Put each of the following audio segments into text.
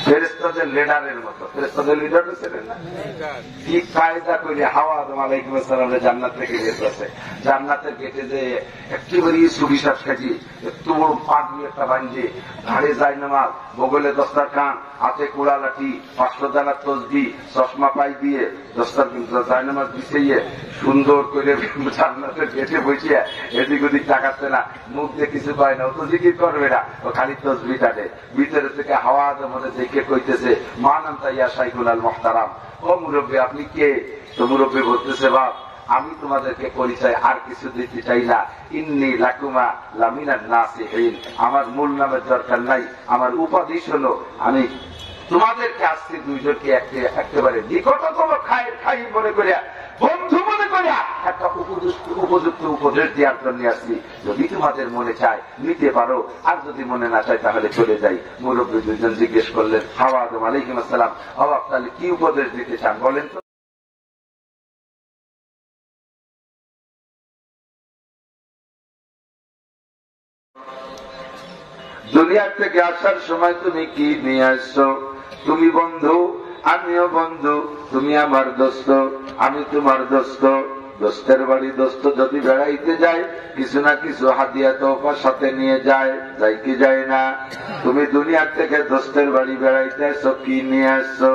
ফেরেশতাদের লিডারের মতো। ফেরেশতাদের লিডার ছিলেন না, কি কায়দা করে হাওয়া আদম আলাইহিস সালামের জান্নাত থেকে বের করেছে। জান্নাতের গেটে যে একেবারে সুবিশাল সাজি, একটু বড় পাগড়ি একটা বান্ধে, ঘাড়ে যায় নামাজ, বগলে দস্তারখান, হাতে কুড়া লাঠি, 500 দানা তসবিহ, চশমা পাই দিয়ে যায় নামাজ বিছিয়ে সুন্দর করে জান্নাতের গেটে বসিয়ে এদিক ওদিক তাকাচ্ছে না, মুখ দিয়ে কিছু পায় না, ও তো জিকির করবে না, ও খালি তসবিহ কাটে। ভিতরে থেকে হাওয়া আদম দেখে কইতেছে, মান আনতা ইয়া শাইখুল আল মুহতারাম, ও মুরব্বী আপনি কে? তো মুরব্বী বলতেছে, বাপ আমি তোমাদেরকে পরিচয় আর কিছু দিতে চাই না, ইন্নী লাকুমা লামিনান নাসিহিন, আমার মূল নামের দরকার নাই, আমার উপাধি হলো আমি তোমাদেরকে আজকে দুইজনকে একেবারে নিকটতম খাই মনে করিয়া, বন্ধু মনে করিয়া একটা উপযুক্ত উপদেশ দেওয়ার জন্য আসছি। যদি তোমাদের মনে চায় নিতে পারো, আর যদি মনে না চায় তাহলে চলে যাই। মুরব্বী দুইজন জিজ্ঞেস করলেন, হাওয়া আদম আলাইহিস সালাম, বাবা তাহলে কি উপদেশ দিতে চান বলেন তো? দুনিয়ার থেকে আসার সময় তুমি কি নিয়ে আসছো? তুমি বন্ধু, আমিও বন্ধু, তুমি আমার দোস্ত, আমি তোমার দোস্ত। দোস্তের বাড়ি দোস্ত যদি বেড়াইতে যায় কিছু না কিছু হাদিয়া তোফা সাথে নিয়ে যায়, যাই কি যায় না? তুমি দুনিয়ার থেকে দোস্তের বাড়ি বেড়াইতে আসছো, কি নিয়ে আসছো?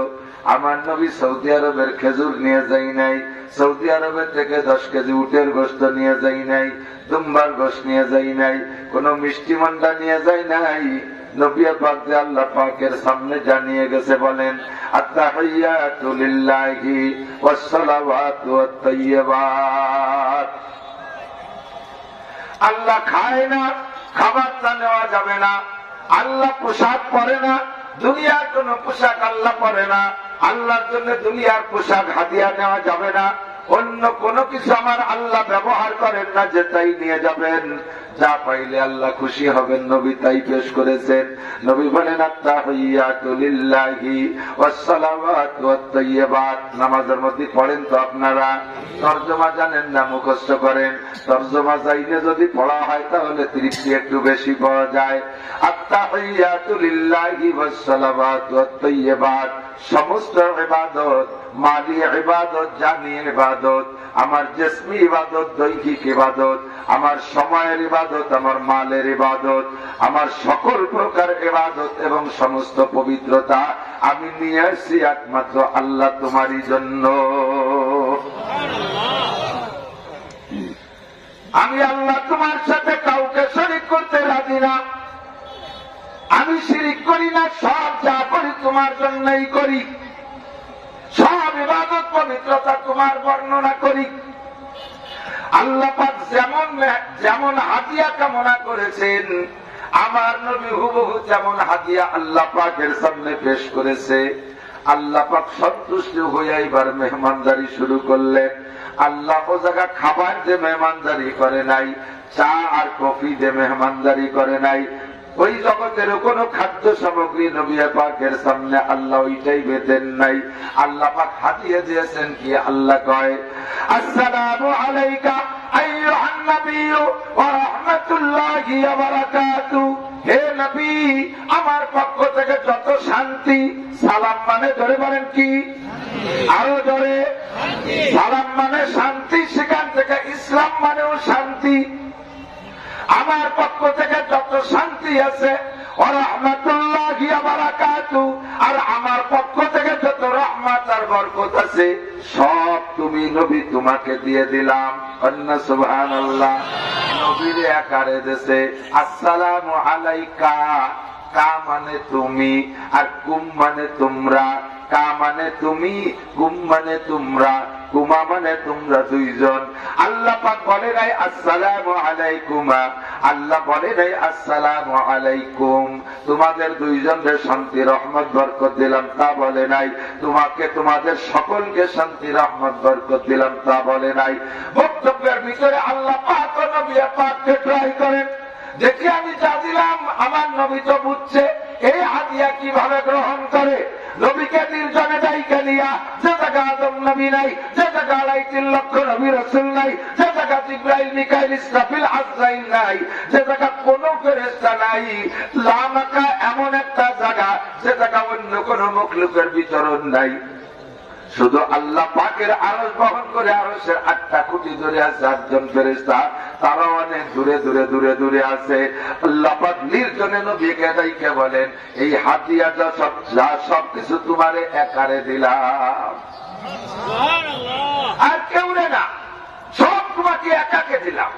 আমার নবী সৌদি আরবের খেজুর নিয়ে যাই নাই, সৌদি আরবের থেকে 10 কেজি উটের গোশত নিয়ে যাই নাই, দুম্বার গোশত নিয়ে যাই নাই, কোন মিষ্টি মন্ডা নিয়ে যাই নাই। নবী পাক যে আল্লাহ পাকের সামনে জানিয়ে গেছে, বলেন আত-তাহিয়াতু লিল্লাহি ওয়াস-সালাওয়াতু ওয়াত-তাইয়্যিবাত। আল্লাহ খায় না, খাবারটা নেওয়া যাবে না। আল্লাহ পোশাক পরে না, দুনিয়ার কোন পোশাক আল্লাহ পরে না। আল্লাহর জন্য দুনিয়ার পোশাক হাদিয়া নেওয়া যাবে না। অন্য কোন কিছু আমার আল্লাহ ব্যবহার করেন না যে তাই নিয়ে যাবেন। যা পাইলে আল্লাহ খুশি হবেন, নবী তাই পেশ করেছেন। নবী বলেন আত-তাহিয়াতু লিল্লাহি ওয়াস-সালাওয়াতু ওয়াত-তাইয়্যিবাত। নামাজের মধ্যে পড়েন তো আপনারা, তরজমা জানেন না, মুখস্থ করেন। তরজমা জাইনে যদি পড়া হয় তাহলে তৃপ্তি একটু বেশি পাওয়া যায়। আত-তাহিয়াতু লিল্লাহি ওয়াস-সালাওয়াতু ওয়াত-তাইয়্যিবাত, সমস্ত ইবাদত, মালি ইবাদত, জানি ইবাদত, আমার জিসমি ইবাদত, দৈহিক ইবাদত, আমার সময়ের ইবাদত, আমার মালের ইবাদত, আমার সকল প্রকার ইবাদত এবং সমস্ত পবিত্রতা আমি নিয়ে আসছি একমাত্র আল্লাহ তোমারই জন্য। আমি আল্লাহ তোমার সাথে কাউকে শরীক করতে রাজি না। আমি শিরিক করি না, সব যা করি তোমার জন্যই করি, সব ইবাদত পবিত্রতা তোমার বর্ণনা করি। আল্লাহ পাক যেমন হাদিয়া কামনা করেছেন, আমার নবী হুবহু যেমন হাদিয়া আল্লাহ পাকের সামনে পেশ করেছে। আল্লাহ পাক সন্তুষ্ট হইয়া এবার মেহমানদারি শুরু করলেন। আল্লাহ ও জায়গা খাবার যে মেহমানদারি করে নাই, চা আর কফি যে মেহমানদারি করে নাই, ওই জগতের কোন খাদ্য সামগ্রী নবী পাকের সামনে আল্লাহ ওইটাই বেঁধেন নাই। আল্লাহ পাক হাদিয়া দিয়েছেন কি? আল্লাহ কয়, আসসালামু আলাইকা আইয়ুহান নাবিয়্যু ওয়া রাহমাতুল্লাহি ওয়া বারাকাতুহু। হে নবী, আমার পক্ষ থেকে যত শান্তি। সালাম মানে ধরে বলেন কি? আরো জোরে। সালাম মানে শান্তি, সেখান থেকে ইসলাম মানেও শান্তি। আমার পক্ষ থেকে যত শান্তি আছে, ওয়া রাহমাতুল্লাহি ওয়া বারাকাতুহু, আর আমার পক্ষ থেকে যত রহমত আর বরকত আছে সব তুমি নবী তোমাকে দিয়ে দিলাম। অন্য সুবহানাল্লাহ। নবীর আকারে দেশে আসসালামু আলাইকা, কা মানে তুমি, আর কুম মানে তোমরা। কা মানে তুমি, কুম মানে তোমরা, কুমা মানে তোমরা দুইজন। আল্লাহ পাক বলে নাই আসসালামু আলাইকুমা, আল্লাহ বলে নাই আসসালামু আলাইকুম। তোমাদের দুইজনের শান্তি রহমত বরকত দিলাম তা বলে নাই। তোমাকে তোমাদের সকলকে শান্তি রহমত বরকত দিলাম তা বলে নাই। বক্তব্যের ভিতরে আল্লাহ পাক ও নবী পাককে ট্রাই করেন, দেখি আমি যা দিলাম আমার নবী তো বুঝছে, এই হাদিয়া কিভাবে গ্রহণ করে? নবীকে নির্জনে ডাইকা নিয়া, যে জায়গা আদম নবী নাই, যে জায়গা ৩.৫ লক্ষ নবী রাসূল নাই, যে জায়গা জিবরাইল মিকাইল ইসরাফিল আজরাইল নাই, যে জায়গা কোন ফেরেশতা নাই, লামাকা এমন একটা জায়গা যে জায়গা অন্য কোন মখলুকের বিচরণ নাই। শুধু আল্লাহ পাকের আরশ বহন করে আরশের ৮টা খুঁটি ধরে আছে ৮জন ফেরেশতা, তারা অনেক দূরে দূরে দূরে দূরে আছে। আল্লাহ পাক নির্জনে নবীকে ডাইকে বলেন, এই হাদিয়াটা সবকিছু তোমারে একারে দিলাম, আর কেউ না, সব তোমাকে একাকে দিলাম।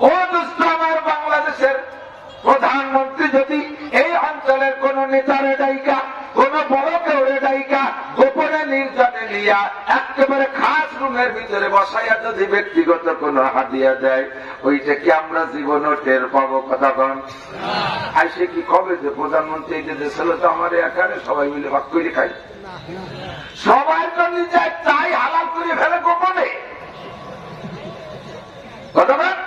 ও দোস্ত, আমার বাংলাদেশের প্রধানমন্ত্রী যদি এই অঞ্চলের কোন নেতারে ডাইকা, কোন বড় কেউরে ডাইকা গোপনে নির্জনে নিয়া একেবারে খাস রুমের ভিতরে বসাইয়া যদি ব্যক্তিগত কোন হাদিয়া দেয়, ওইটা কি আমরা জীবনও টের পাবো? কথা কন। আর সে কি কবে যে প্রধানমন্ত্রী এই যে ছিল তো আমার একারে সবাই মিলে ভাগ করে খাই, সবাই তো নিজে চাই হালাল করে ফেলে গোপনে। কথা বল,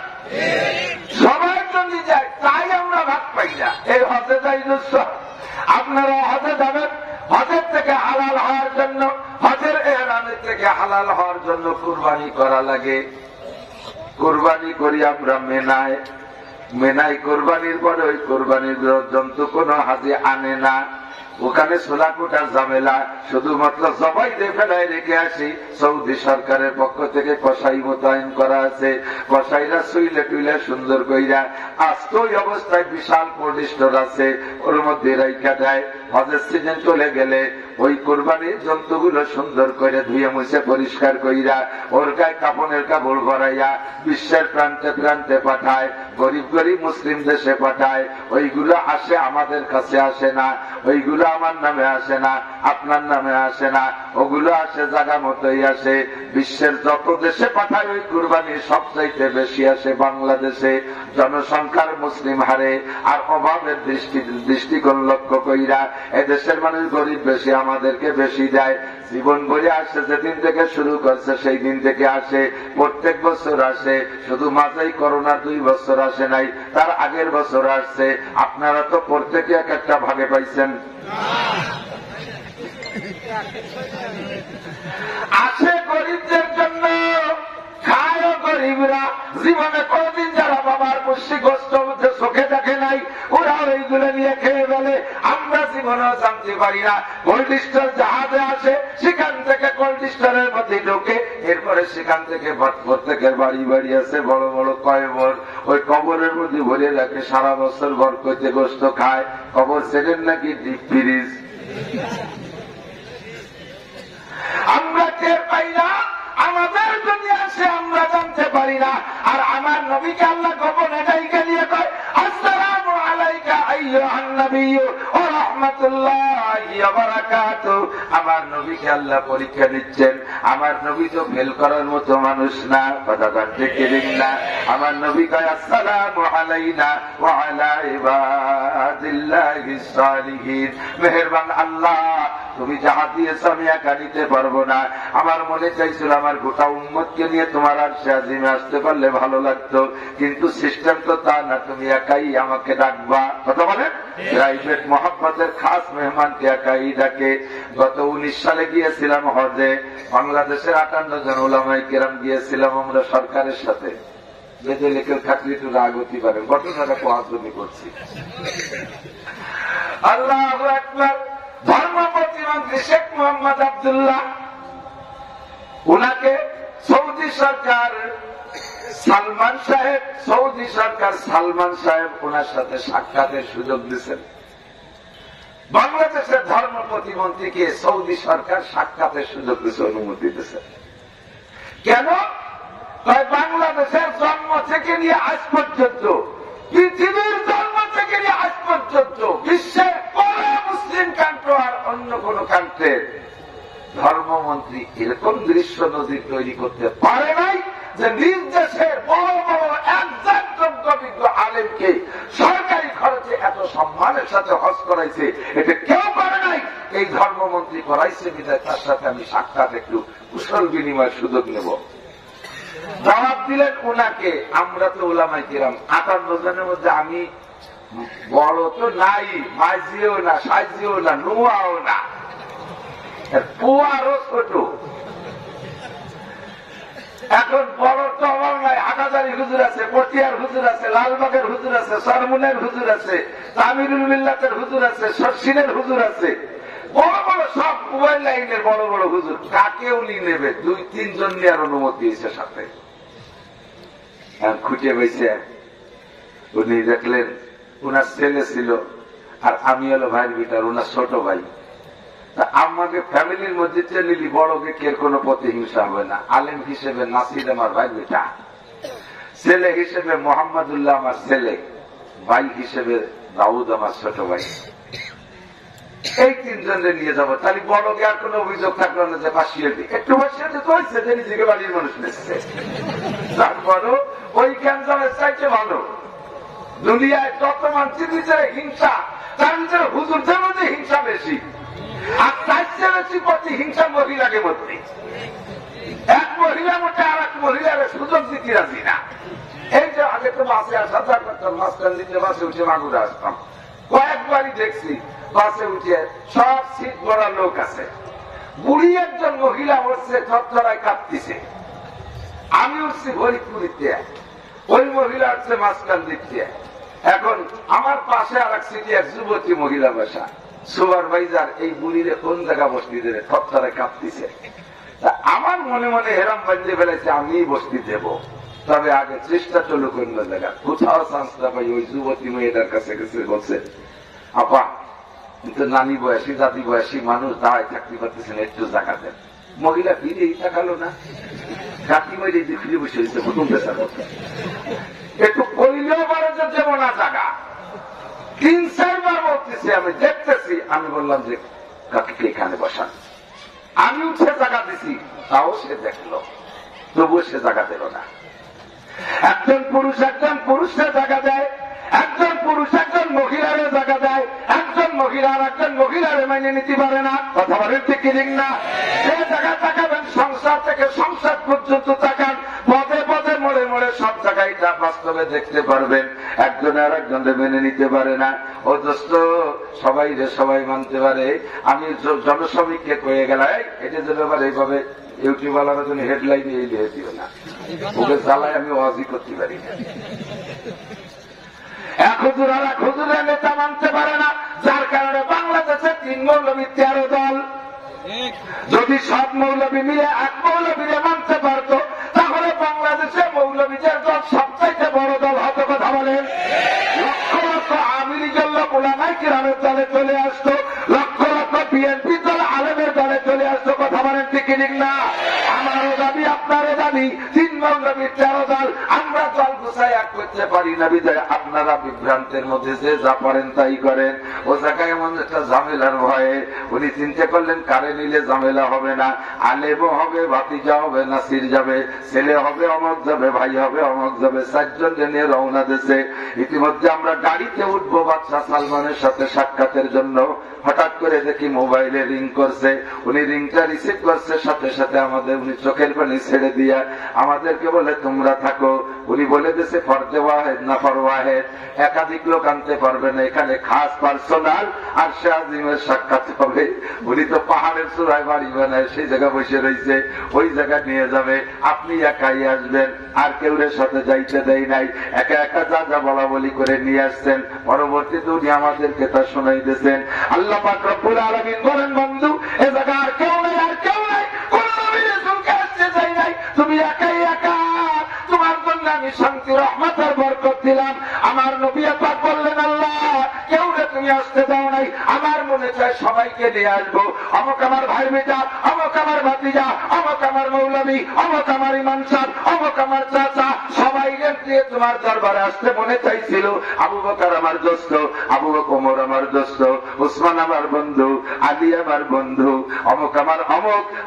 সবাই তো নিজে তাই আমরা ভাগ পাই না। এই হজে যাই দোস্ত, আপনারা হজে যাবেন, হজের থেকে হালাল হওয়ার জন্য, হজের এহরামের থেকে হালাল হওয়ার জন্য কুরবানি করা লাগে। কুরবানি করি আমরা মেনায়, মেনায় কোরবানির পরে ওই কোরবানির জন্তু কোন হাজি আনে না, ওখানে সোলাকুটার ঝামেলা, শুধুমাত্র জবাই দিয়ে ফেলায় রেখে আসি। সৌদি সরকারের পক্ষ থেকে কসাই মোতায়েন করা আছে, কসাইরা শুইলে টুইলে সুন্দর কইরা আস্ত ওই অবস্থায় বিশাল কোল্ড স্টোর আছে, ওর মধ্যে রাইখা দেয়। হজের সিজন চলে গেলে ওই কোরবানির জন্তুগুলো সুন্দর করে ধুয়ে মুছে পরিষ্কার কইরা ওর গায়ে কাপড়ের কাপড় ভরাইয়া বিশ্বের প্রান্তে প্রান্তে পাঠায়, গরিব গরিব মুসলিম দেশে পাঠায়। ওইগুলো আসে, আমাদের কাছে আসে না, ওইগুলো আমার নামে আসে না, আপনার নামে আসে না, ওগুলো আসে জায়গা মতোই আসে। বিশ্বের যত দেশে পাঠায় ওই কুরবানি সবচাইতে বেশি আসে বাংলাদেশে, জনসংখ্যার মুসলিম হারে আর অভাবের দৃষ্টিকোণ লক্ষ্য কইরা এদেশের মানুষ গরিব বেশি, আমাদেরকে বেশি দেয়। জীবন ভরে আসে, যেদিন থেকে শুরু করছে সেই দিন থেকে আসে, প্রত্যেক বছর আসে, শুধু মাঝেই করোনা ২ বছর আসে নাই, তার আগের বছর আসছে। আপনারা তো প্রত্যেকে এক একটা ভাগে পাইছেন। আসে গরিবদের জন্য, খায়ও গরিবরা। জীবনে কোনদিন যারা বাবার পুষ্টি গোষ্ঠ চোখে দেখে নাই, ওরা ওইগুলো নিয়ে খেয়ে ফেলে। আমরা জীবনেও জানতে পারি না। কোল্ড স্টোর জাহাজে আসে, সেখান থেকে কোল্ড স্টোরের মধ্যে ঢোকে, এরপরে সেখান থেকে প্রত্যেকের বাড়ি বাড়ি আছে বড় বড় কয়বর, ওই কবরের মধ্যে ভরে রাখে, সারা বছর ভর করতে গোষ্ঠ খায়। কবর সেরেন নাকি ডিপ ফ্রিজ, আমরা টের পাই না। আমাদের দুনিয়া সে আমরা জানতে পারি না। আর আমার নবীকে আল্লাহ গোপনে ডাইকে নিয়ে কয়, আসসালামু আলাইকা আইয়ুহান নাবিয়্যু ওয়া রাহমাতুল্লাহি ওয়া বারাকাতুহু। আমার নবীকে আল্লাহ পরীক্ষা দিচ্ছেন। আমার নবী তো ফেল করার মতো মানুষ না, কথা বলতে কেরেন না। আমার নবী কয়, আসসালামু আলাইনা ওয়া আলা ইবাদিল্লাহিস সালিহিন। মেহেরবান আল্লাহ, তুমি যাহা দিয়েছো আমি একা নিতে পারবো না। আমার মনে চাইছিল আমার গোটা উম্মতকে নিয়ে তোমার আরশে আজিমে আসতে পারলে ভালো লাগতো, কিন্তু সিস্টেম তো তা না, তুমি একাই আমাকে ডাকবা। কথা বলেন, প্রাইভেট মহব্বতের খাস মেহমানকে একাই ডাকে। গত 19 সালে গিয়েছিলাম হজে, বাংলাদেশের 58 জন উলামায়ে কেরাম গিয়েছিলাম আমরা সরকারের সাথে। বেঁধে লেখের থাকলে একটু রাগ হতে পারে, ঘটনাটা কোয়াজমি করছি। আল্লাহু আকবার। ধর্ম প্রতিমন্ত্রী শেখ মোহাম্মদ আব্দুল্লাহ, উনাকে সৌদি সরকার সালমান সাহেব, সৌদি সরকার সালমান সাহেব ওনার সাথে সাক্ষাতের সুযোগ দিচ্ছেন। বাংলাদেশের ধর্ম প্রতিমন্ত্রীকে সৌদি সরকার সাক্ষাতের সুযোগ দিচ্ছে, অনুমতি দিচ্ছে। কেন? বাংলাদেশের জন্ম থেকে নিয়ে আজ পর্যন্ত, পৃথিবীর জন্ম থেকে নিয়ে আজ পর্যন্ত বিশ্বের কোন মুসলিম কান্ট্রি আর অন্য কোন কান্ট্রির ধর্মমন্ত্রী এরকম দৃশ্য নজির তৈরি করতে পারে নাই যে নিজ দেশের বড় বড় একজন যোগ্য আলেমকে সরকারি খরচে এত সম্মানের সাথে হজ করাইছে। এটা কেউ করে নাই, এই ধর্মমন্ত্রী করাইছে বিধায় তার সাথে আমি সাক্ষাৎ একটু কুশল বিনিময়ের সুযোগ নেব। জবাব দিলেন উনাকে, আমরা তো উলামায়ে কেরাম 58 জনের মধ্যে আমি বড় তো নাই, মাঝিও না, সাজিও না, নোয়াও না, পুয়ারও ছোট। এখন বড় তো আমার নাই, হাটাজারি হুজুর আছে, পটিয়ার হুজুর আছে, লালবাগের হুজুর আছে, সরমুনের হুজুর আছে, তামিরুল মিল্লাতের হুজুর আছে, শর্ষিনের হুজুর আছে, বড় বড় সব মোবাইল লাইনের বড় বড় হুজুর। কাকে উনি নেবে? 2-3 জন নেওয়ার অনুমতি দিয়েছে সাথে। খুঁটে বসে উনি দেখলেন উনার ছেলে ছিল, আর আমি হলো ভাইয়ের বিটার, উনার ছোট ভাই। তা আমাকে ফ্যামিলির মধ্যে নিলি বড়কে কের কোনো প্রতিহিংসা হবে না। আলেম হিসেবে নাসির আমার ভাই বেটা, ছেলে হিসেবে মোহাম্মদুল্লাহ আমার ছেলে, ভাই হিসেবে দাউদ আমার ছোট ভাই। এই 3 জনকে নিয়ে যাবো, তাহলে বড়কে আর কোন অভিযোগ থাকলো না যে বাসিয়ে দিই। একটু বাসিয়ে তো হয়েছে যে নিজেকে বাড়ির মানুষ নিচ্ছে, তারপরও ওই ক্যান্সারের চাইতে ভালো। দুনিয়ায় যত মানুষের নিজের হিংসা, তার নিজের হুজুরদের মধ্যে হিংসা বেশি, আর তার চেয়ে বেশি প্রতি হিংসা মহিলাকে মধ্যে। এক মহিলা মধ্যে আর এক মহিলার সুযোগ দিতে রাজি না। এই যে আগে তো বাসে আসা যা করতাম, মাঝখান দিতে বাসে উঠে মাগুরে আসতাম, কয়েকবারই দেখছি বাসে উঠে সব সিট ভরা লোক আছে, বুড়ি একজন মহিলা উঠছে থরথরায় কাঁপতেছে। আমি উঠছি ফরিদপুরিতে, ওই মহিলা উঠছে মাঝখান দিতে। এখন আমার পাশে আর এক সিটে এক যুবতী মহিলা বসা। সুপারভাইজার এই বুড়িরে কোন জায়গা বসতি দেবে, থরথরায় কাঁপতেছে। আমার মনে মনে হেরাম বাঁধতে ফেলেছে, আমি বসতি দেব, তবে আগে চেষ্টা চলুক অন্য জায়গা। কোথাও চান্স না পাই ওই যুবতী মেয়েটার কাছে গেছে, বলছে আপা নানি বয়সী দাদি বয়সী মানুষ দাঁড়ায় থাকতে পারতেছেন, একটু জায়গা দেন। মহিলা ফিরে তাকালো না, কাকি মেরে ফিরে বসে হয়েছে প্রথম পেশার মতো। একটু কইলেও পারে যে দেব না জায়গা। 3-4 বার বলতেছি, আমি দেখতেছি। আমি বললাম যে কাকিকে এখানে বসান। আমি উঠে জায়গা দিছি, তাও সে দেখলো, তবুও সে জায়গা দিল না। একজন পুরুষের জায়গা দেয়, একজন পুরুষ একজন মহিলারে জায়গা দেয়, একজন মহিলা আর একজন মহিলারে মেনে নিতে পারে না। কথা বলেন ঠিক না? সে জায়গা তাকাবেন, সংসার থেকে সংসার পর্যন্ত তাকান, পদে পদে মোড়ে মোড়ে সব জায়গায় যা বাস্তবে দেখতে পারবেন। একজন আর একজনকে মেনে নিতে পারে না। ও দোস্ত, সবাই রে সবাই মানতে পারে। আমি জনশ্রমিককে কয়ে গেলাম, এটা যে ব্যাপার এইভাবে ইউটিউব আলার জন্য হেডলাইন এই লিখে দিও না, ওকে জ্বালায় আমি ওয়াজি করতে পারি না। এক হুজুর আর এক হুজুরের নেতা মানতে পারে না, যার কারণে বাংলাদেশে 3 মৌলবী 13 দল। যদি সব মৌলবী মিলে এক মৌলবীরে মানতে পারত, তাহলে বাংলাদেশে মৌলবীদের দল সবচাইতে বড় দল হতো। কথা বলেন, লক্ষ লক্ষ আওয়ামী লীগের লোক ওলামায়ে কিরামের দলে চলে আসতো, লক্ষ লক্ষ বিএনপি দল আলেমের দলে চলে আসতো। কথা বলেন ঠিক না? আমারও দাবি, আপনারও দাবি, 3 মৌলবী 13 দল। আমরা দল গুছাই এক করতে পারি না, বিধায় আপনারা বিভ্রান্তের মধ্যে যে যা পারেন তাই করেন। ও জায়গায় এমন একটা ঝামেলার ভয়ে উনি চিন্তা করলেন, কারে নিলে ঝামেলা হবে না, আলেমও হবে, ভাতিজা হবে, নাসির যাবে, ছেলে হবে, অমক যাবে, ভাই হবে, অমক যাবে। 4 জন নিয়ে রওনা দিয়েছে। ইতিমধ্যে আমরা গাড়িতে উঠবো বাদশা সালমানের সাথে সাক্ষাতের জন্য। হঠাৎ করে দেখি মোবাইলে রিং করছে। উনি রিংটা রিসিভ করছে, সাথে সাথে আমাদের উনি চোখের পানি ছেড়ে দিয়া আমাদেরকে বলে তোমরা থাকো। উনি বলে দিয়েছে ফরদে ওয়াহেদ না ফরওয়াহেদ, একাধিক লোক আনতে পারবে না, এখানে খাস পার্সোনাল আর সে আজিমের সাক্ষাৎ হবে। উনি তো পাহাড়ের চূড়ায় বাড়ি বানায় সেই জায়গা বসে রয়েছে, ওই জায়গা নিয়ে যাবে, আপনি একাই আসবেন, আর কেউ সাথে যাইতে দেয় নাই। একা একা যা যা বলা বলি করে নিয়ে আসছেন। পরবর্তীতে উনি আমাদেরকে তা শোনাই দিয়েছেন। আল্লাহ পাক রব্বুল আলামিন বলেন, বন্ধু এ জায়গা আর কেউ নাই, আর কেউ নাই, কোন নবী রাসূলকে আসতে চাই নাই, তুমি একাই একা। তোমার জন্য আমি শান্তি রহমতের বরকত দিলাম। আমার নবী পাক বললেন, আল্লাহ কেউ তুমি আসতে দাও নাই, আমার মনে চায় সবাইকে নিয়ে আসবো। অমুক আমার ভাই বেটা, অমুক আমার ভাতিজা, অমুক আমার মৌলবী, অমুক আমার ইমাম সাহেব, অমুক আমার চাচা, সবাই দিয়ে তোমার দরবারে আসতে মনে চাইছিল। আবু বকর আমার দোস্ত, আবু বকর ওমর আমার দোস্ত, উসমান আমার বন্ধু, আলী আমার বন্ধু, অমুক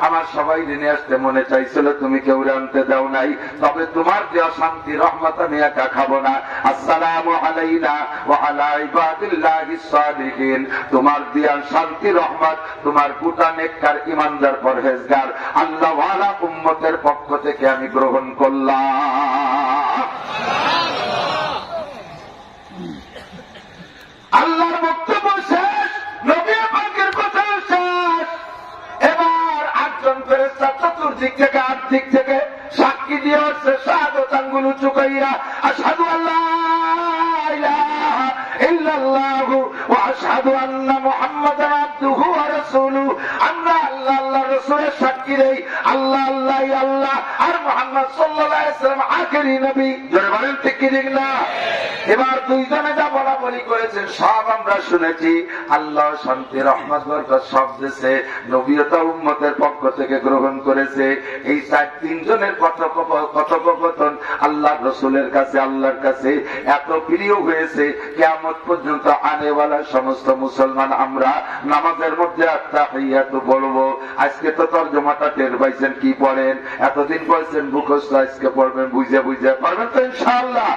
আমার সবাই নিয়ে আসতে মনে চাইছিল, তুমি কেউ আনতে দাও নাই। তবে তোমার দেওয়া শান্তি রহমত আমি একা খাবো না। আসসালামু আলাইনা ওয়া আলা ইবাদিল্লাহিস সালিহিন, তোমার দেওয়া শান্তি রহমত তোমার গোটা নেককার ইমানদার পরহেজগার আল্লাহ ওয়ালা উম্মতের পক্ষ থেকে আমি গ্রহণ করলাম। দিক থেকে আর্থিক থেকে সাক্ষী দিয়ে হচ্ছে শাহাদাত আঙ্গুল উঁচু কইরা আশহাদু আল্লা ইলাহা ইল্লাল্লাহু ওয়া আশহাদু আন্না মুহাম্মাদান আবদুহু ওয়া রাসূলুহু। আমরা আল্লাহ আল্লাহর রাসূলের সাক্ষী দেই আল্লাহ আল্লাহই আল্লাহ আর মুহাম্মদ সাল্লাল্লাহু আলাইহি ওয়াসাল্লাম আখেরি নবী। জোরে বলেন ঠিক কি ঠিক না? এবার দুইজনে যা বলাবলি করেছেন সব আমরা শুনেছি। আল্লাহ শান্তি রহমত বরকত সব দেশে নবীয়তা উম্মতের পক্ষ থেকে গ্রহণ করেছে। এই তিনজনের কথোপকথন আল্লাহ রসুলের কাছে আল্লাহর কাছে এত প্রিয় হয়েছে কিয়ামত পর্যন্ত আনেওয়ালা সমস্ত মুসলমান আমরা নামাজের মধ্যে আত্তাহিয়াতু বলবো। আজকে তো তরজমাটা টের পাইছেন কি পড়েন, এতদিন পড়ছেন মুখস্থ, আজকে পড়বেন বুঝে বুঝে পারবেন তো ইনশাআল্লাহ।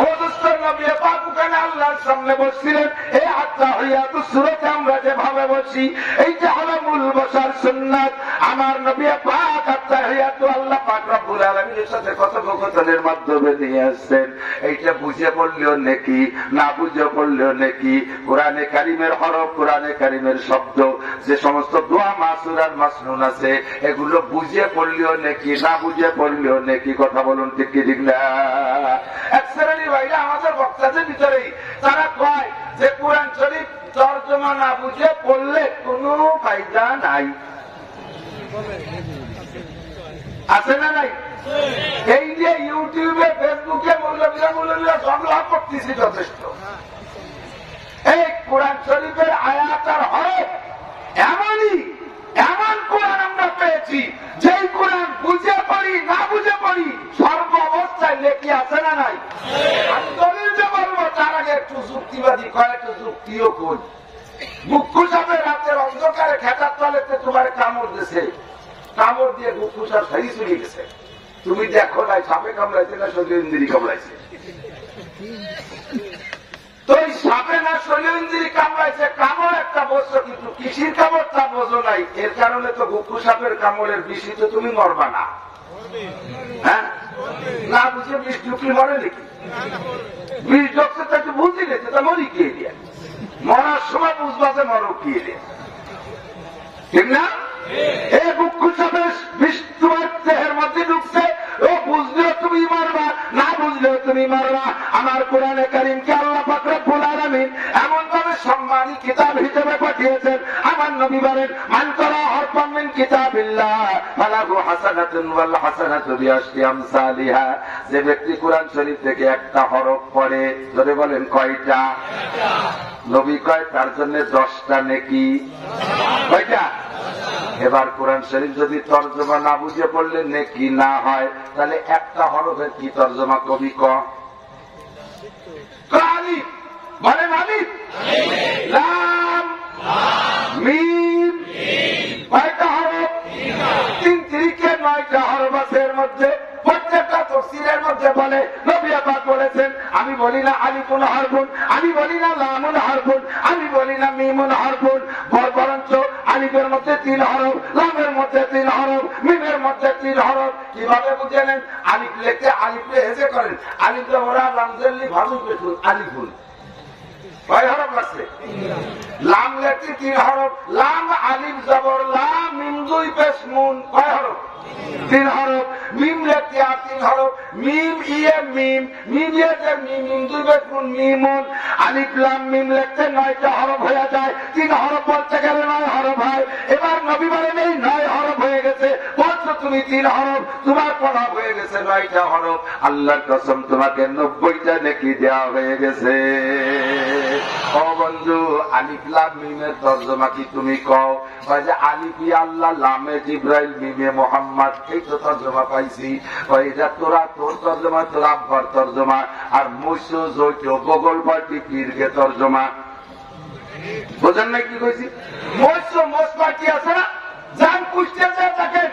ও দোস্তর নবী পাক ওখানে আল্লাহর সামনে বসছিলেন, এই আত্তাহিয়াতু সূরাতে আমরা যেভাবে বসি এইটা হলো মূল বসার সুন্নাত। আমার নবী পাক আত্তাহিয়াতু আল্লাহ পাক রব্বুল আলামিনের সাথে কথোপকথনের মাধ্যমে নিয়ে আসছেন। এইটা বুঝে পড়লেও নেকি, না বুঝে পড়লেও নেকি। কোরআনে কারিমের হরফ, কোরআনে কারিমের শব্দ, যে সমস্ত দোয়া মাসুর আর মাসনুন আছে এগুলো বুঝে পড়লেও নেকি, না বুঝে পড়লেও নেকি। কথা বলুন ঠিক কি ঠিক না? এক শ্রেণী ভাইরা আমাদের বক্তাদের ভিতরেই তারা কয় যে কোরআন শরীফ তরজমা না বুঝে পড়লে কোনো ফায়দা নাই। আছে না নাই? এই যে ইউটিউবে ফেসবুকে মৌলবীরা সংগ্রহ করতেছি যথেষ্ট। এই কোরআন শরীফের আয়াত আর হরফ এমনই এমন কোরআন আমরা পেয়েছি যেই কোরআন বুঝে পড়ি না বুঝে পড়ি সর্ব অবস্থায় লেখি। আছে না নাই? আমি দলিল যে বলবো তার আগে একটু যুক্তিবাদী কয়েকটা যুক্তিও করি। মুখ্য সাহেবের রাতের অন্ধকারে খেতার তলেতে তোমার কামড় দিছে, কামড় দিয়ে মুখ্য সাহেব ফেরি চলে গেছে। তুমি দেখো নাই সাপে কামড়াইছে না শৈলেন্দ্রী কামড়াইছে? তো এই সাপে না শৈলেন্দ্রী কামড়াইছে, কামড় একটা বসছো কিন্তু কৃষির কামড় তা বোঝো নাই। এর কারণে তো গুপ্তু সাপের কামড়ের বিষি তো তুমি মরবা না। হ্যাঁ, না বুঝে বিষ ঢুকলে মরে নাকি? বিষ ঢুকছে তো একটু বুঝি গেছে তা মরি গিয়ে দিয়ে মরার সময় বুঝবা যে মরো গিয়ে দিয়ে, ঠিক না? এই গুপ্তু সাপের বিষ তোমার দেহের মধ্যে ঢুকছে, ও বুঝলেও তুমি মারবা, না বুঝলেও তুমি মারবা। আমার কোরআনে কারীমকে আল্লাহ পাক রব্বুল আলামিন এমন ভাবে সম্মানী কিতাব হিসেবে পাঠিয়েছেন। আমার নবী বলেন মান ক্বারা হারফান মিন কিতাবিল্লাহ ফালাহু হাসানাতুন ওয়াল হাসানাতু বিআশরি আমসালিহা। যে ব্যক্তি কোরআন শরীফ থেকে একটা হরফ পড়ে, ধরে বলেন কয়টা? নবী কয় তার জন্য 10টা নেকি। কয়টা? এবার কোরআন শরীফ যদি তরজমা না বুঝে পড়লে নেকি না হয়, তাহলে একটা হরফের কি তরজমা কবি আলিফ বলেন, আলিফ লাম মিম। কয়টা হরফ? 3 তিরিকে 9টা হরফ আছে এর মধ্যে। প্রত্যেকটা তাফসীরের মধ্যে বলে নবী পাক বলেছেন, আমি বলি না আলিফুন হরফুন, আমি বলি না লামুন হরফুন, আমি বলি না মিমুন হরফুন, বরঞ্চ আলিফের মধ্যে 3 হরফ, লামের মধ্যে 3 হরফ, মিমের মধ্যে 3 হরফ। কিভাবে বুঝে নেন? আলিফ লিখতে আলিফে হেজে করেন, আলিফ ওরা লামজেল্লি ভাবি পেটুন আলিফুন। কয় হরফ আছে? লাম লিখতে 3 হরফ, লাম আলিফ জবর লাম মিম 2 পেশ মুন। কয় হরফ? 3 হরফ। মিম লিখতে 3 হরফ, মিম ইয়ে মিম, মিম ইয়ে যে মিম, মিম 2 পেশ মুন মিমুন। আলিফ লাম মিম লিখতে 9টা হরফ হয়ে যায়। 3 হরফ বলতে গেলে 9 হরফ হয়। এবার নবী বলেন এই 9 হরফ হয়ে গেছে, বলছো তুমি 3 হরফ, তোমার পড়া হয়ে গেছে 9টা হরফ। আল্লাহর কসম তোমাকে 90টা নেকি দেওয়া হয়ে গেছে। ও বন্ধু, আলিফ লাম মিমের তরজমা কি তুমি কও? যে আলিফি আল্লাহ, লামে জিব্রাইল, মিমে মোহাম্মদ, এই তো তরজমা পাইছি। এটা তোরা তোর তরজমা, তোর আব্বার তরজমা, আর মৈশো জৈট বগল পার্টি পীরকে তরজমা। বোঝেন না কি কইছি? মৈশো মোস পার্টি আছে না, যান কুষ্টিয়া যায় দেখেন,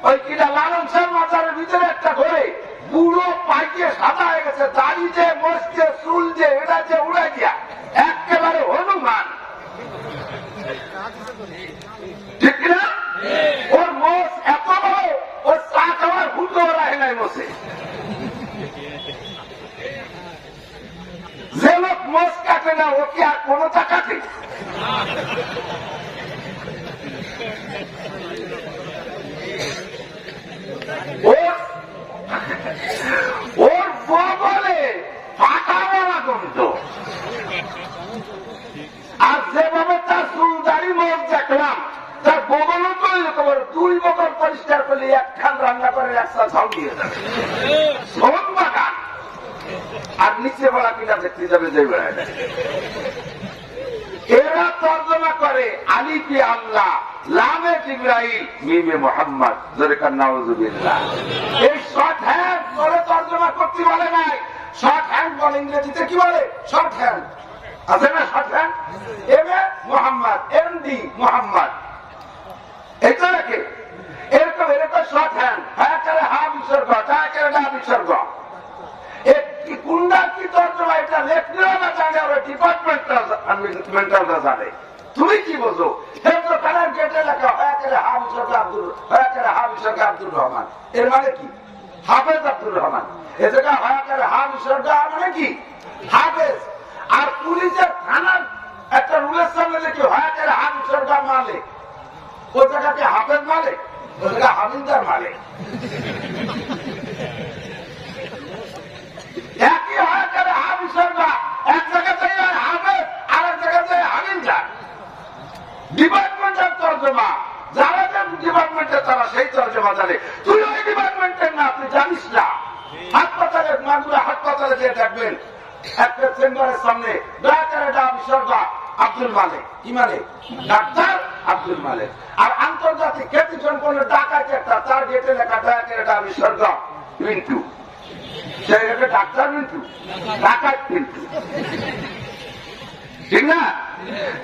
ওই কিনা লালন শাহ মাজারের ভিতরে একটা ঘরে পুরো পাইকে সাদা হয়ে গেছে, দাড়ি যে মসছে চুল যে এটা যে উড়াই দিয়া একেবারে হনুমান, ঠিক না? ওর মোষ এত বড়, ওর চা খাওয়ার হুটো রাখে নাই মোষে। যে লোক মোষ কাটে না ও কি আর কোনটা কাটে? তোর 2 বছর পরিষ্কার করলে একখান রান্না করে একটা ঝাল দিয়ে যাবে সোন বাগান আর নিচে বলা কিনা দেখতে যাবে যে বেড়ায় না। এরা তর্জমা করে আলিফে আল্লাহ লামে জিবরাইল মিমে মোহাম্মদ জোরেকার নাউজুবিল্লাহ। এই শর্ট হ্যান্ড করে তর্জমা করতে বলে নাই, শর্ট হ্যান্ড বলে ইংরেজিতে কি বলে শর্ট হ্যান্ড আছে না, short hand M A Mohammad M D Mohammad এটা রাখে এরকম এরকম শর্ট হ্যান্ড হ্যাঁ করে হা বিসর্গ যা করে না বিসর্গ কুন্ডা কি তর্জমা এটা লেখলেও না জানে ওরা ডিপার্টমেন্টালটা জানে। তুমি কি বোঝো হেফজখানার গেটে লেখা হ্যাঁ করে হা বিসর্গ আব্দুল হ্যাঁ করে হা বিসর্গ আব্দুল রহমান, এর মানে কি হাফেজ আব্দুল রহমান। এ জায়গা হ্যাঁ করে হা বিসর্গ মানে কি হাফেজ। আর পুলিশের থানার একটা রুলের সামনে লিখে হ্যাঁ করে হা বিসর্গ মালে, ও জায়গাকে হাফেজ মালে, ও জায়গা হাবিলদার মালে। একই হয়ে যাবে হাবিসর্গা, এক জায়গাতে হাফেজ আর এক জায়গাতে হাবিলদার। ডিপার্টমেন্টের তর্জমা যারা যে ডিপার্টমেন্টের তারা সেই তর্জমা জানে, তুই ওই ডিপার্টমেন্টের না, তুই জানিস না। হাসপাতালে মাগুরা হাসপাতালে গিয়ে দেখবেন একটা চেম্বারের সামনে ডাক্তার বিসর্গা আব্দুল মালিক, কি মানে ডাক্তার আব্দুল মালিক। আর আন্তর্জাতিক খ্যাতি সম্পন্ন ডাকাতি একটা তার গেটে লেখা ডাক্তার বিসর্গা মিন্টু, সেই ডাক্তার মিন্টু ডাকাত মিন্টু, ঠিক না?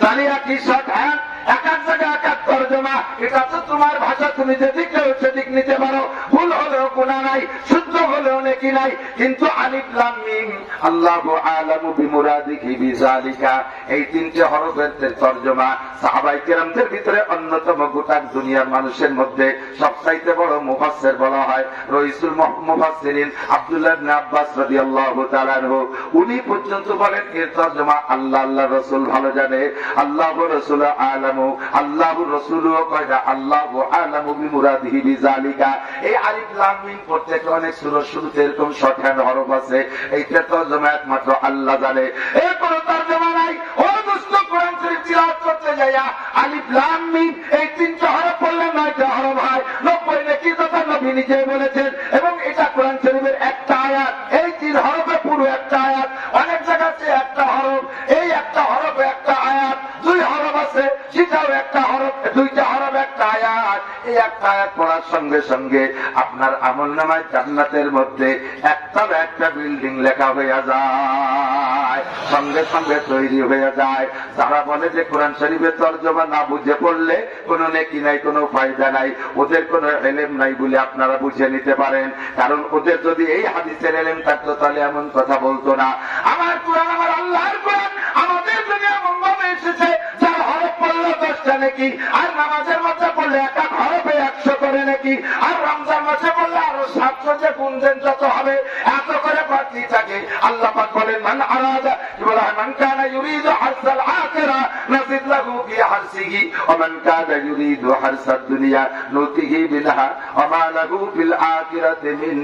তাহলে কি শর্ট হ্যান্ড এক এক জায়গায় এক এক তর্জমা। এটা তো তোমার ভাষা, তুমি যেদিক সেদিক নিতে পারো, ভুল হলেও গুনাহ নাই, শুদ্ধ হলেও নেকি নাই। কিন্তু আলিফ লাম মিম আল্লাহু আ'লামু বিমুরাদিহি বিযালিকা এই 3টে হরফের তর্জমা সাহাবায়ে কেরামদের ভিতরে অন্যতম। গোটা দুনিয়ার মানুষের মধ্যে সবচাইতে বড় মুফাসসির বলা হয় রাইসুল মুফাসসিরিন আব্দুল্লাহ ইবনে আব্বাস রাদিয়াল্লাহু তাআলা আনহু। উনি পর্যন্ত বলেন এর তর্জমা আল্লাহ আল্লাহর রাসূল ভালো জানে, আল্লাহর রাসূল আ'লামু, আল্লাহর রাসূলও কয়টা আল্লাহু আ'লামু বিমুরাদিহি বিযালিকা। এই আলিফ লাম মিম প্রত্যেকটা অনেক সূরার শুরুতে এরকম শর্ট হ্যান্ড হরফ আছে, এইটার তর্জমা একমাত্র আল্লাহ জানে, এর কোনো তর্জমা নাই। ও দোস্ত, কোরআন শরীফ তিলাওয়াত করতে যাইয়া আলিফ লাম মিম এই 3টা হরফ পড়লে 9টা হরফ হয়, 90 নাকি কথা নবী নিজেই বলেছেন। এবং এটা কোরআন শরীফের একটা আয়াত, এই 3 হরফে পুরো একটা আয়াত। অনেক জায়গাতে একটা হরফ, এই একটা হরফে একটা আয়াত, 2 হরফ আছে সেটাও একটা হরফ, 2টা হরফ একটা আয়াত। এই একটা আয়াত পড়ার সঙ্গে সঙ্গে আপনার আমলনামায় জান্নাতের মধ্যে একটার একটা বিল্ডিং লেখা হয়ে যায়, সঙ্গে সঙ্গে তৈরি হয়ে যায়। যারা বলে যে কোরআন শরীফের তর্জমা না বুঝে পড়লে কোনো নেকি নাই, কোনো ফায়দা নাই, ওদের কোনো ইলম নাই বলে আপনারা বুঝে নিতে পারেন। কারণ ওদের যদি এই হাদিসের ইলম থাকতো তাহলে এমন কথা বলতো না। আমার কোরআন আমার আল্লাহর কোরআন আমাদের জন্য এমন ভাবে এসেছে যার হরফ পড়লে 10টা নাকি, আর নামাজের মধ্যে পড়লে এক এক হরফে 100 করে নাকি, আর রমজান মাসে পড়লে আরো 700 যে গুণজন যত হবে এত করে বাড়তেই থাকে। আল্লাহ পাক বলেন মান আরাদা কি বলা হয়, মান কানা ইউরিদু হারসাল আখিরা নাজিদ লাহু ফি হারসিহি ওয়া মান কানা ইউরিদু হারসাদ দুনিয়া নুতিহি বিনহা ওয়া মা লাহু ফিল আখিরাতি মিন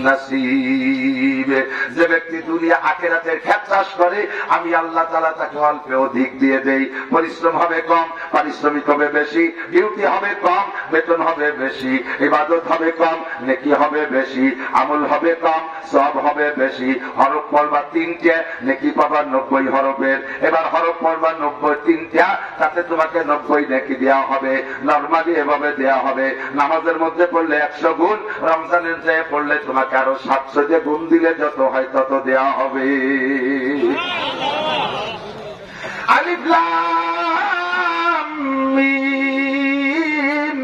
নাসিব। যে ব্যক্তি দুনিয়া আখিরাতের ক্ষেত চাষ করে আমি আল্লাহ তাআলা তাকে অল্প অধিক দিয়ে দেই। পরিশ্রম হবে কম, পারিশ্রমিক হবে বেশি, ডিউটি হবে কম, বেতন হবে বেশি, ইবাদত হবে কম, নেকি হবে বেশি, আমল হবে কম, সওয়াব হবে বেশি। হরফ পড়বা 3টে, নেকি পাবা 90 হরফের। এবার হরফ পড়বা 93টা, তাতে তোমাকে 90 নেকি দেওয়া হবে। নরমালি এভাবে দেওয়া হবে। নামাজের মধ্যে পড়লে 100 গুণ, রমজানের যে পড়লে তোমাকে আরো 700 যে গুণ দিলে যত হয় তত দেওয়া হবে। আলিফ লাম মিম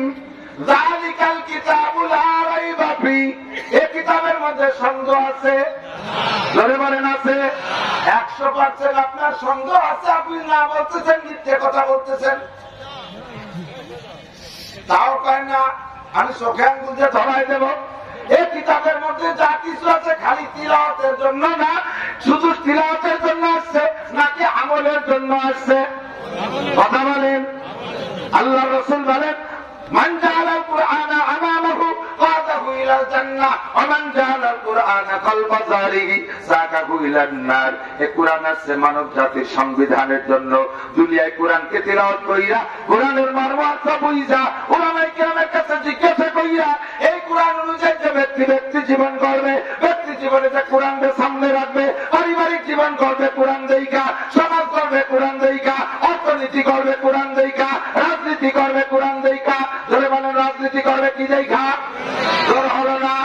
যালিকাল কিতাবু লা রাইবা ফি, এই কিতাবের মধ্যে সন্দেহ আছে? জোরে বলেন আছে? 100% আপনার সন্দেহ আছে, আপনি না বলতেছেন, মিথ্যে কথা বলতেছেন। তাও কয় না আমি চোখে আঙ্গুল দিয়ে ধরাই দেব। এই কিতাবের মধ্যে যা কিছু আছে খালি তিলাওয়াতের জন্য না, শুধু তিলাওয়াতের জন্য আসছে নাকি আমলের জন্য আসছে? কথা বলেন। আল্লাহ রাসূল বলেন মান জাআলাল কুরআনা আমামাহু কাদাহু ইলাল জান্নাহ ওয়া মান জাআলাল কুরআনা কলবা যারিহি সাকাহু ইলান নার। এই কুরআন আছে মানব জাতির সংবিধানের জন্য। দুনিয়ায় কুরআনকে তিলাওয়াত কইরা কোরআনের মর্ম অর্থ বুঝা উলামায়ে কেরামের করে যে কোরআনকে সামনে রাখবে, পারিবারিক জীবন করবে কোরআন দেইকা, সমাজ করবে কোরআন দেইকা, অর্থনীতি করবে কোরআন দেইকা, রাজনীতি করবে কোরআন দেইকা। ধরে বলেন রাজনীতি করবে কি দেইকা? জোর হলো না?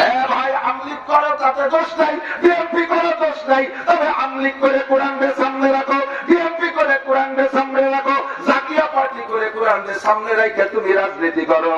হ্যাঁ ভাই, আমলিগ করো তাতে দোষ নাই, বিএনপি করো দোষ নাই, তবে আমলিগ করে কোরআনকে সামনে রাখো, বিএনপি করে কোরআনকে সামনে রাখো, জাতীয় পার্টি করে কোরআনকে সামনে রাখে তুমি রাজনীতি করো,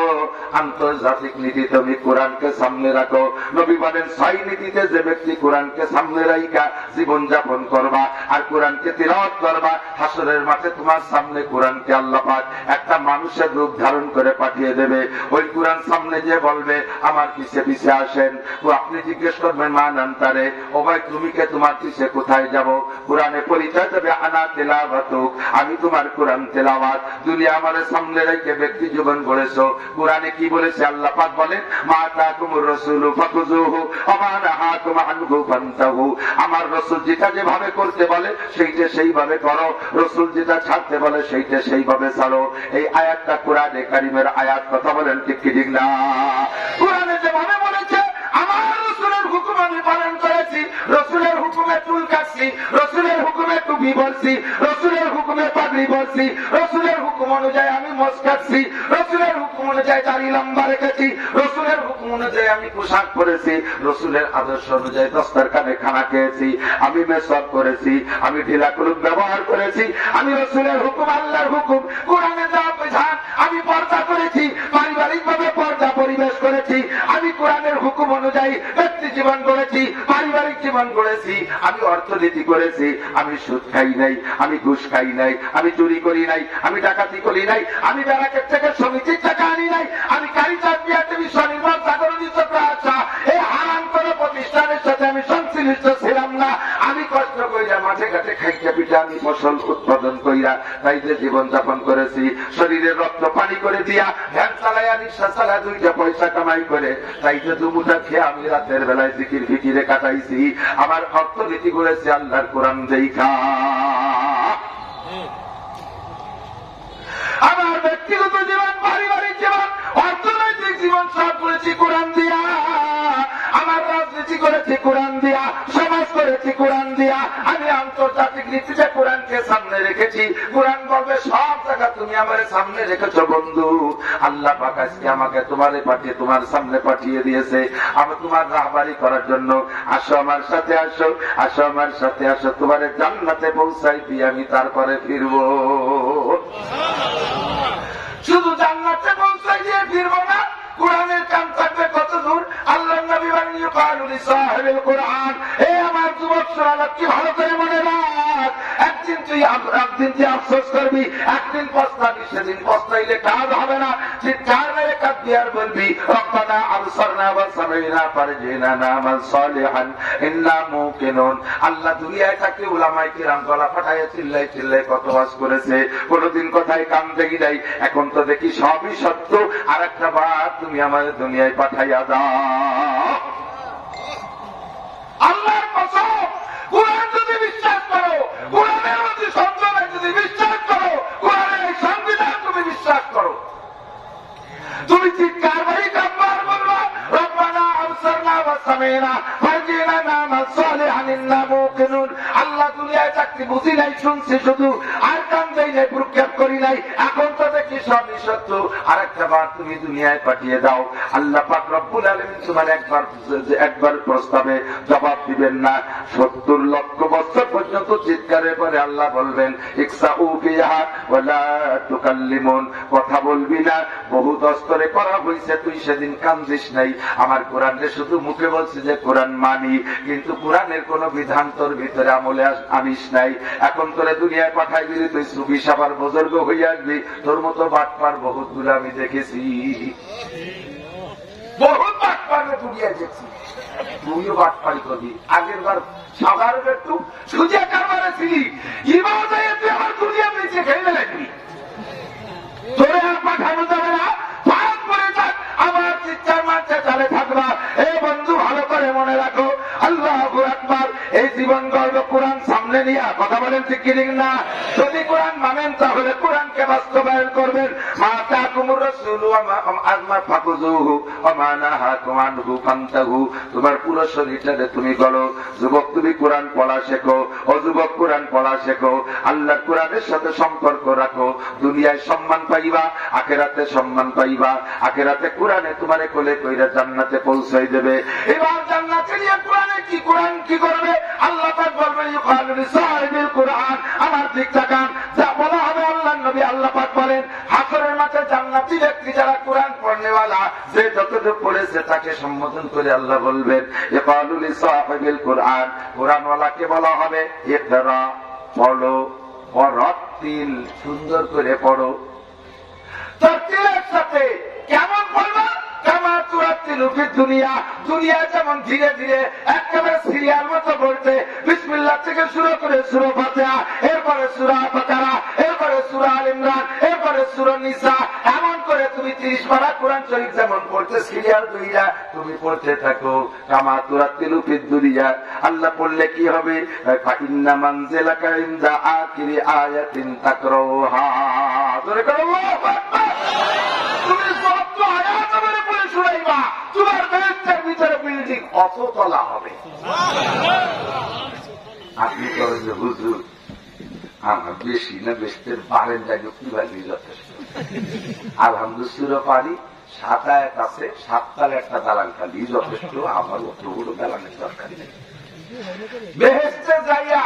আন্তর্জাতিক নীতি তুমি কোরআনকে সামনে রাখো। নবী বলেন 6 নীতিতে যে ব্যক্তি কোরআনকে সামনে রাখা জীবন যাপন করবা আর কোরআনকে তিলাওয়াত করবা, হাসরের মাঠে তোমার সামনে কোরআনকে আল্লাহ পাক একটা মানুষের রূপ ধারণ করে পাঠিয়ে দেবে। ওই কোরআন সামনে যে বলবে আমার পিছে পিছে আসেন। ও আপনি জিজ্ঞেস করবেন মান আনতারে, ও ভাই তুমি কে, তোমার পিছে কোথায় যাব? কোরআনে পরিচয় দেবে আনা তেলাওয়াতুক, আমি তোমার কোরআন তেলাওয়াত। দুনিয়া আমার সামনে রেখে ব্যক্তি জীবন গড়েছো। কোরআনে কি বলেছে আল্লাহ পাক বলেন মা আতাকুমুর রাসূলু ফাখুযুহু ওয়া মা নাহাকুম আনহু ফান্তাহু। আমার রাসূল যেটা যেভাবে করতে বলে সেইটা সেইভাবে করো, রাসূল যেটা ছাড়তে বলে সেইটা সেইভাবে ছাড়ো। এই আয়াতটা কোরআনে কারীমের আয়াত, কথা বলেন ঠিক কি ঠিক না? কোরআনে যেভাবে বলেছে আমার রাসূলের হুকুম আমি পালন করেছি, রাসূলের হুকুমে চুল কাটছি, রাসূলের হুকুমে টুপি পরছি, রাসূলের হুকুমে পাগড়ি পরছি, রাসূলের হুকুম অনুযায়ী আমি মোজ কাটছি, রাসূলের হুকুম অনুযায়ী দাড়ি লম্বা রেখেছি, রাসূলের হুকুম অনুযায়ী আমি পোশাক পরেছি, রাসূলের আদর্শ অনুযায়ী দস্তরখানে খানা খেয়েছি, আমি মেসওয়াক করেছি, আমি ঢিলা কলম ব্যবহার করেছি, আমি রাসূলের হুকুম আল্লাহর হুকুম কোরআনে যা বিধান আমি পর্দা করেছি, পারিবারিক ভাবে পর্দা পরিবেশ করেছি, আমি কোরআনের হুকুম অনুযায়ী ব্যক্তি জীবন করেছি, পারিবারিক জীবন করেছি, আমি অর্থনীতি করেছি, আমি সুদ খাই নাই, আমি ঘুষ খাই নাই, আমি চুরি করি নাই, আমি ডাকাতি করি নাই, আমি ব্যারাকের থেকে সমিতির টাকা আনি নাই, আমি কারিচার বিআরটিভি স্বনির্ভর জাগরণী চক্রাচ্ছা এই হারাম কোনো প্রতিষ্ঠানের সাথে আমি সংশ্লিষ্ট ছিলাম না। আমি কষ্ট কইরা মাঠে ঘাটে খাইতে পিঠে আমি ফসল উৎপাদন কইরা তাই যে জীবন যাপন করেছি, শরীরের রক্ত পানি করে দিয়া ভ্যান চালাইয়া রিক্সা চালায় 2টা পয়সা কামাই করে তাই যে দুমুটা খেয়ে আমি রাতের বেলায় জিকির ফিকিরে কাটাইছি। আমার অর্থনীতি করেছে আল্লাহর কোরআন দেইখা। আমার ব্যক্তিগত জীবন, পারিবারিক জীবন, অর্থনৈতিক জীবন সব করেছি কোরআন দিয়া। আমার রাজনীতি করেছি কোরআন দিয়া, সমাজ করেছি কোরআন দিয়া, আমি আন্তর্জাতিক নীতিতে কোরআনকে সামনে রেখেছি। কোরআন বলবে সব জায়গা তুমি আমার সামনে রেখেছো বন্ধু। আল্লাহ পাক আজকে আমাকে তোমারে পাঠিয়ে তোমার সামনে পাঠিয়ে দিয়েছে আমি তোমার রাহবারি করার জন্য। আসো আমার সাথে, আসো আসো আমার সাথে, আসো তোমার জান্নাতে পৌঁছাই দিয়ে আমি তারপরে ফিরবো। শুধু জান্নাতে পৌঁছাই দিয়ে ফিরবো না, কোরআনের কাম থাকবে কত দূর। আল্লাহ নবী বলেন ইউকালু লিসাহিবিল কোরআন, এ আমার যুবক শ্রোতা কি ভালো করে মনে রাখ, একদিন তুই আফসোস করবি, একদিন পস্তাবি, সেদিন পস্তাইলে কাজ হবে না। চিৎকার মেরে কাঁদবি আর বলবি রব্বানা আবসারনা ওয়া সামি'না ফারজি'না না'মাল সালিহান ইন্না মুকিনুন। আল্লাহ দুনিয়ায় থাকতে উলামায়ে কিরাম গলা ফাটাইয়া চিল্লাই চিল্লাই কত ওয়াজ করেছে, কোনদিন কথায় কান দেখি নাই। এখন তো দেখি সবই সত্য, আর একটা বার তুমি আমার দুনিয়ায় পাঠাইয়া দাও। আল্লাহর কসম, কোরআন যদি বিশ্বাস করো, কোরআনের মধ্যে সন্তান যদি বিশ্বাস করো, কোরআনের এই সংবিধান তুমি বিশ্বাস করো, তুমি চিৎকার বাড়ি কাব্বার বলবো রব্বানা আবসারনা ওয়া সামি'না ফারজি'না না'মাল সালিহান ইন্না মুকিনুন। আল্লাহ দুনিয়ায় থাকতে বুঝি নাই, শুনছি শুধু, আর কান দেই নাই, প্রক্ষেপ করি নাই। এখন তো দেখি সবই সত্য, আর একটা বার তুমি দুনিয়ায় পাঠিয়ে দাও। আল্লাহ পাক রব্বুল আলামিন তোমার একবার প্রস্তাবে জবাব দিবেন না। 70 লক্ষ বছর পর্যন্ত চিৎকারের পরে আল্লাহ বলবেন ইকসাউ ফিহা ওয়া লা তুকাল্লিমুন, কথা বলবি না, বহু দস্তরে করা হয়েছে, তুই সেদিন কান্দিস নাই। আমার কোরআনে শুধু মুখে বলছে যে কোরআন মানি, কিন্তু কোরআনের কোন বিধান তোর ভিতরে আমলে আনিস নাই। এখন তোরে দুনিয়ায় পাঠাই দিলি, তুই সুফি সাবার বুজুর্গ হয়ে আসবি। তোর মতো বাটপার বহুতগুলো আমি দেখেছি, বহুত বাটপার দুনিয়ায় দেখছি। তুইও বাটপারি করবি। আগের বার সাধারণ একটু সুজা কারবারে ছিলি, এবার তুই আমার দুনিয়া নিচে খেলে লাগবি। তোরে আর পাঠানো যাবে না, পাঠ করে থাক, আমার চিৎকার মারতে চালে থাকবা। এই বন্ধু ভালো করে মনে রাখো, আল্লাহু আকবার। এই জীবন গর্ব কোরআন সামনে সামনে নিয়ে কথা বলেন ঠিক কি না? যদি কোরআন মানেন তাহলে কোরআনকে বাস্তবায়ন করবেন। মা তাকুমুর রাসূলু আম্মা ফাকুযুহু ওয়া মা নাহাকুম আনহু ফান্তাহু। তোমার পুরো শরীরটাকে তুমি গলো। যুবক তুমি কোরআন পড়া শেখো, ও যুবক কোরআন পড়া শেখো, আল্লাহর কোরআনের সাথে সম্পর্ক রাখো। দুনিয়ায় সম্মান পাইবা, আখিরাতে সম্মান পাইবা। আখিরাতে কোরআনে তোমারে কোলে কইরা জান্নাতে পৌঁছাই দেবে। এবার জান্নাতে নিয়ে কোরআনে কি, কোরআন কি করবে? আল্লাহ পাক বলবেন ইউকালু লিসাহিবিল কোরআন, আমার দিক তাকান। যা বলা হবে আল্লাহর নবী আল্লাহ পাক বলেন হাসরের মাঠে জান্নাতি ব্যক্তি যারা কোরআন পড়নেওয়ালা, যে যতটুকু পড়েছে তাকে সম্বোধন করে আল্লাহ বলবেন ইউকালু লিসাহিবিল কোরআন, কোরআনওয়ালাকে বলা হবে ইকরা, পড়ো, ওয়ারাতিল, সুন্দর করে পড়ো। তারতিলের সাথে কেমন পড়বা? কামা তুরাতিলু ফিদ দুনিয়া, দুনিয়া যেমন ধীরে ধীরে একেবারে সিরিয়াল মতো পড়তে, বিসমিল্লাহ থেকে শুরু করে সূরা ফাতিহা, এরপরে সূরা বাকারা, এরপরে সূরা আল ইমরান, এরপরে সূরা নিসা, এমন করে তুমি 30 পারা কোরআন শরীফ যেমন পড়তে সিরিয়াল দুইরা তুমি পড়তে থাকো। কামা তুরাতিলু ফিদ দুনিয়া, আল্লাহ পড়লে কি হবে? ফা ইন্না মানজিলাকা ইনদা আখিরি আয়াতিন তাকরাউহা। জোরে করো আল্লাহু আকবার। তুমি যত আয়াত আমারে পড়ে শুনাইবা, তোমার বেহেশতের ভিতরে বিল্ডিং অততলা হবে। আপনি করেন যে হুজুর আমার বেশি না বেশতের পারেন যাই কিভাবে যথেষ্ট। আলহামদুলিল্লাহ পারি, 7 আয়াত আছে, 7 তালে একটা দালান খালি যথেষ্ট, আমার অতগুলো দালানের দরকার নেই। বেহেশতে যাইয়া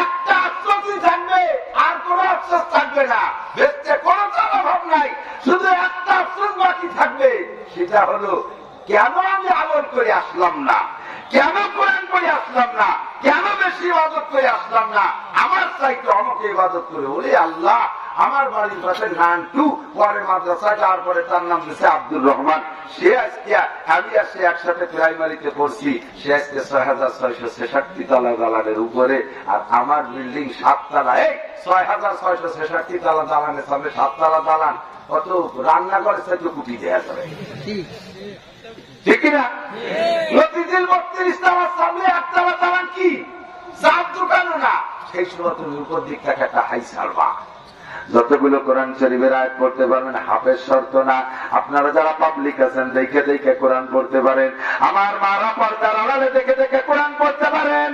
একটা আশ্বাসই থাকবে, আর কোন আশ্বাস থাকবে না। বেহেশতে কোন অভাব নাই, শুধু একটা আশ্বাস বাকি থাকবে, সেটা হলো কেন আমি আমল করে আসলাম না, কেন কোরআন করে আসলাম না, কেন বেশি ইবাদত করে আসলাম না, আমার চাইতে আমাকে ইবাদত করে। ওরে আল্লাহ, আমার বাড়ির পাশে নানটু পরে মাদ্রাসা, তারপরে তার নাম দিচ্ছে আব্দুর রহমান, সে আজকে আমি আর সে একসাথে প্রাইমারিতে পড়ছি, সে আজকে 6666 তলা দালানের উপরে, আর আমার বিল্ডিং 7 তলা। এই 6666 তলা দালানের সামনে 7 তলা দালান, কত রান্না করে সেগুলো কুটি দেওয়া যাবে, ঠিক কিনা? লতিজিল 32 তলার সামনে 1 তলা দালান কি চার দোকানও না, সেই সময় তুমি উপর দিক থেকে একটা হাই ছাড়বা। যতগুলো কোরআন শরীফের আয়াত পড়তে পারবেন হাফেজ শর্ত না। আপনারা যারা পাবলিক আছেন দেখে দেখে কোরআন পড়তে পারেন, আমার মারা পর্দার আড়ালে দেখে দেখে কোরআন পড়তে পারেন।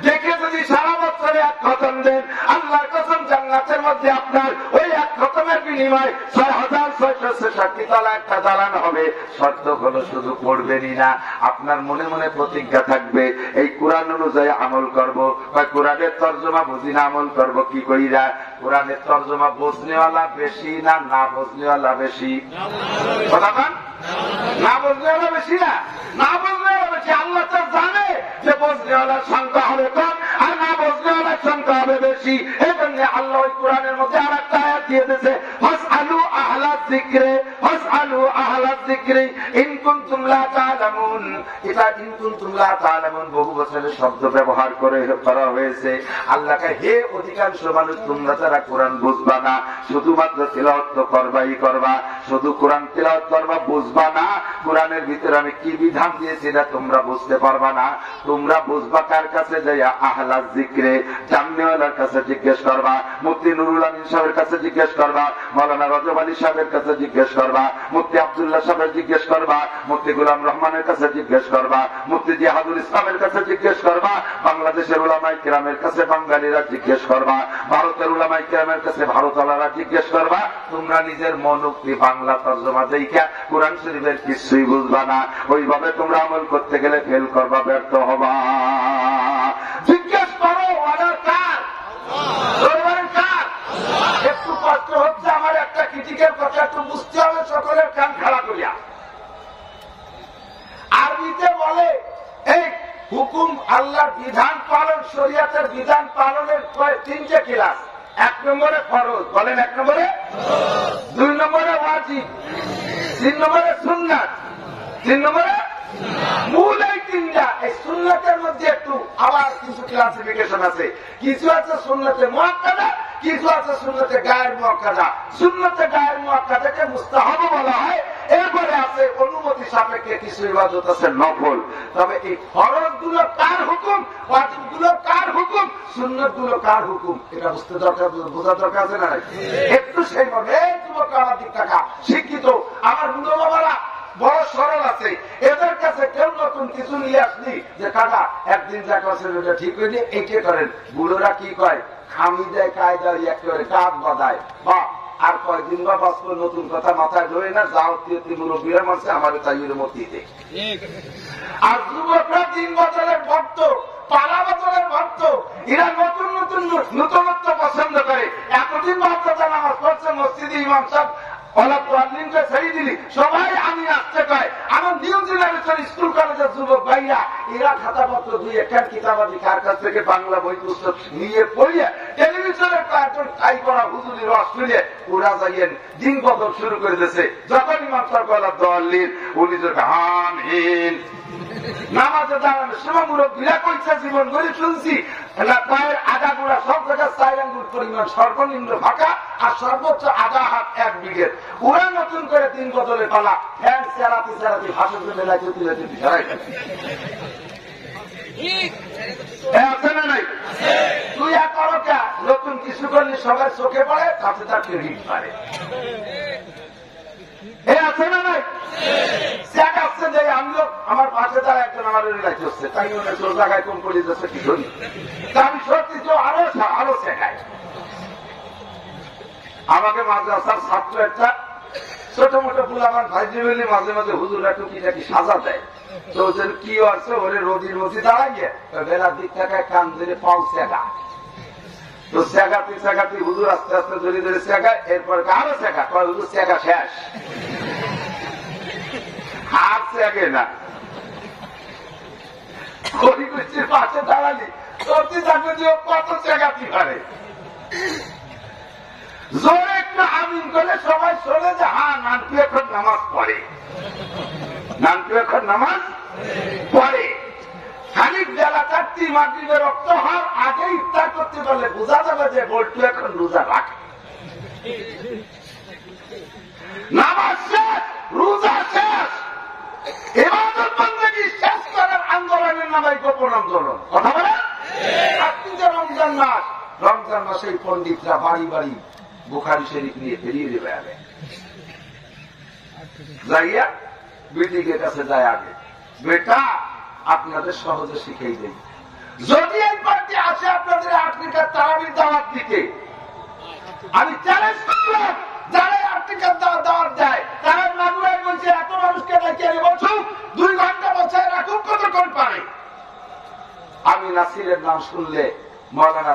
দেখে যদি সারা বছরে 1 খতম দেন, আল্লাহর কসম জান্নাতের মধ্যে আপনার ওই 1 খতমের বিনিময় 6666 তলা একটা দালান হবে। শর্ত হলো শুধু পড়বেনই না, আপনার মনে মনে প্রতিজ্ঞা থাকবে এই কোরআন অনুযায়ী আমল করব, বা কোরআনের তর্জমা বুঝি না আমল করব কি কইরা। কোরআনের তর্জমা বুঝনেওয়ালা বেশি না না বুঝনেওয়ালা বেশি? কথা বলেন, না বুঝনেওয়ালা বেশি না না বুঝনেওয়ালা বেশি? আল্লাহ তো জানে যে বুঝনেওয়ালার সংখ্যা হবে কম আর না বুঝনেওয়ালার সংখ্যা হবে বেশি। এই জন্য আল্লাহ ওই কোরআনের মধ্যে আর একটা আয়াত দিয়ে দিয়েছে, ফাসআলু আহলা যিকরি, ফাসআলু আহলা যিকরি ইন কুনতুম লা তা'লামুন। এটা ইন কুনতুম লা তা'লামুন বহু বছরের শব্দ ব্যবহার করে করা হয়েছে। আল্লাহকে হে অধিকাংশ মানুষ, তোমরা যারা কোরআন বুঝবা না, শুধুমাত্র তিলাওয়াত করবাই করবা, শুধু কোরআন তিলাওয়াত করবা, বুঝবা না কোরআনের ভিতরে আমি কি বিধান দিয়েছি না তোমরা বুঝতে পারবা না। তোমরা বুঝবা কার কাছে যাইয়া? আহলা যিকরে, জাননেওয়ালার কাছে জিজ্ঞেস করবা, মুফতি নুরুল আমিন সাহেবের কাছে জিজ্ঞেস করবা, মাওলানা রজব আলী সাহেবের কাছে জিজ্ঞেস করবা, মুফতি আব্দুল্লাহ সাহেবের জিজ্ঞেস করবা, মুফতি গোলাম রহমানের কাছে জিজ্ঞেস করবা, মুফতি জিহাদুল ইসলামের কাছে জিজ্ঞেস করবা, বাংলাদেশের উলামায়ে কেরামের কাছে বাঙালিরা জিজ্ঞেস করবা, ভারতের উলামায়ে কেরামের কাছে ভারতওয়ালারা জিজ্ঞেস করবা। তোমরা নিজের মনোক্তি বাংলা তর্জমা দেইখা কোরআন শরীফের কিছুই বুঝবা না, ওইভাবে তোমরা আমল করতে গেলে ফেল করবা, ব্যর্থ হবা। জিজ্ঞেস করো অর্ডার কার? দরবারের কার? একটু কষ্ট হচ্ছে, আমার একটা ক্রিটিকের কথা একটু বুঝতে হবে, সকলের কান খাড়া করিয়া। আরবিতে বলে এই হুকুম আল্লাহর বিধান পালন, শরীয়তের বিধান পালনের 3টে ক্লাস। 1 নম্বরে ফরজ, বলেন 1 নম্বরে, 2 নম্বরে ওয়াজিব, 3 নম্বরে সুন্নাত, 3 নম্বরে মূল। এই 3টা, এই সুন্নাতের মধ্যে একটু আবার কিছু ক্লাসিফিকেশন আছে। কিছু আছে সুন্নাতে মুআক্কাদা, কিছু আছে সুন্নাতে গায়ের মুআক্কাদা। সুন্নাতে গায়ের মুআক্কাদাকে মুস্তাহাব বলা হয়, এরপরে আছে অনুমতি সাপেক্ষে কিছু ইবাদত আছে নফল। তবে এই ফরজ গুলো কার হুকুম, ওয়াজিব গুলো কার হুকুম, সুন্নত গুলো কার হুকুম, এটা বুঝতে দরকার, বোঝা দরকার আছে না? একটু সেই ভাবে যুবক আমার দিক টাকা শিক্ষিত আমার বুড়ো বাবারা বড় সরল আছে, এদের কাছে কেউ নতুন কিছু নিয়ে আসলি যে কাকা একদিন যা করছেন ওটা ঠিক হয়নি, এইকে করেন। বুড়োরা কি কয়, খামি দেয়, কায়দা এক করে কাক বাঁধায়, বা আর কয়েকদিন বা বাঁচব, নতুন কথা মাথায় ধরে না, যাও মুরব্বীরা মারছে আমার তাইয়ের মতিতে। আর যুবকরা 3 বছরের ভক্ত, পালা বছরের ভক্ত, এরা নতুন নতুন নতুনত্ব পছন্দ করে। এতদিন বাচ্চা নামাজ পড়ছে মসজিদে, ইমাম সাহেব সবাই আমি আসতে পাই। আমার নিউ জেনারেশন স্কুল কলেজের যুবক ভাইরা এরা খাতাপত্র দিয়ে কেন কিতাবাদি কার কাছ থেকে বাংলা বই পুস্তক নিয়ে পড়িয়ে টেলিভিশনের কয়েকজন খাই করা হুজুরির রস ফিরে ওরা যাইয়েন দিন বদল শুরু করে দিয়েছে। যখন ইমাম সাহেব বলার দলিল উনি আমিন নামাজে দাঁড়ানো সময় মুরব্বীরা কইছে জীবন গড়ে শুনছি, পায়ের আগা গোড়া সব জায়গায় 4 আঙ্গুল পরিমাণ সর্বনিম্ন ফাঁকা আর সর্বোচ্চ আধা হাত 1 বিঘে। ওরা নতুন করে 3 বছরের পালা ফ্যান চেরাতি চেরাতি হাসের মেলায় তুলে তুলে সরাই আছে না নাই? তুই এক করো কে নতুন কিছু করলে সবাই চোখে পড়ে, কাছে তার ক্রেডিট পারে। আছে না নাই? আসছে যে আমিও আমার পাশে তারা একজন আমার হচ্ছে, তাই তোর জায়গায় কোন করে যাচ্ছে কি ধরি, আমি সত্যি তো আরো শেখাই। আমাকে মাদ্রাসার ছাত্র একটা ছোট মোটো ফুল আমার ভাইজি মিলে মাঝে মাঝে হুজুরা টুকিটাকি সাজা দেয়। তো কি আছে ওরে রোদির মধ্যে দাঁড়াইয়ে বেলার দিক থেকে কান ধরে পাও শেখা, তো শেখাতে শেখাতে হুজুর আস্তে আস্তে ধরে ধরে শেখায়, এরপর আরো শেখা, হুজুর শেখা শেষ, হাত শেখে না। হরিকুষ্টির পাশে দাঁড়ালি সত্যি থাকবে যে কত শেখাতে পারে। জোরে একটু আমিন করে সবাই শোনে যে হ্যাঁ নানটু এখন নামাজ পড়ে, নানটু এখন নামাজ পড়ে। খানিক বেলা 4টি মাগরিবের রক্ত হওয়ার আগে ইফতার করতে পারলে বোঝা যাবে যে বল্টু এখন রোজা রাখে। নামাজ শেষ, রোজা শেষ, ইবাদত বন্দেগী শেষ করার আন্দোলনের নামে গোপন আন্দোলন। কথা বলে আপনি যে রমজান মাস, রমজান মাসে পন্ডিতরা বাড়ি বাড়ি বুখারী শরীফ নিয়ে ফেরিয়ে দেবে, আগে যাইয়া বেটিকে কাছে যায়, আগে বেটা আপনাদের সহজে শিখাই দেয়, যদি এই পার্টি আসে আপনাদের আফ্রিকার তারাবির দাওয়াত দিতে, আমি চ্যালেঞ্জ করলাম যারা আফ্রিকার দাওয়াত দেয় তারা মাগুরায় বলছে এত মানুষকে ডাকিয়ে বছর 2 ঘন্টা বসায় রাখুক, কতক্ষণ পারে। আমি নাসিরের নাম শুনলে, মৌলানা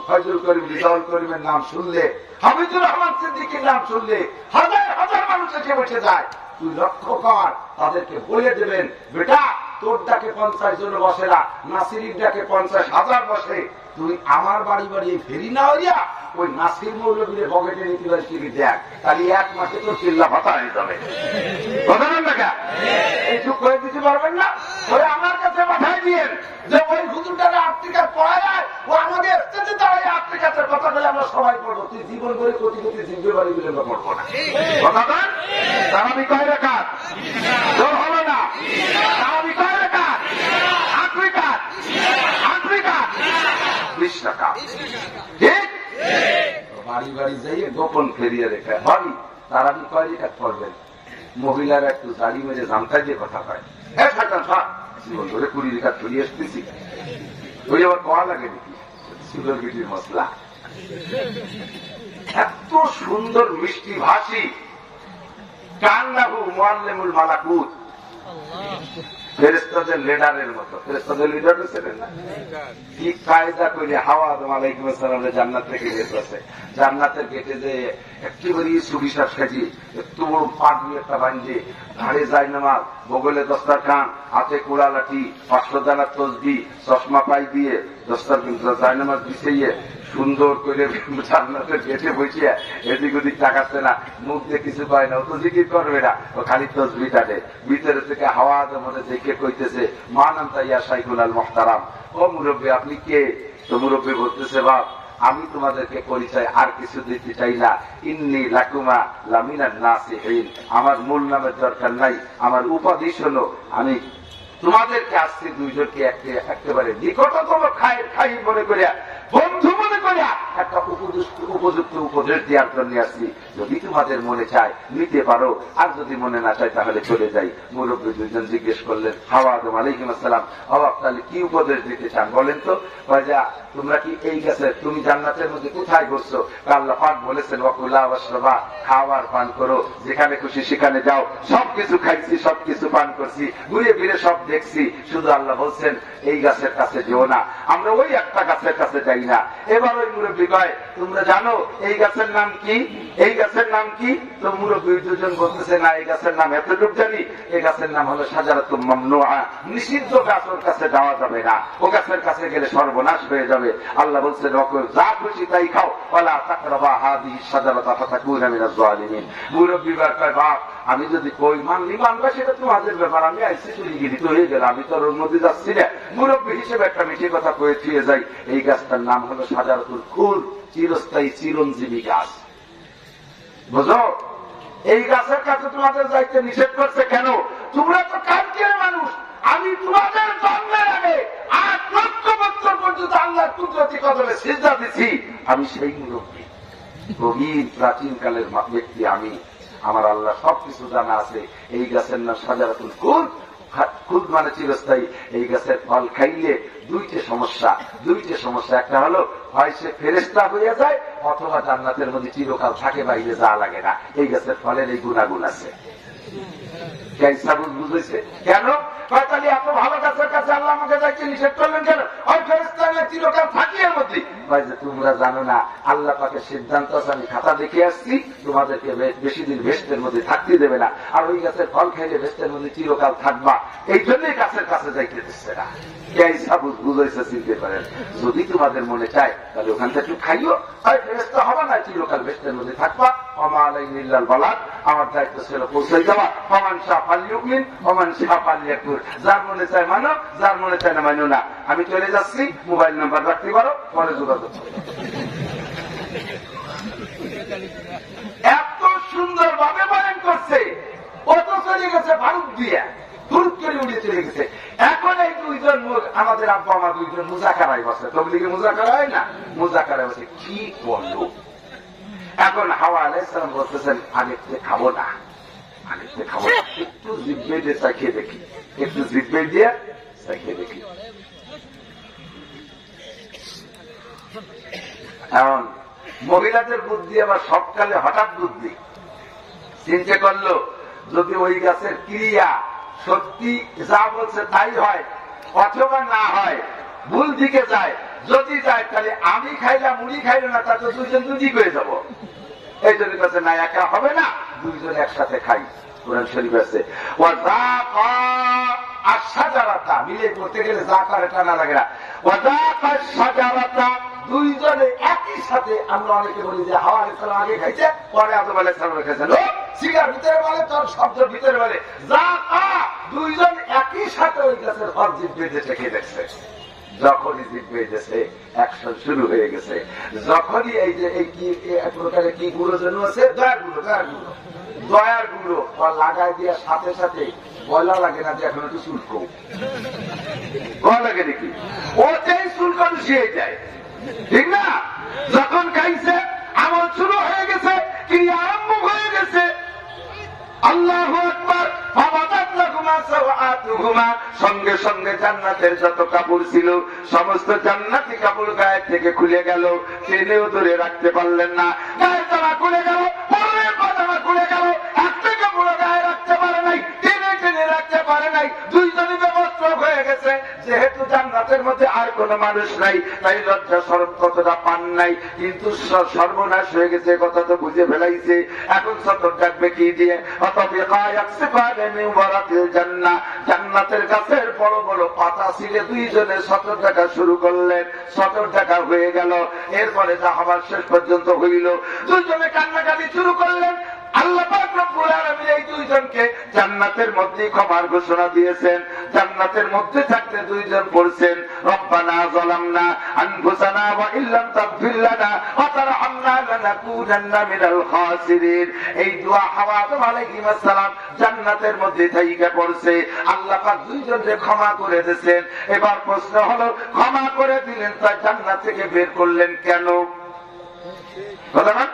ফজলুল করিম, রিজাউল করিমের নাম শুনলে, হামিদুর রহমান সিদ্দিকীর নাম শুনলে হাজার হাজার মানুষ এসে বসে যায়। তুই লক্ষ্য কর, তাদেরকে বলে দেবেন বেটা তোর ডাকে 50 জন বসে না, নাসিরির ডাকে 50,000 বসে, তুই আমার বাড়ি বাড়ি ফেরি না হইয়া ওই নাসির মৌলবীর পকেটে নিতে পারিস কি দেখ, তাহলে 1 মাসে তোর চিল্লা ভাতা হয়ে যাবে। কথা বলেন না, এই চুপ করে দিতে পারবেন না? ওই আমার কাছে পাঠাই দিয়েন যে ওই হুজুরটাকে আফ্রিকা পড়ায়, ও আমাকে স্টেজে দাঁড়িয়ে আফ্রিকাতে কথা বলে আমরা সবাই পড়বো, তুই জীবন করে কোটি কোটি জিম্বে বাড়ি বলে আমরা পড়বো না। কথা বলেন, তারাবি কয় রাকাত? জোর হলো না, তারাবি কয় রাকাত? আফ্রিকা 20 টাকা, ঠিক? বাড়ি বাড়ি যাইয়ে গোপন ফেরিয়ে রেখে ভাবি তারাবি কয় রাকাত পড়বেন। মহিলারা একটু দাড়ি মেরে জামতায় দিয়ে কথা পায়, হ্যাঁ থাকান থাক জীবন ধরে 20 রাকাত ফিরিয়ে আসতেছি, ওই আবার কয়া লাগে নাকি সুন্দর বিটির মশলা। এত সুন্দর মিষ্টি ভাষী, কান্নাহু মুআল্লিমুল মালাকুত, ফেরেশতাদের লিডারের মতো। ফেরেশতাদের লিডার ছিলেন না, কি কায়দা করে হাওয়া আদম আলাইহিস সালামের জান্নাত থেকে বের করছে। জান্নাতের গেটে যে একেবারে সুবিশাল সাজি, একটু বড় পাগড়ি একটা বান্ধে, ঘাড়ে যায় নামাজ, বগলে দস্তারখান, হাতে কুড়া লাঠি, 500 দানার তসবিহ, চশমা পাই দিয়ে দস্তার যায় নামাজ বিছিয়ে সুন্দর করে জান্নাতের গেটে বসিয়ে এদিক ওদিক তাকাচ্ছে না, মুখ দিয়ে কিছু পায় না, ও তো জিকির করবে না, ও খালি তসবিহ কাটে। ভিতরে থেকে হাওয়া মনে দেখে কইতেছে মা নাম তাইয়া শাইখুল আল মুহতারাম, ও মুরব্বী আপনি কে? তো মুরব্বী বলতেছে বাপ আমি তোমাদেরকে পরিচয় আর কিছু দিতে চাই না। ইন্নী লাকুমা লামিনান নাসিহিন, আমার মূল নামের দরকার নাই, আমার উপাধি হলো আমি তোমাদেরকে আসছি দুইজনকে একেবারে নিকটতম খাই মনে করিয়া, বন্ধু মনে করিয়া একটা উপযুক্ত উপদেশ দেওয়ার জন্য আসছি। যদি তোমাদের মনে চায় নিতে পারো, আর যদি মনে না চায় তাহলে চলে যাই। মুরব্বী দুইজন জিজ্ঞেস করলেন, হাওয়া আদম আলাইহিস সালাম, হাওয়া তাহলে কি উপদেশ দিতে চান বলেন তো? তোমরা কি এই গাছের, তুমি জান্নাতের মধ্যে কোথায় করছো? আল্লাহ পাক বলেছেন ওয়াকুলা ওয়াশরাবা, খাওয়ার পান করো, যেখানে খুশি সেখানে যাও। সবকিছু খাইছি, সবকিছু পান করছি, ঘুরে ফিরে সব দেখছি, শুধু আল্লাহ বলছেন এই গাছের কাছে যেও না। আমরা ওই একটা গাছের কাছে যাই না। এবার ওই মুরব্বী কয়, তোমরা জানো এই গাছের নাম কি? এই গাছের নাম কি? তো মুরব্বী দুজন বলতেছে, না এই গাছের নাম এতটুকু জানি, এই গাছের নাম হলো শাজারাতুম মামনুআ, নিষিদ্ধ গাছ, ওর কাছে যাওয়া যাবে না, ও গাছের কাছে গেলে সর্বনাশ হয়ে যাবে। আল্লাহ বলছেন যা খুশি তাই খাও, ওয়ালা তাকরাবা হাযিহি শাজারাতা ফাতাকুনা মিনাজ জালিমিন। মুরব্বী কয়, বাপ আমি যদি কই মানবা সেটা তোমাদের ব্যাপার, আমি আইসি চুরিগিরি তো হয়ে গেল, আমি তো ওর মধ্যে যাচ্ছি না। মুরব্বী হিসেবে একটা মিঠি কথা কয়ে ছুঁয়ে যাই। এই গাছটার নাম হলো শাজারাতুল খুলদ, চিরস্থায়ী চিরঞ্জীবী গাছ। বুঝো, এই গাছের কাছে তোমাদের যাইতে নিষেধ করছে কেন? তোমরা তো কালকের মানুষ। আমি তোমাদের জন্মের আগে 8 লক্ষ বছর পর্যন্ত আল্লাহর কুদরতি কদমে সিজদা দিছি। আমি সেই মুরব্বী, গভীর প্রাচীন কালের ব্যক্তি আমি। আমার আল্লাহ সবকিছু জানা আছে। এই গাছের নাম শাজারাতুল খুলদ, খুদ মানে চিরস্থায়ী। এই গাছের ফল খাইলে দুইটা সমস্যা। একটা হলো হয় সে ফেরেশতা হয়ে যায়, অথবা জান্নাতের মধ্যে চিরকাল থাকে, বাইরে যাওয়া লাগে না। এই গাছের ফলের এই গুণাগুণ আছে। বুঝেছে কেন? তাহলে এত ভালো গাছের কাছে আল্লাহ আমাকে যাইতে নিষেধ করলেন কেন? ওই ফেরেশতা চিরকাল থাকি এর মধ্যে। তোমরা জানো না, আল্লাহ পাকের সিদ্ধান্ত আছে, আমি খাতা দেখে আসছি, তোমাদেরকে বেশি দিন ভেস্টের মধ্যে থাকতে দেবে না, আর ওই গাছের ফল খাইলে ভেস্টের মধ্যে চিরকাল থাকবা। এই জন্যই গাছের কাছে যাইতে দিচ্ছে না। বুঝাইছে, চিনতে পারেন। যদি তোমাদের মনে চায় তাহলে ওখান থেকে একটু খাইও, তাই ফেরেশতা হবা না, চিরকাল ভেস্টের মধ্যে থাকবা। ওমা আলাইনা ইল্লাল বালাগ, আমার দায়িত্ব ছিল পৌঁছে যাওয়া। ওমান শাআ ফালইউমিন ওমান শাআ ফালইয়াকফুর, যার মনে চায় মানো, যার মনে চায় না মানো না। আমি চলে যাচ্ছি, মোবাইল নাম্বার রাখতে পারো, পরে যোগাযোগ। এত সুন্দর ভাবে বয়ান করছে, অত চলে গেছে ভারত দিয়ে, ফুরুত করে উড়িয়ে চলে গেছে। এখন এই দুইজন, আমাদের আব্বা আমার দুইজন মুজাকারায় বসে, তবলিগে মুজাকারা হয় না, মুজাকারায় বসে কি করলো। এখন হাওয়া আলাইহিস সালাম বলতেছেন, আরেকটু খাবো না, একটু জিব্বে দিয়ে চাখিয়ে দেখি, একটু জিব্বে দিয়ে চাখিয়ে দেখি। এখন মহিলাদের বুদ্ধি আবার সবকালে হঠাৎ বুদ্ধি, চিন্তা করলো যদি ওই গাছের ক্রিয়া সত্যি যা বলছে তাই হয়, অথবা না হয়, ভুল দিকে যায়, যদি যায় তাহলে আমি খাইলাম মুড়ি খাইল না, তাতে দুইজন দুটি হয়ে যাবো। এই জন্য কাছে না, একা হবে না, দুইজন একসাথে খাই। কোরআন শরীফ আছে, আর সাজারাতা মিলে করতে গেলে যা করে টানা লাগে না, সাজারাতা দুইজনে একই সাথে। আমরা অনেকে বলি যে হাওয়া আলাইহিস সালাম আগে খাইছে, পরে আদম আলাইহিস সালাম খাইছেন। সিগার ভিতরে বলে, তোর শব্দ ভিতরে বলে, যা দুইজন একই সাথে ওই গাছের ফল জিভ বেঁধে খেয়ে দেখছে। যখনই জিভ বেঁধেছে অ্যাকশন শুরু হয়ে গেছে। যখনই এই যে এই কি এক প্রকারের কি গুঁড়ো যেন আছে, দয়ার গুঁড়ো লাগাই দিয়ে সাথে সাথে গলা লাগে না যে এখন একটু শুল্ক গলা লাগে দেখি, ওটাই শুল্ক মিশিয়ে যায়, ঠিক না? যখন খাইছে আমল শুরু হয়ে গেছে, ক্রিয়া আরম্ভ হয়ে গেছে। আল্লাহু আকবার। সঙ্গে সঙ্গে জান্নাতের যত কাপড় ছিল সমস্ত জান্নাতি কাপড় গায়ে থেকে খুলে গেল, টেনেও ধরে রাখতে পারলেন না। গায়ের জামা খুলে গেল, পরনের পাজামা খুলে গেল, একটা কাপড় গায়ে রাখতে পারে নাই, টেনে টেনে রাখতে পারে নাই, দুইজনই ব্যবস্থা হয়ে গেছে। যেহেতু জান্নাতের মধ্যে আর কোন মানুষ নাই, তাই লজ্জা শরম কতটা পান নাই, কিন্তু সর্বনাশ হয়ে গেছে, কথা তো বুঝে ফেলাইছে। এখন সতর ডাকবে কি দিয়ে? জান্নাতের গাছের বড় বড় পাতা ছিলে দুইজনে সতর টাকা শুরু করলেন, সতর টাকা হয়ে গেল। এরপরে যা হবার শেষ পর্যন্ত হইল, দুইজনে কান্নাকাটি শুরু করলেন। আল্লাহ পাক রব্বুল আলামিন এই দুইজনকে জান্নাতের মধ্যে ক্ষমার ঘোষণা দিয়েছেন। জান্নাতের মধ্যে থাকতে দুইজন পড়ছেন রব্বানা যালামনা আনফুসানা ওয়া ইল্লাম তাগফির লানা ওয়া তারহামনা লানাকুনান্না মিনাল খাসিরিন। এই দোয়া হাওয়া আদম আলাইহিস সালাম জান্নাতের মধ্যে থাইকা পড়ছে। আল্লাহ পাক দুইজনকে ক্ষমা করে দিয়েছেন। এবার প্রশ্ন হলো, ক্ষমা করে দিলেন তা জান্নাত থেকে বের করলেন কেন? কথা না,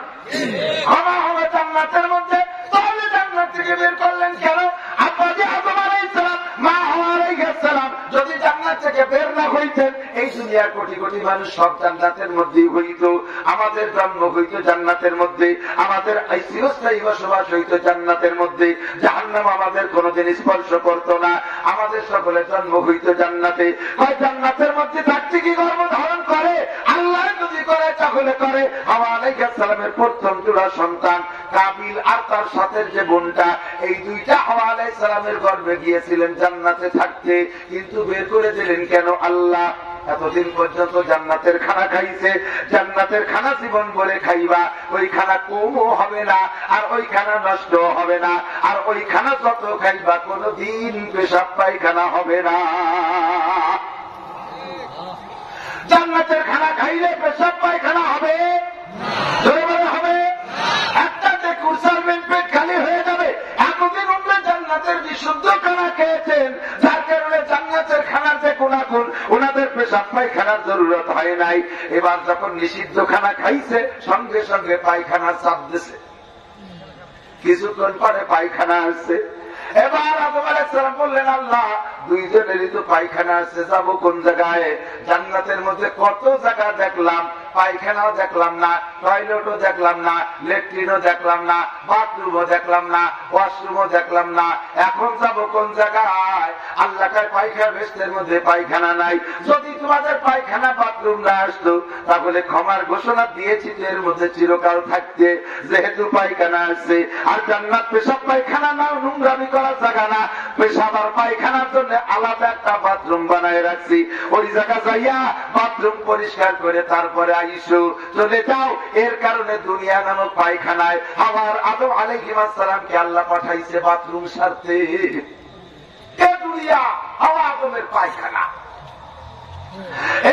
ক্ষমা হলো জান্নাতের মধ্যে, তাহলে জান্নাত থেকে বের করলেন কেন? আব্বা যে আদম আলাইহিস সালাম, মা হাওয়া আলাইহিস সালাম যদি জান্নাত থেকে বের না হইতেন, এই দুনিয়ার কোটি কোটি মানুষ সব জান্নাতের মধ্যেই হইত। আমাদের জন্ম হইত জান্নাতের মধ্যে, আমাদের চিরস্থায়ী বসবাস হইত জান্নাতের মধ্যে। জাহান্নাম আমাদের কোনোদিন স্পর্শ করত না। আমাদের সকলের জন্ম হইত জান্নাতে। হয় জান্নাতের মধ্যে থাকতে কি গর্ভ ধারণ করে? আল্লাহ যদি করে তাহলে করে। হাওয়া আলাইহিস সালামের প্রথম জোড়া সন্তান কাবিল আর তার সাথে যে বোনটা, এই দুইটা হাওয়া আলাইহিস সালামের গর্ভে গিয়েছিলেন জান্নাতে থাকতে, কিন্তু বের করে দিলেন কেন আল্লাহ? এতদিন পর্যন্ত জান্নাতের খানা খাইছে, জান্নাতের খানা জীবন বলে খাইবা, ওই খানা কমও হবে না, আর ওই খানা নষ্ট হবে না, আর ওই খানা যত খাইবা কোনদিন পেশাব পায়খানা হবে না। জান্নাতের খানা খাইলে পেশাব পায়খানা হবে? হবে? একটা যে কুরসালমেন পেট খালি হয়ে যাবে। এতদিন উঠলে জান্নাতের বিশুদ্ধ খানা খেয়েছেন, যার কারণে জান্নাতের খানার যে গুণাগুণ, ওনাদের পেশাব পায়খানার জরুরত হয় নাই। এবার যখন নিষিদ্ধ খানা খাইছে, সঙ্গে সঙ্গে পায়খানা চাপ দিছে, কিছুক্ষণ পরে পায়খানা আসছে। এবার আদম আলাইহিস সালাম বললেন, আল্লাহ দুইজনেরই তো পায়খানা আসছে, যাবো কোন জায়গায়? জান্নাতের মধ্যে কত জায়গা দেখলাম, পায়খানাও দেখলাম না, টয়লেটও দেখলাম না, ল্যাট্রিনও দেখলাম না, বাথরুমও দেখলাম না, ওয়াশরুমও দেখলাম না, এখন যাবো কোন জায়গায়? আল্লাহ কয় পায়খানা বেস্টের মধ্যে পায়খানা নাই। যদি তোমাদের পায়খানা বাথরুম না আসতো, তাহলে ক্ষমার ঘোষণা দিয়েছি যে এর মধ্যে চিরকাল থাকতে, যেহেতু পায়খানা আসছে। আর জান্নাত পেশাব পায়খানা না, নোংরামি করার জায়গা না, পেশাব আর পায়খানার জন্য আলাদা একটা বাথরুম বানায় রাখছি। ওই জায়গা যাইয়া বাথরুম পরিষ্কার করে তারপরে আইসো, চলে যাও। এর কারণে দুনিয়া নামক পায়খানায় আমার আদম আলাইহিস সালামকে আল্লাহ পাঠাইছে বাথরুম সারতে। এ দুনিয়া হাওয়া আদমের পায়খানা।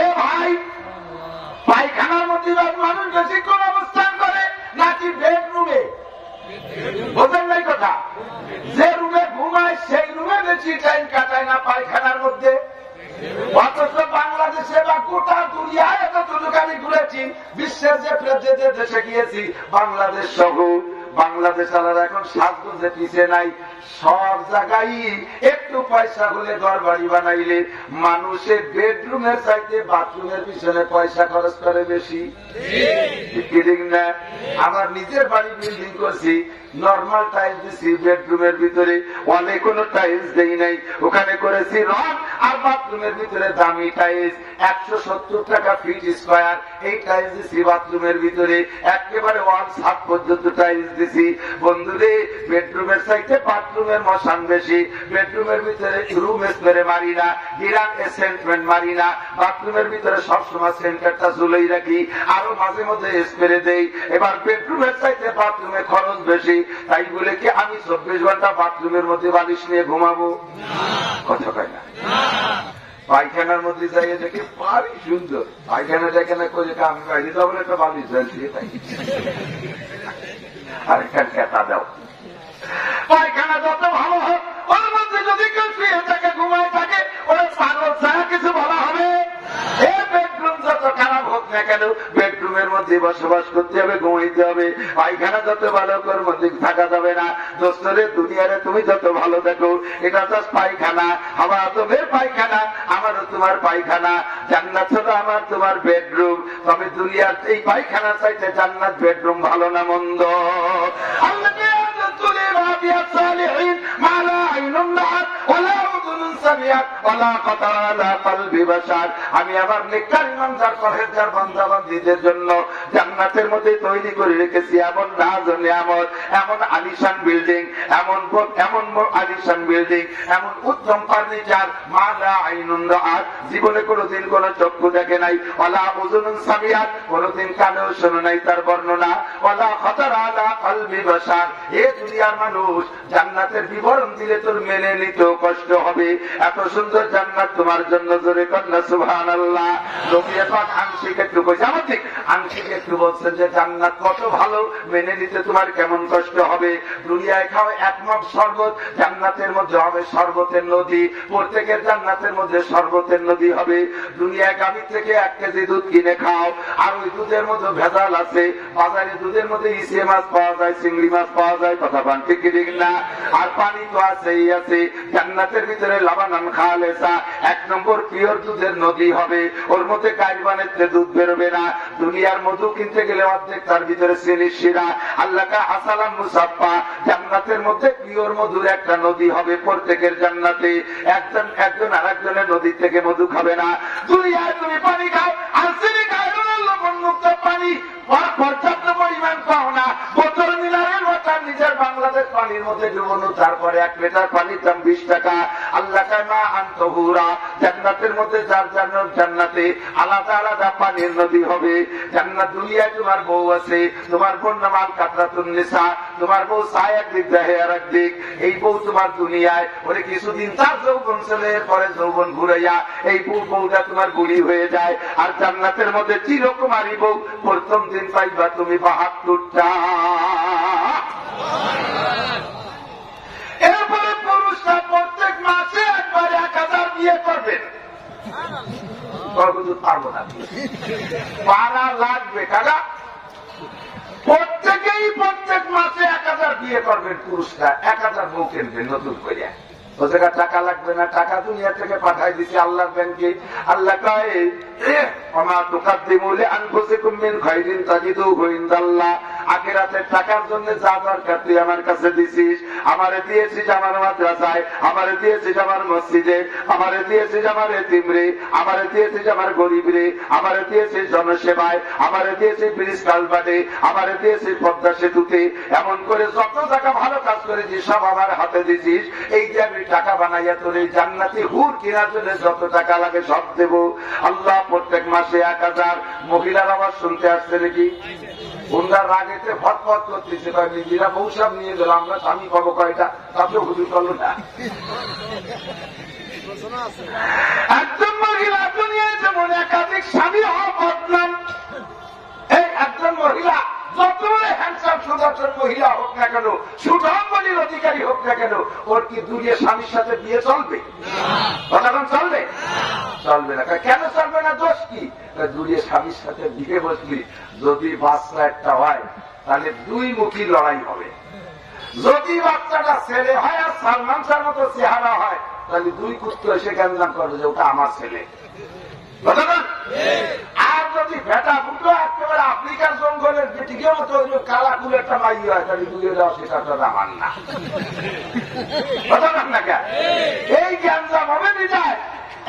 এ ভাই, পায়খানার মধ্যে মানুষ বেশি কোন অবস্থান করে নাকি বেডরুমে? বোঝেন নাই কথা? যে রুমে ঘুমায় সেই রুমে বেশি টাইম কাটায় না পায়খানার মধ্যে। অথচ বাংলাদেশে বা গোটা দুনিয়ায় এতটুকু আমি ঘুরেছি, বিশ্বের যে দেশে গিয়েছি, বাংলাদেশ সহ, বাংলাদেশ আলাদা এখন সাজগোজে পিছিয়ে নাই। সব জায়গায় একটু পয়সা হলে ঘর বাড়ি বানাইলে মানুষের বেডরুমের চাইতে বাথরুমের পিছনে পয়সা খরচ করে বেশি। ঠিক না? আমার নিজের বাড়ি বিল্ডিং করছি, নর্মাল টাইলস দিছি বেডরুমের ভিতরে, অনেক কোনো টাইলস দেই নাই, ওখানে করেছি রং, আর বাথরুমের ভিতরে দামি টাইলস 170 টাকা ফিট স্কোয়ার। এই টাইলস দিছি বাথরুমের ভিতরে, একেবারে ওয়াল ছাদ পর্যন্ত টাইলস দিছি। বন্ধুরে, বেডরুমের চাইতে বাথরুমের মশান বেশি। বেডরুমের ভিতরে রুম স্প্রে মারি না, গিরান এসেন্টমেন্ট মারি না, বাথরুমের ভিতরে সবসময় সেন্টারটা ঝুলেই রাখি, আরো মাঝে মধ্যে স্প্রে দেই। এবার বেডরুমের চাইতে বাথরুমে খরচ বেশি, তাই বলে কি আমি 24 ঘন্টা বাথরুমের মধ্যে বালিশ নিয়ে ঘুমাবো? কথা কয় না। পায়খানার মধ্যে যাইয়ে দেখে পারি সুন্দর, পায়খানা যেখানে করে আমি বাইরে যাবো একটা বালিশ দিয়ে তাই আরেকটা খেতা দাও। পায়খানা যত ভালো হোক, ওর মধ্যে যদি কেউ শুয়ে থাকে, ঘুমায় থাকে, ওরা পাগল ছাড়া কিছু বলা হবে? বেডরুম যত খারাপ হোক না কেন, বেডরুমের মধ্যে বসবাস করতে হবে, ঘুমাইতে হবে। পায়খানা যত ভালো ওর মধ্যে থাকা যাবে না। দোস্তরে দুনিয়ারে তুমি যত ভালো দেখো, এটা তো পায়খানা, আমার আদমের পায়খানা, আমারও তোমার পায়খানা। জান্নাত হলো আমার তোমার বেডরুম। তবে দুনিয়ার এই পায়খানা চাইতে জান্নাত বেডরুম ভালো না মন্দ? আল্লাহ সামিআত ওয়ালা খাতারা আলা কলবি বাশার। আমি আমার নেককার ইমানদার পরহেজগার বান্দা-বান্দীদের জন্য জান্নাতের মধ্যে তৈরি করে রেখেছি এমন নাজ ও নিয়ামত, এমন আলিশান বিল্ডিং, এমন আলিশান বিল্ডিং, এমন উত্তম ফার্নিচার, মা লা আইনুন রাআত, জীবনে কোনোদিন কোন চক্ষু দেখে নাই, ওয়ালা উযুনুন সামিআত, কোনোদিন কানেও শোনে নাই তার বর্ণনা, ওয়ালা খাতারা আলা কলবি বাশার। এ দুনিয়ার মানুষ, জান্নাতের বিবরণ দিলে তোর মেনে নিতেও কষ্ট হবে। এত সুন্দর জান্নাত তোমার জন্য, জোরে কন্যা সুবহানাল্লাহ। নবী পাক আংশিক একটু কইছে, আমার ঠিক আংশিক একটু বলছেন যে জান্নাত কত ভালো, মেনে নিতে তোমার কেমন কষ্ট হবে। দুনিয়ায় খাও এক মগ শরবত, জান্নাতের মধ্যে হবে শরবতের নদী, প্রত্যেকের জান্নাতের মধ্যে শরবতের নদী হবে। দুনিয়ায় গাভীর থেকে 1 কেজি দুধ কিনে খাও, আর ওই দুধের মধ্যে ভেজাল আছে। বাজারে দুধের মধ্যে ইসে মাছ পাওয়া যায়, চিংড়ি মাছ পাওয়া যায়, কথা বান ঠিক ঠিক না? আর পানি তো আছেই আছে। জান্নাতের ভিতরে লাবানান খালেসা, 1 নম্বর পিওর দুধের নদী হবে, ওর মধ্যে গাইবানের দুধ বেরোবে না। দুনিয়ার মধু কিনতে গেলে অর্ধেক তার ভিতরে চিনি শিরা, আল্লাহ কা আসালাম মুসাফা। জান্নাতের মধ্যে পিওর মধুর একটা নদী হবে প্রত্যেকের জান্নাতে, একজন আর একজনের নদী থেকে মধু খাবে না। দুনিয়ায় তুমি পানি খাও, আর চিনি খাও, লবণমুক্ত পানি পর্যাপ্ত পরিমাণ পাও না। বোতল মিনারেল ওয়াটার নিজের বাংলাদেশ পানির মধ্যে ডুবানো, তারপরে 1 লিটার পানির দাম 20 টাকা। আল্লাহ কায় মা আনতহুরা, জান্নাতের মধ্যে যার জান্নাতে আলাদা আলাদা পানির নদী হবে। জান্নাত দুনিয়ায় তোমার বউ আছে, তোমার বোন নাম আল কাতরাতুন নিসা, তোমার বউ চায় একদিক দেহে আর একদিক। এই বউ তোমার দুনিয়ায় ওরে কিছুদিন তার যৌবন চলে, পরে যৌবন ঘুরাইয়া এই বউটা তোমার বুড়ি হয়ে যায়। আর জান্নাতের মধ্যে চিরকুমারী বউ, প্রথম দিন পাইবা তুমি 72টা। এরপরে পুরুষরা প্রত্যেক মাসে একবার 1000 বিয়ে করবেন। পারবো না, পারা লাগবে কাকা। প্রত্যেকেই প্রত্যেক মাসে 1000 বিয়ে করবেন পুরুষরা, 1000 বউ কিনবেন নতুন করে। ও জায়গা টাকা লাগবে না, টাকা দুনিয়া থেকে পাঠাই দিচ্ছে আল্লাহর ব্যাংকে। আল্লাহ কয় ওমা তুকাদ্দিমু লিআনফুসিকুম মিন খাইরিন তাজিদুহু ইনদাল্লাহ। আখিরাতের টাকার জন্য যা দরকার তুই আমার কাছে দিছিস, আমারে দিয়েছিস আমার মাদ্রাসায়, আমারে দিয়েছিস আমার মসজিদে, আমারে দিয়েছিস আমার এতিমরে, আমারে দিয়েছিস আমার গরিবরে, আমারে দিয়েছিস জনসেবায়, আমারে দিয়েছিস ব্রিজ কালভার্টে, আমারে দিয়েছিস পদ্মা সেতুতে। এমন করে যত টাকা ভালো কাজ করেছিস সব আমার হাতে দিছিস। এই যে আমি টাকা বানাইয়া তোর এই জান্নাতি হুর কেনার জন্য যত টাকা লাগে সব দেব। আল্লাহ প্রত্যেক মাসে 1000। মহিলার আবার শুনতে আসছে নাকি? ওনারা রাগেতে ফটফট করতেছে, নিজেরা বউ সব নিয়ে গেল, আমরা স্বামী পাবো কয়টা, তাতেও হুজুর করলো না। একজন মহিলা দুনিয়ায় যেমন একাধিক স্বামী হওয়া বদনাম, এই একজন মহিলা যত বড় হ্যান্ডসাম সুদর্শন মহিলা হোক না কেন, সুঠামবলির অধিকারী হোক না কেন, ওর কি দুনিয়া স্বামীর সাথে বিয়ে চলবে? কতক্ষণ চলবে? চলবে না। কেন চলবে না? দোষ কি? দুনিয়া স্বামীর সাথে বিয়ে বসলি যদি বাচ্চা একটা হয় তাহলে 2 মুখী লড়াই হবে। যদি বাচ্চাটা ছেলে হয় আর সালমান শাহর মতো চেহারা হয় তাহলে 2 কুত্ত এসে গ্যাঞ্জাম করবে যে ওটা আমার ছেলে। আর যদি বেটা ফুটো একেবারে আফ্রিকার জঙ্গলের বেটিকেও মতো কালা কুলে একটা মাই হয় তাহলে দুয়ে দেওয়া সেটা তো আমার না। এই গ্যাঞ্জাম হবে বিদায়।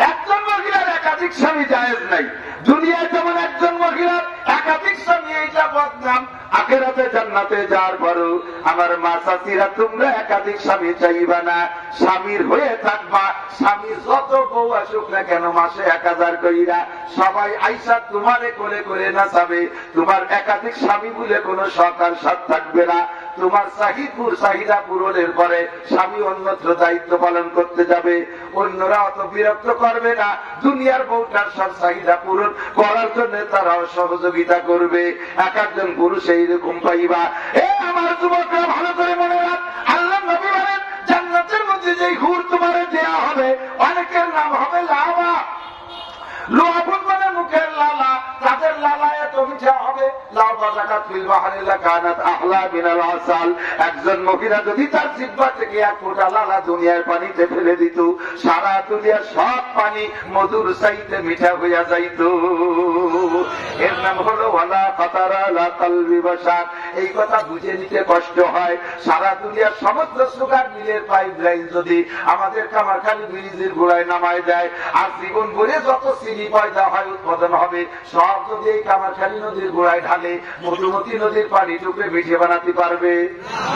একজন মহিলার একাধিক স্বামী জায়েজ নাই। দুনিয়ায় যেমন একজন মহিলার একাধিক স্বামী, এইটা বদনাম। আখিরাতে জান্নাতে যাওয়ার পরও আমার মা চাচিরা তোমরা একাধিক স্বামী চাইবা না, স্বামীর হয়ে থাকবা। স্বামীর যত বউ আসুক না কেন মাসে 1000 কইরা সবাই আইসা তোমারে কোলে করে নাচাবে। তোমার একাধিক স্বামী বলে কোনো সরকার সাথ থাকবে না। তোমার চাহিদা পূরণের পরে স্বামী অন্যত্র দায়িত্ব পালন করতে যাবে, অন্যরা অত বিরক্ত করবে না। দুনিয়ার বউটার সব চাহিদা পূরণ করার জন্য তারাও সহযোগিতা করবে। এক একজন পুরুষ এইরকম পাইবা। আমার যুবকরা ভালো করে মনে রাখ, আল্লাহ নবী বলেন জান্নাতের মধ্যে যে হুর তোমার দেয়া হবে অনেকের নাম হবে লাভা। লোহাফুল মানে মুখের লালা, তাদের লালা এত মিঠা হবে। একজন মহিলা যদি তার জিহ্বা থেকে 1 ফোঁটা লালা দুনিয়ার পানিতে ফেলে দিত, সারা দুনিয়ার সব পানি মধুর চাইতে মিঠা হইয়া যাইত। এর নাম হলো ওয়ালা খাতারা লা কলবি বাশার। এই কথা বুঝে নিতে কষ্ট হয়। সারা দুনিয়ার সমস্ত সুগার মিলের পাইপ লাইন যদি আমাদের কামারখালী ব্রিজের গোড়ায় নামায় দেয়, আর জীবন ভরে যত চিনি পয়দা হয় উৎপাদন হবে, সব যদি এই কামারখালী নদীর গোড়ায় ঢালে, মধুমতি নদীর পানি টুকরে মিঠে বানাতে পারবে?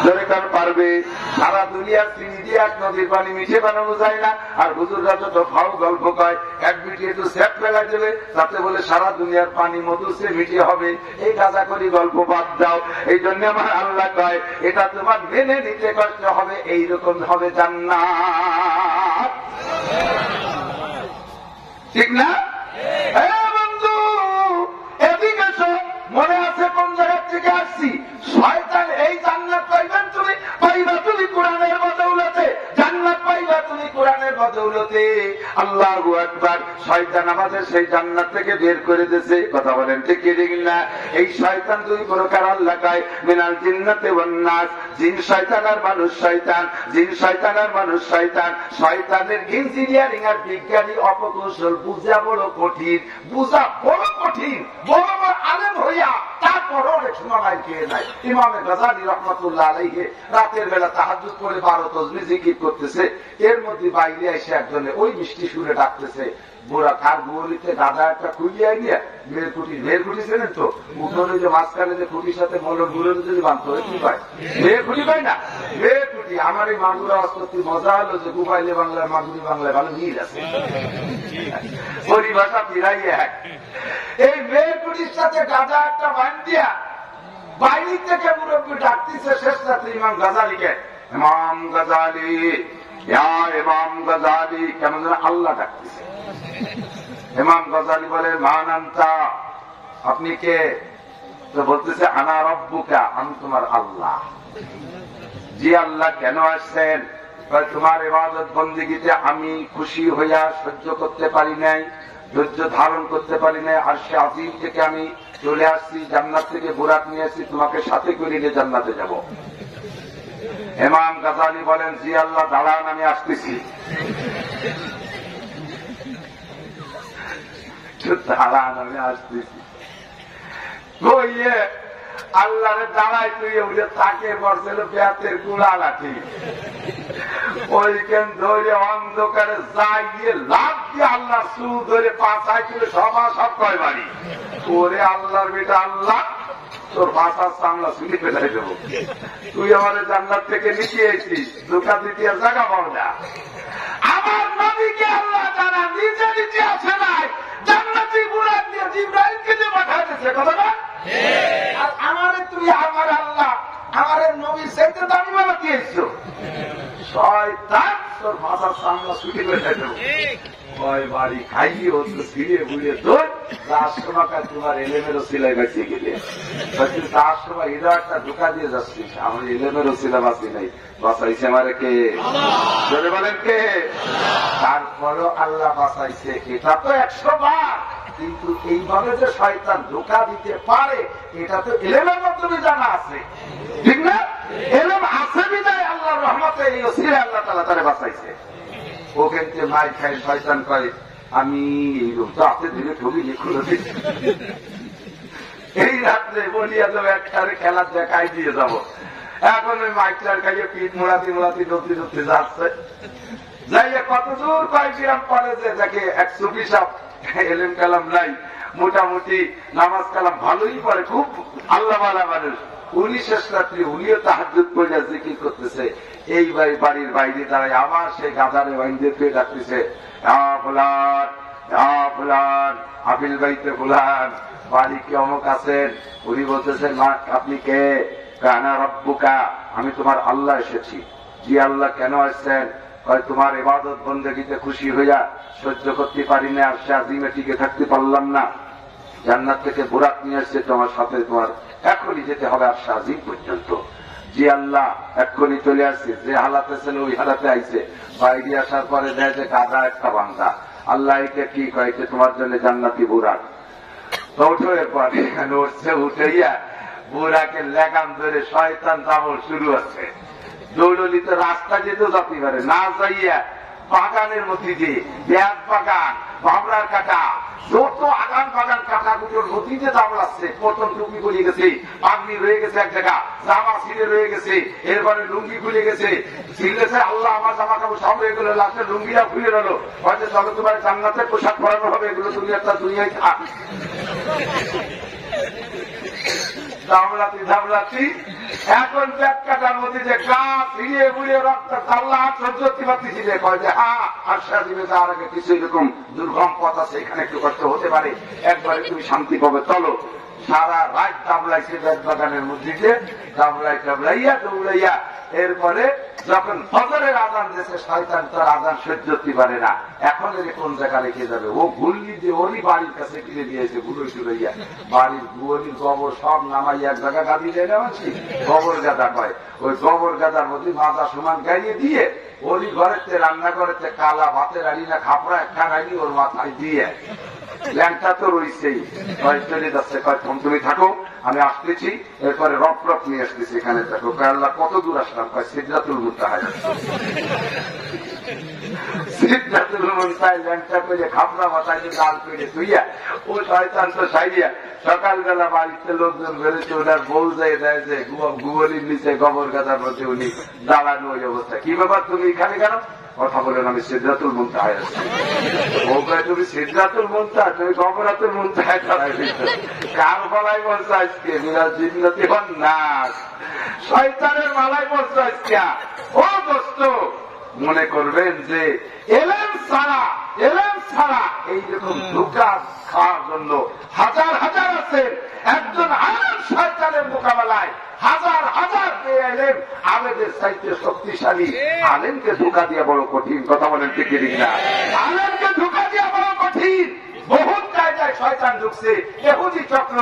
দরকার পারবে? সারা দুনিয়ার চিনি দিয়ে এক নদীর পানি মিঠে বানানো যায় না। আর হুজুররা যত ফাউ গল্প কয়, এক বিটি একটু স্যাপ ফেলা দেবে, তাতে বলে সারা দুনিয়ার পানি মধু সে মিঠে হবে। এই কাজা করি গল্প বাদ দাও। এই জন্য আমার আল্লাহ কয়, এটা তোমার মেনে নিতে কষ্ট হবে, এইরকম হবে জান্নাত। ঠিক না? বন্ধু এদিকে এসো। মনে আছে কোন জায়গা থেকে আসছি? শয়তান এই জান্নাত পাইবেন তুমি, পাইবা তুমি কোরআনের বদৌলতে। জান্নাত পাইবা তুমি কোরআনের বদৌলতে। আল্লাহু আকবার। শয়তান আমাদের সেই জান্নাত থেকে বের করে দিয়েছে। কথা বলেন ঠিক কি ঠিক না? এই শয়তান দুই প্রকার আল্লাহ কয়, মিনাল জিন্নাতি ওয়ান নাস। জিন শয়তান আর মানুষ শয়তান। জিন শয়তান আর মানুষ শয়তান। শয়তানের ইঞ্জিনিয়ারিং আর বিজ্ঞানী অপকৌশল বুঝা বড় কঠিন, বুঝা বড় কঠিন। বড় বড় আলেম হইয়া তারপরও অনেক সময় খেয়ে নাই। ইমামে গাজালি রহমাতুল্লাহ আলাইহি রাতের বেলা তাহাজ্জুদ করে 12 তাসবিহ জিকির করতেছে। এর মধ্যে বাইরে এসে একজনে ওই মিষ্টি সুরে ডাকতেছে, বুড়া কার গুলিতে গাদা একটা খুলিয়ে নিয়ে মেয়ের খুঁটি ছিলেন তো উঠোনে যে মাঝখানে যে খুঁটির সাথে মলম গুলো যদি বাঁধতে হয় কি পায়? মেয়ের খুঁটি পায় না? মেয়ের খুঁটি। আমার এই মাগুরা অস্তি মজা হলো যে গুবাইলে বাংলায় মাগুরি বাংলায় ভালো মিল আছে, পরিভাষা ফিরাই এক। এই মেয়ের খুঁটির সাথে গাদা একটা বান্ধিয়া বাইরে থেকে মুরব্বী ডাকতেছে শেষ রাত্রে ইমাম গাজালিকে, ইমাম গাজালি, ইমাম গাজালি, কেমন যেন আল্লাহ ডাকতেছে। ইমাম গাজালি বলে, মান আনতা, আপনি কে? তো বলতেছে, আনা রব্বুকা, আমি তোমার আল্লাহ। জি আল্লাহ, কেন আসছেন? তোমার ইবাদত বন্দেগীতে আমি খুশি হইয়া সহ্য করতে পারি নাই, ধৈর্য ধারণ করতে পারি নাই, আরশে আজিম থেকে আমি চলে আসছি, জান্নাত থেকে বুরাক নিয়ে আসছি, তোমাকে সাথে করে নিয়ে জান্নাতে যাব। ইমাম গাজালি বলেন, জি আল্লাহ দাঁড়ান, আমি আসতেছি। দাঁড়ান, আমি আসতেছি। আল্লাহরে দাঁড়াই তুই উঠে তাকে বসছিল ব্যাতের গুড়া লাঠি, ওইখান ধরে অন্ধকারে যাইয়ে লাভ দিয়ে আল্লাহ সু ধরে পাঁচাই ছিল সব কয় বাড়ি। ওরে আল্লাহর বেটা, আল্লাহ তোর বাসার সামলা শুনে ফেলাই দেবো। তুই আমাদের জান্নাত থেকে নিচে এসেছিস, ধোকা দিতে আর জায়গা পাও না। আমার নবীকে আল্লাহ যারা নিজে নিচে আসে নাই, জান্নাতি বুড়া দিয়ে জিবরাইলকে দিয়ে পাঠাইতেছে, কথা না? আর আমারে তুমি আমার আল্লাহ আমারে নবী সেতে দামি বাবা দিয়েছো। শয়তান তোর বাসার সামলা শুনে ফেলাই দেবো। কয় বাড়ি খাইয়ে হতো ছিঁড়ে বুড়ে তোর তার সময় তোমার এলেমেরও সিলাই বাঁচিয়ে গেলে, তার সময় এরা একটা ঢোকা দিয়ে যাচ্ছিস, আমার এলেমেরও সিলা বাঁচি নাই, বাঁচাইছে আমারে কে? জোরে বলেন কে? তারপরও আল্লাহ বাঁচাইছে। এটা তো 100 বার, কিন্তু এইভাবে যে শয়তান ধোকা দিতে পারে এটা তো এলেমের মাধ্যমে জানা আছে, ঠিক না? এলেম আছে বিদায় আল্লাহর রহমতে এই ওসিলায় আল্লাহ তাআলা তারে বাঁচাইছে। ওখানে মাই খাই শয়তান কয়, আমি এই রূপটা হাতে ধীরে ঠবি লিখুলো এই রাত্রে বলিয়া তো একটারে খেলার দেখাই দিয়ে যাব। এখন ওই মাইকটার খাইয়ে পিঠ মোড়াতে মোড়াতে ডলতে ডলতে যাচ্ছে, যাইয়া কত দূর কয়েকগ্রাম পরে যে দেখে এক সুফি সাহেব এলেম কালাম নাই, মোটামুটি নামাজ কালাম ভালোই পড়ে, খুব আল্লাহওয়ালা মানুষ। উনি শেষ রাত্রি উনিও তাহাজ্জুদ করে জিকির করতেছে। এই বাড়ির বাইরে দাঁড়ায় আবার সেই গাধারে বাইরে পেয়ে ডাকতেছে, ফুলান ফুলান, আপিল বাইতে ফুলান, বাড়ি কে অমুক আছেন? উনি বলতেছেন, আপনি কে? আনা রব্বুকা, আমি তোমার আল্লাহ এসেছি। জি আল্লাহ, কেন আসছেন? তোমার ইবাদত বন্দেগীতে খুশি হইয়া সহ্য করতে পারি না, আর সে আজিমে টিকে থাকতে পারলাম না, জান্নাত থেকে বুরাক নিয়ে আসছে, তোমার সাথে তোমার এখনই যেতে হবে আর সে আজিম পর্যন্ত। জি আল্লাহ, এক্ষুনি চলে আসছে। যে হালাতে ছিল ওই হালাতে আইছে। বাইরে আসার পরে দেয় যে গাদা একটা বান্ধা। আল্লাহ এটা কি কয়েছে? তোমার জন্য জান্নাতি বুরাক। তো ওঠো, এরপর এখানে উঠছে, উঠেইয়া বুরাকে লেগাম ধরে শয়তান দামড় শুরু আছে। দৌললিতে রাস্তা যেতেও যাতে পারে না, যাইয়া বাগানের মধ্যে দিয়ে ব্যাগ বাগান, বাবরার কাটা, যত আগান বাগান কাটাকুটোর নদীতে দাম লাগছে, প্রথম টুপি খুলে গেছে, পাগড়ি রয়ে গেছে এক জায়গা, জামা ছিঁড়ে রয়ে গেছে, এরপরে লুঙ্গি খুলে গেছে, ছিঁড়েছে আল্লাহ আমার জামা কাপড় সব হয়ে গেল, লাস্টে লুঙ্গিটা খুলে গেল, হয়তো চলো তোমার জান্নাতের পোশাক পরানো হবে, এগুলো তুমি একটা দুনিয়ায় থাক। ধামলাতি এখন ব্যাগ কাটার মধ্যে যে গা ফিরিয়ে বুড়িয়ে রক্ত আল্লাহ সহ্য করতে পারতেছি যে কয় যে হ্যাঁ আশ্বাস দিবে যাওয়ার আগে কিছু এরকম দুর্গম পথ আছে, এখানে একটু কষ্ট হতে পারে, একবারে তুমি শান্তি পাবে, চলো। সারা রাত দাবলাইছে ব্যাগ বাগানের মধ্যে যে দাবলাইয়া দৌড়াইয়া, এরপরে যখন ফজরের আজান দিয়েছে শয়তান তার আজান সহ্য করতে পারে না, এখন এর কোন জায়গা রেখে যাবে, ও গুল্লি দিয়ে ওরই বাড়ির কাছে কিনে দিয়েছে, গুলোই চুলাইয়া বাড়ির গুলির গোবর সব নামাইয়া এক জায়গা গাদি দেয় না মানছি, গোবর গাদা কয়, ওই গোবর গাদার মধ্যে মাজা সমান গাইয়ে দিয়ে ওরই ঘরেতে রান্না করেছে কালা ভাতের আড়ি না খাপড়া একটা গাড়ি ওর মাথায় দিয়ে ল্যাংটা তো রয়েছেই, চলে যাচ্ছে, কয় তুমি থাকো আমি আসতেছি, এরপরে রপ রপ নিয়ে আসতেছি, এখানে থাকো, আল্লাহ কত দূর আসলাম, কয় সিদরাতুল মুনতাহা, সিদরাতুল মুনতাহায় ল্যাংটা করে খাপড়া মাথায় লাল করে তুইয়া ও শয়তান তো সাইয়া সকালবেলা বাড়িতে লোকজন বেরোচ্ছে, ওটার বউ যায় দেয় যে গুগলির নিচে গোবর গাদার মধ্যে উনি দাঁড়ানো ওই অবস্থা, কি ব্যাপার তুমি এখানে কেন, কথা বলেন আমি সিদরাতুল মুনতাহায় আছি, ও কয় তুমি সিদরাতুল মুনতাহা, তুমি গবরাতুল মুনতাহায় দাঁড়াই দিচ্ছ, কার গলায় বলছো আজকে মিরাজ জিন্নতি হন না, শয়তানের মালায় বলছো আজকে। ও দোস্ত মনে করবেন যে এলেম ছাড়া এইরকম ধোঁকা খাওয়ার জন্য হাজার হাজার আছে, একজন আলেম শয়তানের মোকাবেলায় হাজার হাজার এলেম আলেমের চাইতে শক্তিশালী, আলেমকে ধোঁকা দিয়া বড় কঠিন, কথা বলেন ঠিক না, আলেমকে ধোঁকা দিয়া বড় কঠিন, বহুত জায়গায় শয়তান ঢুকছে, ইহুদি চক্র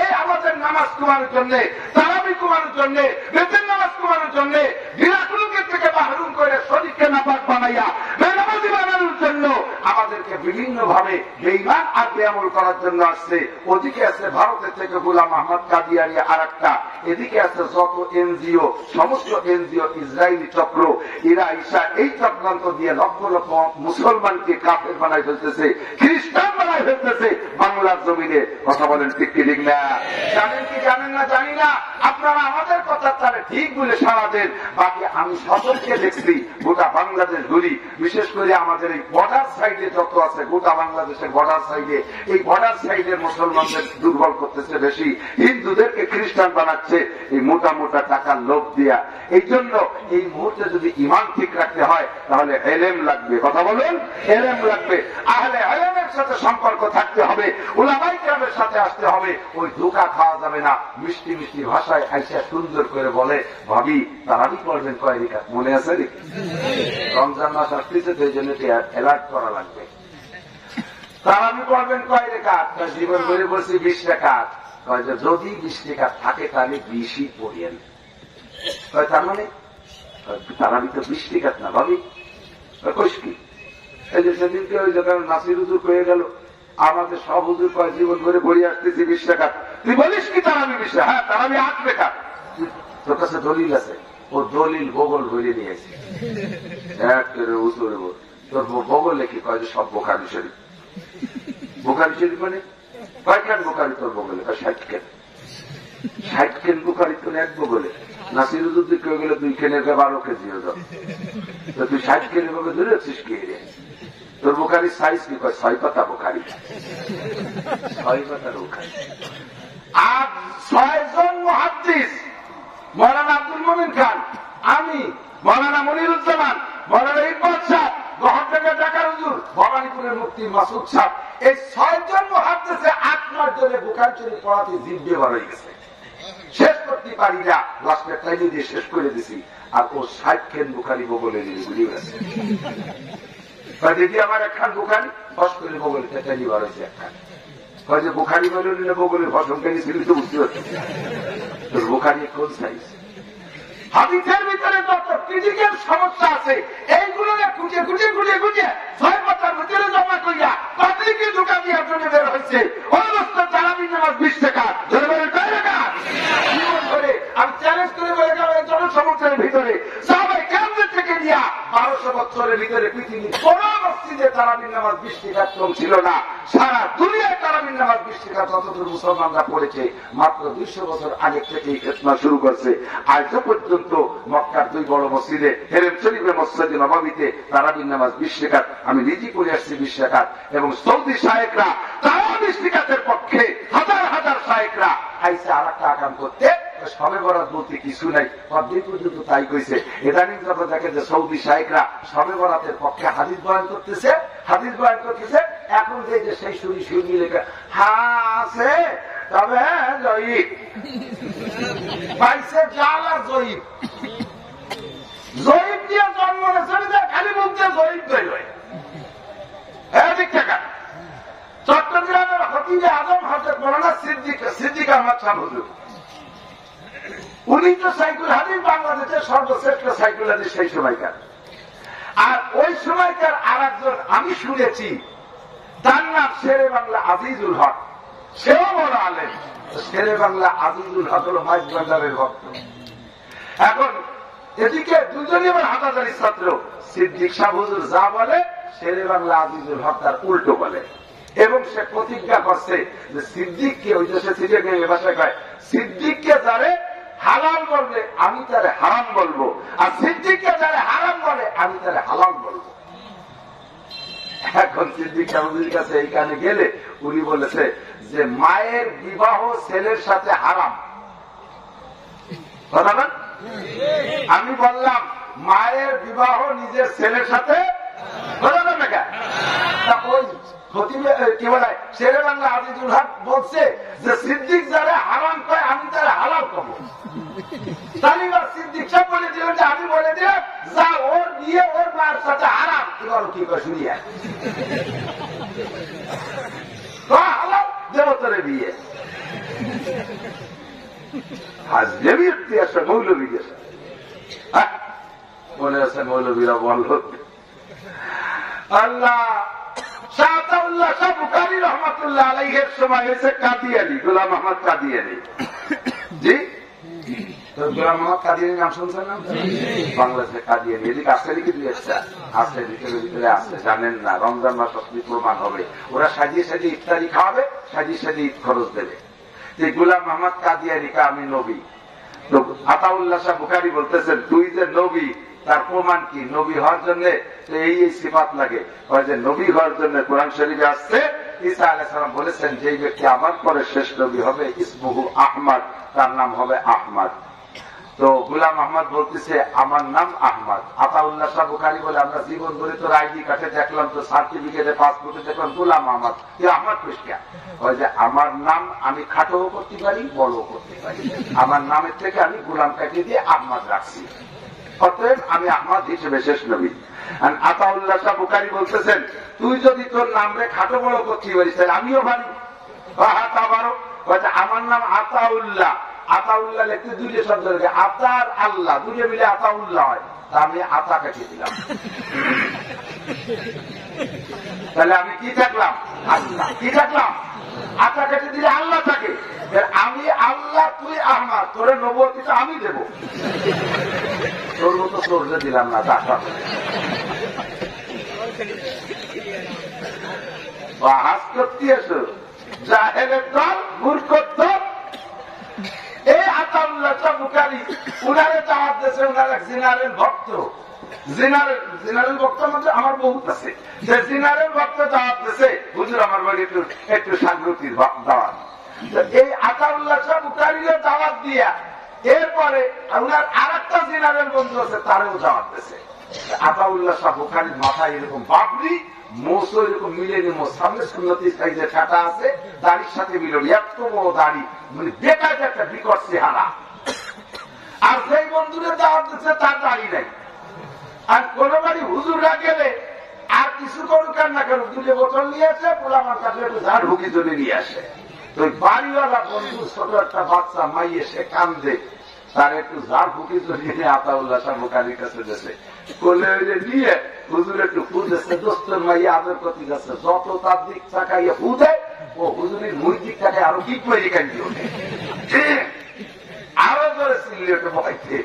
এই আমাদের নামাজ কমানোর জন্য, তারাবি কমানোর জন্য, বেতের নামাজ কমানোর জন্য, বিরাটুলকে থেকে বাহরুম করে শরীরকে নাপাক বানাইয়া বেনামাজি বানানোর জন্য আমাদেরকে বিভিন্ন ভাবে বেঈমান আর বেআমল করার জন্য আসছে। ওদিকে আছে ভারতের থেকে গোলাম আহমদ কাদিয়ানি আর একটা, এদিকে আছে যত এনজিও, সমস্ত এনজিও ইসরায়েলি চক্র, এরা ঈশা এই চক্রান্ত দিয়ে লক্ষ লক্ষ মুসলমানকে কাফের বানাই ফেলতেছে, খ্রিস্টান বানাই ফেলতেছে বাংলার জমিনে, কথা বলেন ঠিক কি ঠিক না, জানেন কি জানেন না জানি না, আপনারা আমাদের কথা তাহলে ঠিক বলে সারা দেন, বাকি আমি সকলকে দেখছি গোটা বাংলাদেশ ঘুরি, বিশেষ করে আমাদের এই বর্ডার সাইডে যত আছে, গোটা বাংলাদেশের বর্ডার সাইডে, এই বর্ডার সাইডের মুসলমানদের দুর্বল করতেছে বেশি, হিন্দুদেরকে খ্রিস্টান বানাচ্ছে এই মোটা মোটা টাকার লোভ দিয়া। এই জন্য এই মুহূর্তে যদি ইমান ঠিক রাখতে হয় তাহলে এলেম লাগবে, কথা বলুন, এলেম লাগবে, আহলে এলেমের সাথে সম্পর্ক থাকতে হবে, উলামায়ে কেরামের সাথে আসতে হবে, ওই ধোঁকা খাওয়া যাবে না। মিষ্টি মিষ্টি ভাষায় আইসা সুন্দর করে বলে ভাবি তারাবি পড়বেন কয় রেখাত, মনে আছে রে, রমজান মাস আসতেছে তো এই জন্য অ্যালার্ট করা লাগবে, তারাবি পড়বেন কয় রেখাত, জীবন করে বলছি 20 রেখাত, যদি 20 রেখাত থাকে তাহলে 20ই পড়েন, তার মানে তারাবি তো 20 রেখাত না ভাবি, কইস কি, এই যে সেদিনকে ওই যখন নাসির হুজুর হয়ে গেল, আমাদের সব হুজুর কয় জীবন করে পড়ে আসতেছি 20 রেখাত, তুই বলিস কি তারাবি 20, হ্যাঁ তারাবি 8 রেখাত, তোর কাছে দলিল আছে, ও দলিল বগল ভরে নিয়েছে, তোর বগল লেখে কয় যে সব বোখারি শরীফ, বোখারি শরীফ মানে কয়খান বোখারি তোর বগলে, 60 কেন বোখারি তোর এক বগলে, নাসির হুজুর দিকে হয়ে গেলে 2 কেনের 12 কেজি হয়ে যাবে, তো তুই 60 কেনের ভাবে ধরে আছিস কি, তোর বোখারির সাইজ কি কয় 6 পাতা বোখারি, 6 পাতার বোখারি। আর 6 জন মুহাদ্দিস, মৌলানা আব্দুল মুমিন খান, আমি, মৌলানা মনিরুজ্জামান, মৌলানা ইকবাল সাহেব, গহরডাঙ্গা ঢাকার হুজুর, ভবানীপুরের মুফতি মাসুদ সাহেব, এই 6 জন মুহাদ্দিসে 8-9 জনে বুখারী শরীফ পড়াতে জিদ দিয়ে বার হয়ে গেছে, শেষ করতে পারি না, লাস্টে টাইনি দিয়ে শেষ করে দিছি, আর ও 60 কেন বুখারী বগলে দিয়ে ঘুরিয়ে গেছে, দিদি আমার একখান বুখারী 10 করে বগলে টাইনি বার হয়েছে একখান, কয় যে বুখারী বলে নিলে বগলের ভসনকারী ছিল তো বুঝতে পারছি, তোর বুখারী কোন সাইজ, হাদিসের ভিতরে যত ক্রিটিক্যাল সমস্যা আছে এইগুলো খুঁজে খুঁজে খুঁজে খুঁজে 6 পাতার ভিতরে জমা করিয়া পাবলিককে ধোঁকা দেওয়ার জন্য বের হয়েছে। অবস্থ তারাবি নামাজ 20 টাকা ধরে বলে কয় টাকা জীবন ধরে আমি চ্যালেঞ্জ করে বলে গেলাম জনসমুদ্রের ভিতরে সাহাবায়ে কেরামদের থেকে দিয়া 1200 বছরের ভিতরে পৃথিবীর কোন মসজিদে তারাবির নামাজ 20 রাকাত কম ছিল না। সারা দুনিয়ায় তারাবির নামাজ 20 রাকাত যতদূর মুসলমানরা পড়েছে মাত্র 200 বছর আগে থেকেই ইসলাম শুরু করছে। আজও পর্যন্ত মক্কার 2 বড় মসজিদে হেরেম শরীফে মসজিদে নববীতে তারাবির নামাজ 20 রাকাত আমি নিজেই পড়ে আসছি 20 রাকাত। এবং সৌদি শায়েখরা তারা 20 রাকাতের পক্ষে হাজার হাজার শায়েখরা আইসা আর একটা আকাম করতে সবে বরাত বলতে কিছু নাই, পদ্মী পর্যন্ত তাই কইছে। ইদানিং যখন দেখে যে সৌদি শায়েখরা সবে বরাতের পক্ষে হাদিস বয়ান করতেছে এখন যে সেই শুনি লেখা আছে তবে জয়ীব পাইছে জাল আর জয়ীব দিয়ে জন্ম নেছে খালি মুখ দিয়ে জয়ীব তৈরি হয়। ঠিক টাকা চট্টগ্রামের খতিবে আজম হযরত মাওলানা সিদ্দিক আহমদ শাহ হুজুর, উনি তো সাইকুল হাদিস বাংলাদেশের সর্বশ্রেষ্ঠ সাইকুল হাদিস সেই সময়কার। আর ওই সময়কার আর একজন আমি শুনেছি তার নাম শেরে বাংলা আজিজুল হক, সেও বড় আলেম। শেরে বাংলা আজিজুল হক হল মাইজ বাজারের ভক্ত। এখন এদিকে দুজনই আমার হাটাজারির ছাত্র। সিদ্দিক শাহ হুজুর যা বলে শেরে বাংলা আজিজুল হক তার উল্টো বলে। এবং সে প্রতিজ্ঞা করছে যে সিদ্দিককে, ওই দেশে সিদ্দিককে এ ভাষায় কয়, সিদ্দিককে যারে হালাল বলবে আমি তারে হারাম বলবো, আর সিদ্দিককে যারে হারাম বলে আমি তারে হালাল বলবো। এখন সিদ্দিক শাহর কাছে এইখানে গেলে উনি বলেছে যে মায়ের বিবাহ ছেলের সাথে হারাম। আমি বললাম মায়ের বিবাহ নিজের ছেলের সাথে কি বলে শেরে বাংলা আজিজুল হক বলছে যে সিদ্দিক যারা হারাম কয় আমি তারা হালাল করবো। তালিবার সিদ্দিক সব বলে দিলেন যে আমি বলে দিলাম যা ওর বিয়ে ওর মায়ের সাথে হারাম। এবার কি করে শুনিয়া হালাল দেবতরে বিয়ে হাজবেবি আসে মৌলবী গেছে মনে আছে মৌলবীরা বল আল্লাহ শাহতাউল্লাহ শাহ বুখারী রহমাতুল্লাহ আলাইহির সময় হয়েছে কাদিয়ানী, গোলাম আহমদ কাদিয়ানী। জি গোলাম আহমদ কাদিয়ানী নাম শুনছেন না? বাংলাদেশে কাদিয়ানী এদিকে আসছে নাকি? দুই একটা আসছে, ভিতরে আসছে, জানেন না। রমজান মাস অব্দি প্রমাণ হবে। ওরা সাজিয়ে সাজিয়ে ইফতারি খাওয়াবে, সাজিয়ে সাজিয়ে ঈদ খরচ দেবে। গোলাম আহমদ কাদিয়ানী কা আমি নবী। আতাউল্লাহ শাহ বুখারী বলতেছেন তুই যে নবী তার প্রমাণ কি? নবী হওয়ার জন্য এই সিফাত লাগে। যে নবী হওয়ার জন্য কোরআন শরীফে আসছে ঈসা আলাইহিস সালাম বলেছেন যে ব্যক্তি আমার পরে শেষ নবী হবে ইসমুহু আহমদ, তার নাম হবে আহমদ। তো গোলাম আহমদ বলতেছে আমার নাম আহমদ। আতাউল্লাহ শাহ বুখারী বলে আমরা জীবন ভরে তোর আইডি কার্ডে দেখলাম, তো সার্টিফিকেটে পাসপোর্টে দেখলাম গোলাম আহমদ, তুই আহমদ কৃষ্ণা। ওই যে আমার নাম আমি খাটোও করতে পারি, বড়ও করতে পারি। আমার নামের থেকে আমি গোলাম কাটিয়ে দিয়ে আহমদ রাখছি, অতএব আমি আহমদ হিসেবে শেষ নবী। আতাউল্লাহ শাহ বুখারী বলতেছেন তুই যদি তোর নাম রে খাটো বড় করতে পারিস তাহলে আমিও পারি। আমার নাম আতাউল্লাহ। আতাউল্লাহ লিখতে দুইটা শব্দ রেখে আতা আর আল্লাহ দুটো মিলে আতাউল্লাহ হয়, তা আমি আতা কাটিয়ে দিলাম। তাহলে আমি কি থাকলাম? আল্লাহ। কি থাকলাম? আতা কেটে দিলে আল্লাহ থাকে। আমি আল্লাহ, তুই আহমদ, তোরে নবুয়তিটা আমি দেব। তোর মতো তোরলে দিলাম না, দেখা বাহাস করতে এসো জাহেলের দল, মূর্খর দল। এই আতাউল্লাহ শাহ বুখারী উনারে দাওয়াত দিয়েছে, উনার এক জিনারের ভক্ত। জিনারের ভক্ত মধ্যে আমার বহুত আছে। যে জিনারের ভক্ত দাওয়াত দিয়েছে হুজুর আমার বাড়ি একটু সাংগতির দাওয়াত। এই আতাউল্লাহ শাহ বুখারীর দাওয়াত দিয়া এরপরে উনার আর একটা জিনারের বন্ধু আছে তারও দাওয়াত দিয়েছে। আতাউল্লাহ শাহ বুখারীর মাথায় এরকম বাবরি, মোস এরকম মিলেনি, মোস সামনে সুন্নতি সাইজের কাটা আছে, দাড়ির সাথে মিলন, এত বড় দাড়ি, মানে বেকার একটা বিকট চেহারা। আর সেই বন্ধুদের দাওয়াত দিচ্ছে তার দাড়ি নাই। আর কোন বাড়ি হুজুররা গেলে আর কিছু করুক আর না করুক, দুটো বোতল নিয়ে আসে, পোলামার কাছে একটু ঝাড় ঢুকি চলে নিয়ে আসে। তো বাড়িওয়ালা বন্ধু ছোট একটা বাচ্চা মাইয়ে সে কান্দে, তার একটু ঝাড় ফুকি চলিয়ে আতাউল্লাহ শাহ বুখারীর কাছে গেছে। কোলে নিয়ে হুজুর একটু ফুদেছে, দোস্তর মাইয়া আদর করতে যাচ্ছে। যত তার দিক তাকাইয়ে ফুদে ও হুজুরের মুই দিক তাকায় আরো কি করে কান্দি ওঠে। আরো জোরে চিল্লি ওটা ভয়তে।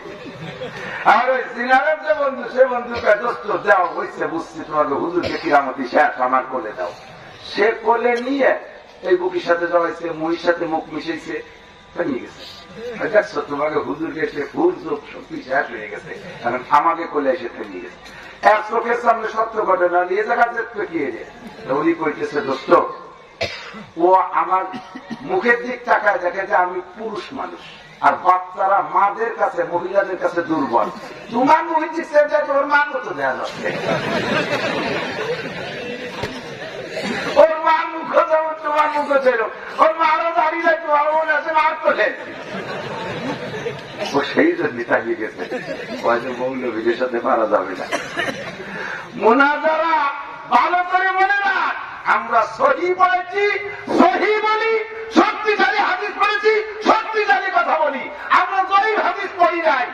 আর ওই সিনারের যে বন্ধু, সে বন্ধুকে দোস্ত দেওয়া হয়েছে, বুঝছি তোমাকে হুজুরকে কিরামতি শেষ আমার কোলে দাও। সে কোলে নিয়ে এই বুকির সাথে জড়াইছে, মুহির সাথে মুখ মিশাইছে, নিয়ে গেছে। দেখছো তোমাকে হুজুরকে সে ফুল চোখ শক্তি শেষ হয়ে গেছে, কারণ আমাকে কোলে এসে নিয়ে গেছে। এক চোখের সামনে সত্য ঘটনা নিয়ে জায়গা পেকিয়ে যায়। উনি কইতেছে দোস্ত, ও আমার মুখের দিক তাকায় দেখে যে আমি পুরুষ মানুষ, আর বাচ্চারা মাদের কাছে, মহিলাদের কাছে দুর্বল। তোমার মুখের দিক ওর মা মতো দেওয়া যাচ্ছে, ওর মার মুখ যেমন তোমার মুখ ছিল, ওর মারও দাঁড়িয়ে যায়, তোমার মনে আছে মার তোলে। ও সেই জন্য তাকিয়ে গেছে, মৌলবীদের সাথে পারা যাবে না। মোনাজারা ভালো করে মনে রাখ, আমরা সহি পড়েছি, সহি বলি, শক্তিশালী হাদিস পড়েছি, শক্তিশালী কথা বলি। আমরা জয়ীব হাদিস পড়ি নাই।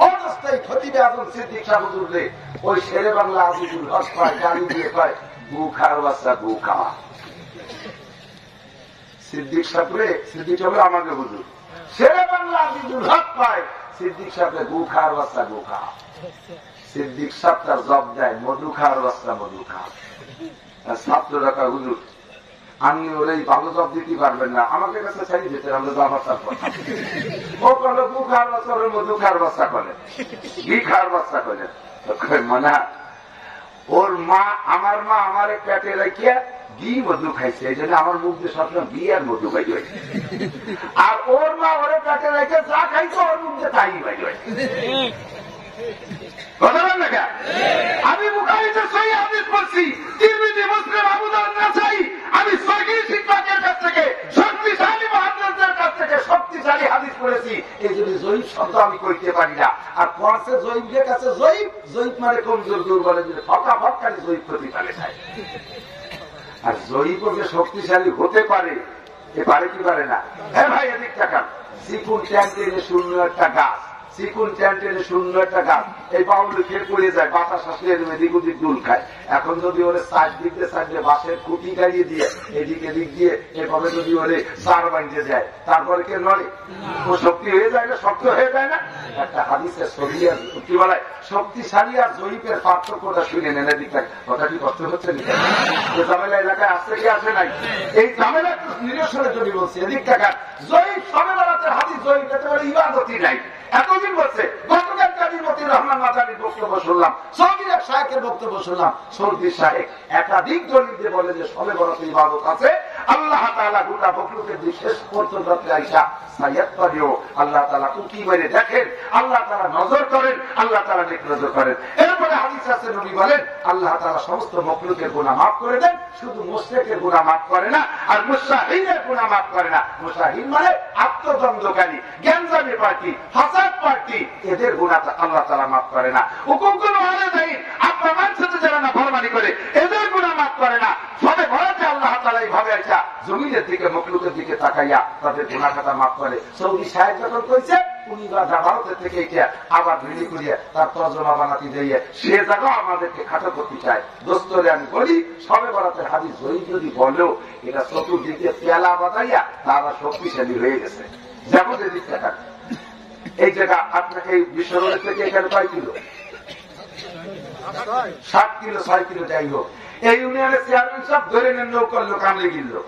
অবস্থায় খতিবে আজম সিদ্দিক শাহ হুজুররে ওই শেরে বাংলা আজিজুল হক পায়, গালি দিয়ে পায় গু খাওয়ার বাচ্চা গু খাওয়া। সিদ্দিক সাহেবরে, সিদ্দিক সাহেব আমাকে হুজুর, শেরে বাংলা আজিজুল হক পায় সিদ্দিক সাহেবরে গু খাওয়ার বাচ্চা গু খাওয়া। সিদ্দিক সাহেব তার জব দেয় মধু খাওয়ার বাচ্চা মধু খাওয়া। ছাত্ররা কয় হুজুর আপনি ওর এই ভালো জব দিতে পারবেন না, আমাকে কাছে চাই যেতে, আমরা যাবার তারপর ও কলে গু খাওয়ার বাচ্চা, ওর মধু খাওয়ার বাচ্চা করে, ঘি খাওয়ার বাচ্চা করে। মনে ওর মা, আমার মা আমার পেটে রেখে ঘি মধু খাইছে, এই জন্য আমার মুখ দিয়ে সবসময় ঘি আর মধু খাই। আর ওর মা ওরে পেটে রেখে যা খাইছে ওর মুখ দিয়ে তাই খাই। আমি বুখারীতে সহিহ হাদিস পড়ছি, তিরমিজি, মুসলিম, আবু দাউদ, নাসাঈ, আমি সহিহ শিক্ষকের কাছ থেকে, শক্তিশালী মুহাদ্দিসদের কাছ থেকে শক্তিশালী হাদিস পড়েছি। এই জন্য জয়ীব শব্দ আমি কইতে পারি না। আর কোরআনে জয়ীবের কাছে জয়ীব, জয়ীব মানে কমজোর, দুর্বলের জন্য ফটাফট খালি জয়ীব প্রতিফলে যায়। আর জয়ীব যে শক্তিশালী হতে পারে, এ পারে কি পারে না? হ্যাঁ ভাই, এদিক টাকা চিকুন ট্যান্টেনে শূন্য একটা গাছ, চিকুন ট্যান্টেনে শূন্য একটা গাছ, এই বাউলে ফের পড়ে যায়, বাতাস আসলে এদিক ওদিক দুল খায়। এখন যদি ওরে সাইড দিকে সাইডে বাঁশের খুঁটি গাড়িয়ে দিয়ে এদিক এদিক দিয়ে এভাবে যদি ওরে সার বাঁধতে যায়, তারপরে কে নড়ে? ও শক্তি হয়ে যায় না, শক্ত হয়ে যায় না? একটা হাদিসের শরীর কি বলায় শক্তিশালী আর জয়ীবের পার্থক্যটা শুনে নেন। এদিকটা কথা কি কষ্ট হচ্ছে না? ঝামেলা এলাকায় আসছে কি আসে নাই? এই ঝামেলা নিরসনের জন্য বলছি। এদিক টাকা জয়ীব সবে বেড়াতে হাদিস জয়ীব একেবারে ইবাদতই নাই। এতদিন বলছে, গতকাল কাজী মতিউর রহমান মাদানির বক্তব্য শুনলাম, সৌদির এক শায়েখের বক্তব্য শুনলাম। সৌদির শায়েখ একাধিক দলিল দিয়ে বলে যে সবে বরাতে ইবাদত আছে। আল্লাহ তাআলা গোটা বকলুকের দিক শেষ পর্যন্ত আইসা সাইয়াদ পারিও আল্লাহ তাআলা উকি মেরে দেখেন, আল্লাহ তাআলা নজর করেন, আল্লাহ তাআলা নেক নজর করেন। এরপরে হাদিস আছে, নবী বলেন আল্লাহ তাআলা সমস্ত মখলুকের গুনাহ মাফ করে দেন, শুধু মুশরিকের গুনাহ মাফ করে না, আর মুশাহিনের গুনাহ মাফ করে না। মুশাহিন মানে আত্মদ্বন্দ্বকারী, জ্ঞানজামী পার্টি, ফাসাদ পার্টি, এদের গুনাহ আল্লাহ তাআলা মাফ করে না। হুকুকুল ওয়ালিদাইন, আপনার মানুষের যারা না ফরমানি করে, এদের গুনাহ মাফ করে না। সবে ভরাতে আল্লাহ তাআলা এইভাবে আইসা জমিনের দিকে মখলুকের দিকে তাকাইয়া তাদের গুনাহ খাতা মাফ করে। সৌদি সাহেব যখন কইছে, উনি ভারতের থেকে এটা আবার ভিড়ি করিয়ে তার তর্জমা বানাতে দিয়ে সে জায়গা আমাদেরকে খাটো করতে চায়। দোস্তরে আমি বলি, সবে বরাতের হাদিস জয়ীব যদি বলেও এটা চতুর্দিকে পেলা বাজাইয়া তারা শক্তিশালী হয়ে গেছে। যেমন এদিক টাকা এই জায়গা আপনাকে এই বিশ্বরোডের থেকে এখানে কয় কিলো? 7 কিলো 6 কিলো যাই হোক। এই ইউনিয়নের চেয়ারম্যান সব ধরে নেন নৌকর লোক, আমলিগির লোক।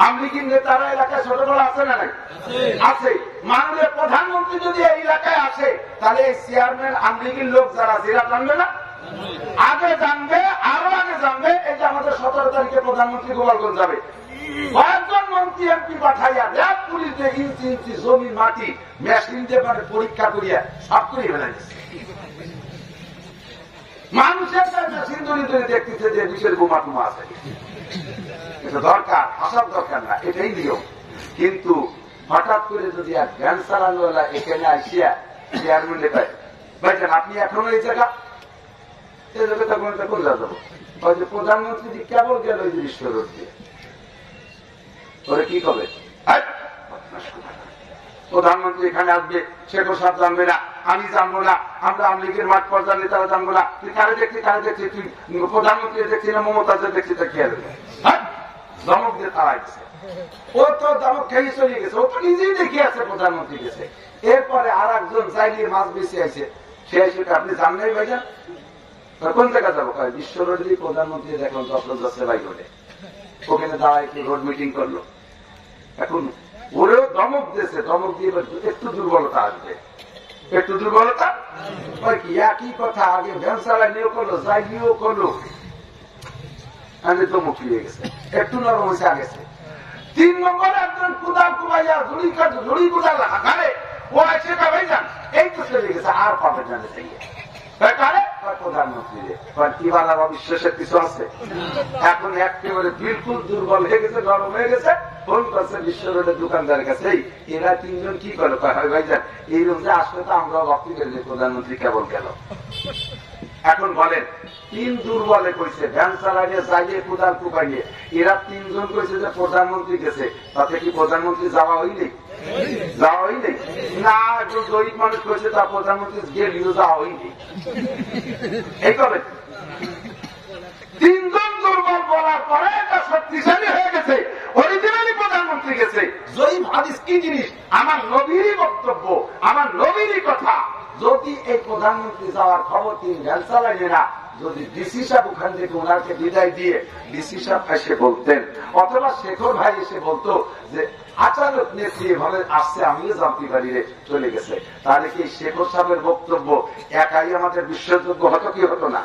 আমলিগির নেতারা এলাকায় ছোট বড় আছে না নাই? আছে। মাননীয় প্রধানমন্ত্রী যদি এই এলাকায় আসে, তাহলে এই চেয়ারম্যান আমলিগির লোক যারা জেলা জানবে না? আগে জানবে, আরো আগে জানবে। এই যে আমাদের 17 তারিখে প্রধানমন্ত্রী গোপালগঞ্জ যাবে, কয়েকজন মন্ত্রী এমপি পাঠাইয়া র্যাব পুলিশ দিয়ে ইঞ্চি ইঞ্চি জমি মাটি মেশিন দিয়ে পরীক্ষা করিয়া সাফ করিয়ে ফেলা গেছে। মানুষের কাছে সিন্দুরি ধরে দেখতেছে যে বিষের বোমা টুমা আছে। এটা দরকার, আসার দরকার না, এটাই নিয়ম। কিন্তু হঠাৎ করে যদি এক ভ্যান চালানোওয়ালা এখানে আসিয়া চেয়ারম্যান লেখায়, ভাইজান আপনি এখনো এই জায়গা তখন কোন যাবো? প্রধানমন্ত্রী কেবল গেল ওই বিশ্ব রোড দিয়ে, ওরা কি করবে? প্রধানমন্ত্রী এখানে আসবে, শেখ সাহেব জানবে না, আমি জানবো না, আমরা আওয়ামী লীগের মাঠ পর্যায়ে নেতারা জানবো না। তুই কারে দেখছি, কারে দেখছি, তুই প্রধানমন্ত্রী দেখছি না মমতাজের দেখছি, তা খেয়াল ধমক দিয়ে তাড়াইছে। ও তো দামক খেয়ে চলে গেছে, ও তো নিজেই দেখে আছে প্রধানমন্ত্রী গেছে। এরপরে আর একজন চাইলিয়ে মাছ বেশি আছে, সে সেটা আপনি জান নাই ভাইজান, কোন জায়গা যাবো? বিশ্ব রোড দিয়ে প্রধানমন্ত্রী দেখুন তখন যাচ্ছে বাই রোডে, ওখানে দাঁড়ায় একটু রোড মিটিং করলো। এখন ওরেও ধমক দিয়েছে, ধমক দিয়ে একটু দুর্বলতা আসবে, একটু দুর্বলতা কি একই কথা। আগে ভ্যান চালা নিয়েও করলো, যাই নিয়েও করলো, তো মুখ ফিরে গেছে, একটু নরম হয়েছে আগেছে। 3 নম্বর একজন কুদাল কুবাইয়া ঝুড়ি কুদাল ঘাড়ে ও আছে ভাইজান, এই তো চলে গেছে, আর পাবে জানে প্রধানমন্ত্রী কি বানার অবিশ্বাসের কিছু আছে? এখন একেবারে বিলকুল দুর্বল হয়ে গেছে, নরম হয়ে গেছে। ফোন করছে বিশ্ব রোডের দোকানদারের কাছে, এরা 3 জন কি করে ভাইজান, এই রুম যে আসলে তো আমরাও ভাবতে পারি যে প্রধানমন্ত্রী কেবল গেল। এখন বলেন 3 দুর্বলে কইছে, ভ্যান চালাইয়ে যাইয়ে কোদাল কুপাইয়ে, এরা 3 জন কইছে যে প্রধানমন্ত্রী গেছে, তাতে কি প্রধানমন্ত্রী যাওয়া হইনি? যাওয়া হইনি না। একজন গরিব মানুষ কইছে তা প্রধানমন্ত্রী গেলেও যাওয়া হইনি। এই কবে 3 জন দুর্বল বলার পরে এটা শক্তিশালী হয়ে গেছে, অরিজিনালি প্রধানমন্ত্রী গেছে। জয়ীব হাদিস কি জিনিস? আমার নবীরই বক্তব্য, আমার নবীরই কথা। যদি এই প্রধানমন্ত্রী যাওয়ার খবর 3 ভ্যান চালাইবে না, যদি ডিসি সাহেব ওখান থেকে ওনাকে বিদায় দিয়ে ডিসি সাহেব এসে বলতেন, অথবা শেখর ভাই এসে বলতো যে আচানক নেত্রী এভাবে আসছে, আমিও জানতে পারি রে চলে গেছে, তাহলে কি শেখর সাহেবের বক্তব্য একাই আমাদের বিশ্বাসযোগ্য হতো কি হতো না?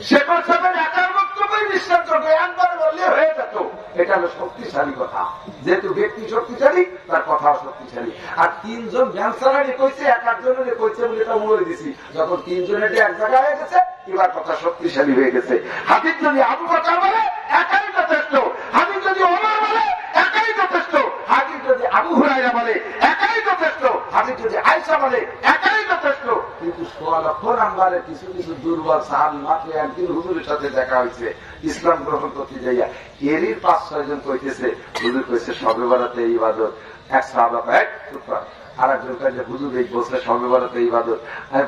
শেখর সাহেবের একার বক্তব্যই বিশ্বাসযোগ্য, একবার বললে হয়ে যেত। এটা হলো শক্তিশালী কথা, যেহেতু ব্যক্তি শক্তিশালী তার কথা শক্তিশালী। আর 3 জন ভ্যান চালানি কইছে, একজনের কইছে বলে এটা বলে দিছি। যখন 3 জনের এক জায়গায় হয়ে গেছে, এবার কথা শক্তিশালী হয়ে গেছে। হাদিস যদি আবু বকর বলে একাই যথেষ্ট, হাদিস যদি ওমর বলে একাই যথেষ্ট, হাদিস যদি আবু হুরায়রা বলে একাই যথেষ্ট, হাদিস যদি আয়েশা বলে একাই যথেষ্ট। কিন্তু 16 লক্ষ নাম্বারের কিছু কিছু দুর্বল সাহাবী মাত্র একদিন হুজুরের সাথে দেখা হয়েছে ইসলাম গ্রহণ করতে যাইয়া, এরই 5-6 জন কইতেছে হুজুর কইছে শবে বরাতে ইবাদত। এক সাহাবা এক চুপকার, আর একজন কাজে হুজুর এই বলছে শবে বরাতে ইবাদত।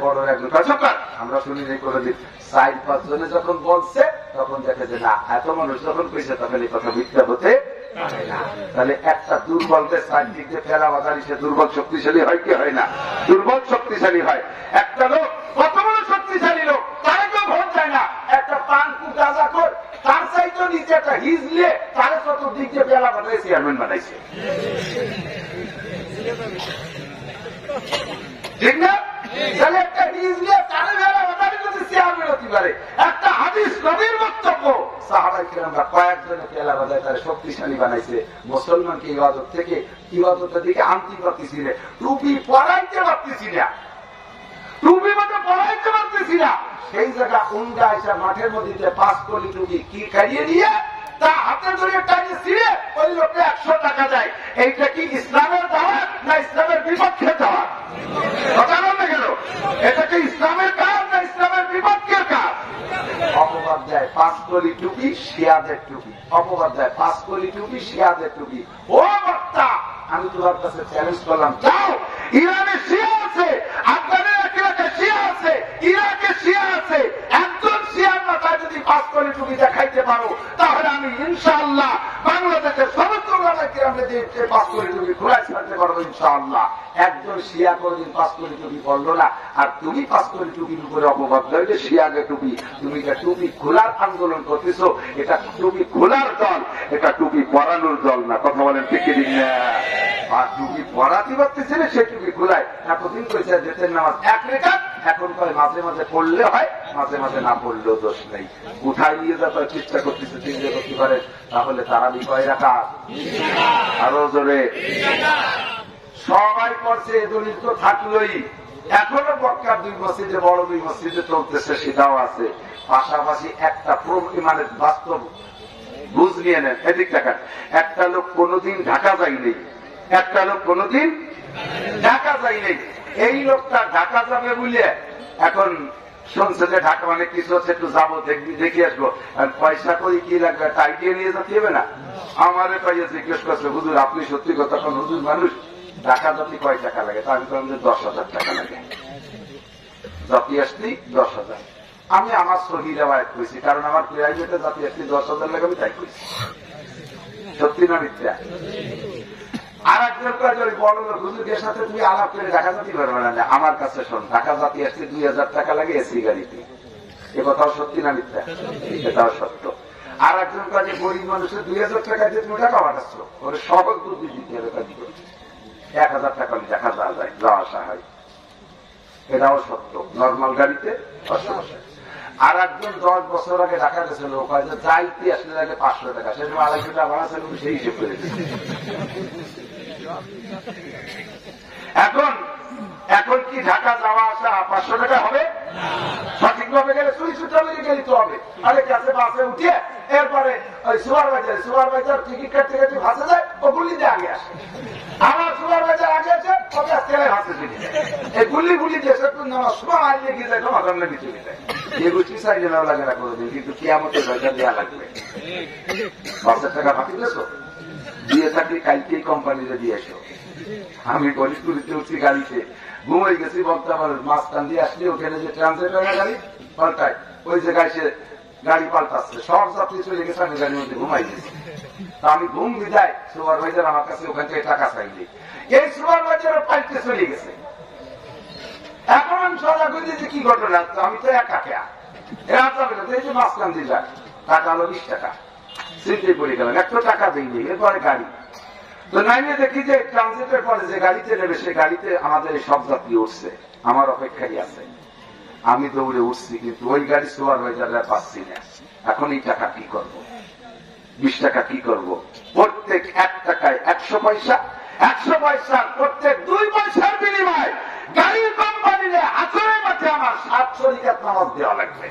বড় একজন কাজ চুপকার, আমরা শুনি নেই কোনোদিন। 4-5 জনে যখন বলছে তখন দেখে যে না, এত মানুষ যখন কইছে তখন এই কথা মিথ্যা হতে পারে না। তাহলে একটা দুর্বলদের 4 দিক দিয়ে ফেলা বাজারি, সে দুর্বল শক্তিশালী হয় কি হয় না? দুর্বল শক্তিশালী হয়। একটা লোক কত বড় শক্তিশালী লোক, তারে কেউ ভোট যায় না। একটা পানকু গাঁজা কর, তার চাইতে নিচে একটা হিজলে, তারে কত দিক দিয়ে ফেলা বাজারে চেয়ারম্যান বানাইছে, ঠিক না? তাহলে একটা হিজলে তারে ফেলা বাজারে যদি চেয়ারম্যান হতে পারে, একটা হাদিস নবীর বক্তব্য সাহাবায়ে কেরামরা কয়েকজনে ফেলা বাজারে তারে শক্তিশালী বানাইছে। মুসলমানকে ইবাদত থেকে ইবাদতের দিকে আনতে পারতেছি না, টুপি পরাইতে পারতেছি না, টুপি মতো পরাইতে পারতেছি না। সেই জায়গা উন্ডা এসে মাঠের মধ্যে 5 কোটি টুপি কি খাইয়ে দিয়ে তা হাতে ধরে টাইনে ছিঁড়ে ওই লোকটা 100 টাকা দেয়। এইটা কি ইসলামের দাওয়াত না ইসলামের বিপক্ষে দাওয়াত? কথা বলতে গেল, এটা কি ইসলামের কাজ না ইসলামের বিপক্ষের কাজ? অপবাদ দেয় 5 কোটি টুপি শিয়াদের টুপি, অপবাদ দেয় 5 কোটি টুপি শিয়াদের টুপি। ও বক্তা, আমি তোমার কাছে চ্যালেঞ্জ করলাম, যাও ইরানে শিয়া আছে, আফগানের এলাকায় শিয়া আছে, ইরাকে শিয়া আছে, একজন শিয়ার মাথায় যদি 5 কোটি টুপি দেখাইতে পারো, তাহলে আমি ইনশাআল্লাহ বাংলাদেশের সমস্ত রাজাকে আমরা দিয়ে 5 কোটি টুপি ঘুরাই ছাড়তে পারবো ইনশাআল্লাহ। একজন শিয়া কোনদিন 5 কোটি টুপি পড়লো না, আর তুমি 5 কোটি টুপির উপরে অপবাদ দেবে শিয়াকে টুপি। তুমি এটা টুপি খোলার আন্দোলন করতেছো, এটা টুপি খোলার দল, এটা টুপি পরানোর দল না। কথা বলেন ঠিক কি ঠিক না? আর টুপি পরাতে পারতেছে না, সে টুপি খোলায়। এতদিন কইছে যেতের নামাজ 1 রেখাত, এখন কয় মাঝে মাঝে পড়লে হয়, মাঝে মাঝে না পড়লেও দোষ নেই। উঠাই নিয়ে যাতে চেষ্টা করতেছে 3 করতে পারে, তাহলে তারাবি কয় রাকাত? আরো জোরে। সবাই পড়ছে, দলিল তো থাকলোই। এখনো বক্কার 2 মসজিদে, বড় 2 মসজিদে চলতেছে, সেটাও আছে। পাশাপাশি একটা মানে বাস্তব বুঝ নিয়ে নেন, এদিক টাকা। একটা লোক কোনদিন ঢাকা যায়নি, একটা লোক কোনদিন ঢাকা যায়নি। এই লোকটা ঢাকা যাবে বলে এখন শুনছে যে ঢাকা অনেক কিছু আছে, একটু যাবো দেখে আসবো। পয়সা করে কি লাগবে, টাইটিয়ে নিয়ে যেতে হবে না? আমারে পাইয়ে জিজ্ঞেস করছে, হুজুর আপনি সত্যি কথা কোন হুজুর মানুষ, ঢাকা জাতি কয় টাকা লাগে? তা আমি বললাম যে 10,000 টাকা লাগে, জাতি আসলি 10,000। আমি আমার সহি রেওয়ায়েত করেছি, কারণ আমার প্রাইভেটে জাতি আসলি 10,000 লাগে, আমি তাই করেছি। সত্যি না মিথ্যা? আর একজন কাজে ওই বড় লোক হুজুরের সাথে তুমি আলাপ করে দেখা যাতে পারবে না, আমার কাছে শোন, টাকা জাতি আসছে 2000 টাকা লাগে এসি গাড়িতে। এ কথাও সত্যি না মিথ্যা? এটাও সত্য। আর একজন কাজে গরিব মানুষের 2000 টাকা দিয়ে তুমি টাকা পাঠাচ্ছ, ওর সহজ বুদ্ধি দিতে হবে, কাজ করে 1000 টাকা দেখা যাওয়া যায়, যাওয়া আসা হয়, এটাও সত্য। নর্মাল গাড়িতে অসমস্যা। আর একজন 10 বছর আগে ঢাকা গেছিল, যাইতে আসলে লাগে 500 টাকা, সে 250 টাকা ভাড়া ছিল, সেই হিসেব করে দিচ্ছে। এখন কি ঢাকা যাওয়া আসা 500 টাকা হবে? সঠিকভাবে গেলে সুই সুটা লেগে গেলে তো হবে। আরে কাছে বাসে উঠিয়ে এরপরে ওই সুপারভাইজার টিকিট কাটতে কাটতে ভাসে যায়, ও গুলি দিয়ে আগে আসে। আমার সুপারভাইজার আগে আছে, ওকে তেলে ভাসে চলে যায়। এই গুলি দিয়ে সময় আইলে গিয়ে যায়, তোমার সামনে চলে যায়। এগুলো কি চাইলে না লাগে না কোনোদিন, কিন্তু কিয়ামতের পয়সা দেওয়া লাগবে। বাসের টাকা ফাঁকি দিয়েছো, দিয়ে থাকলে কালকেই কোম্পানিতে দিয়ে এসো। আমি ফরিদপুরিতে উঠছি গাড়িতে, ঘুমাই গেছি, বলতে আমার মাঝখান দিয়ে আসলে ওখানে যে ট্রান্সলেটার গাড়ি পাল্টায়, ওই জায়গায় সে গাড়ি পাল্টাচ্ছে, সব যাত্রী চলে গেছে, আমি গাড়ির মধ্যে ঘুমাই গেছি। তা আমি ঘুম বিদায়, সুপারভাইজার আমার কাছে ওখান থেকে টাকা চাইলে, এই সুপারভাইজার পাল্টে চলে গেছে। এখন আমি সজা করে দিয়েছি কি ঘটনা, আমি তো একা খেয়া এরা যাবে না, এই যে মাঝখান দিয়ে যায়, টাকা হলো 20 টাকা, সিটে পড়ে গেলাম, 100 টাকা দিইনি। এরপরে গাড়ি তো নাইলে দেখি যে ট্রানজিটের পরে যে গাড়িতে নেবে, সে গাড়িতে আমাদের সব যাত্রী উঠছে, আমার অপেক্ষায় আছে। আমি দৌড়ে উঠছি, কিন্তু ওই গাড়ি সুপারভাইজাররা পাচ্ছি না। এখন এই টাকা কি করব, 20 টাকা কি করব? প্রত্যেক 1 টাকায় 100 পয়সা, 100 পয়সার প্রত্যেক 2 পয়সার বিনিময় গাড়ির কোম্পানিতে আসরের মাঠে আমার 700 রিকাত নামাজ দেওয়া লাগবে।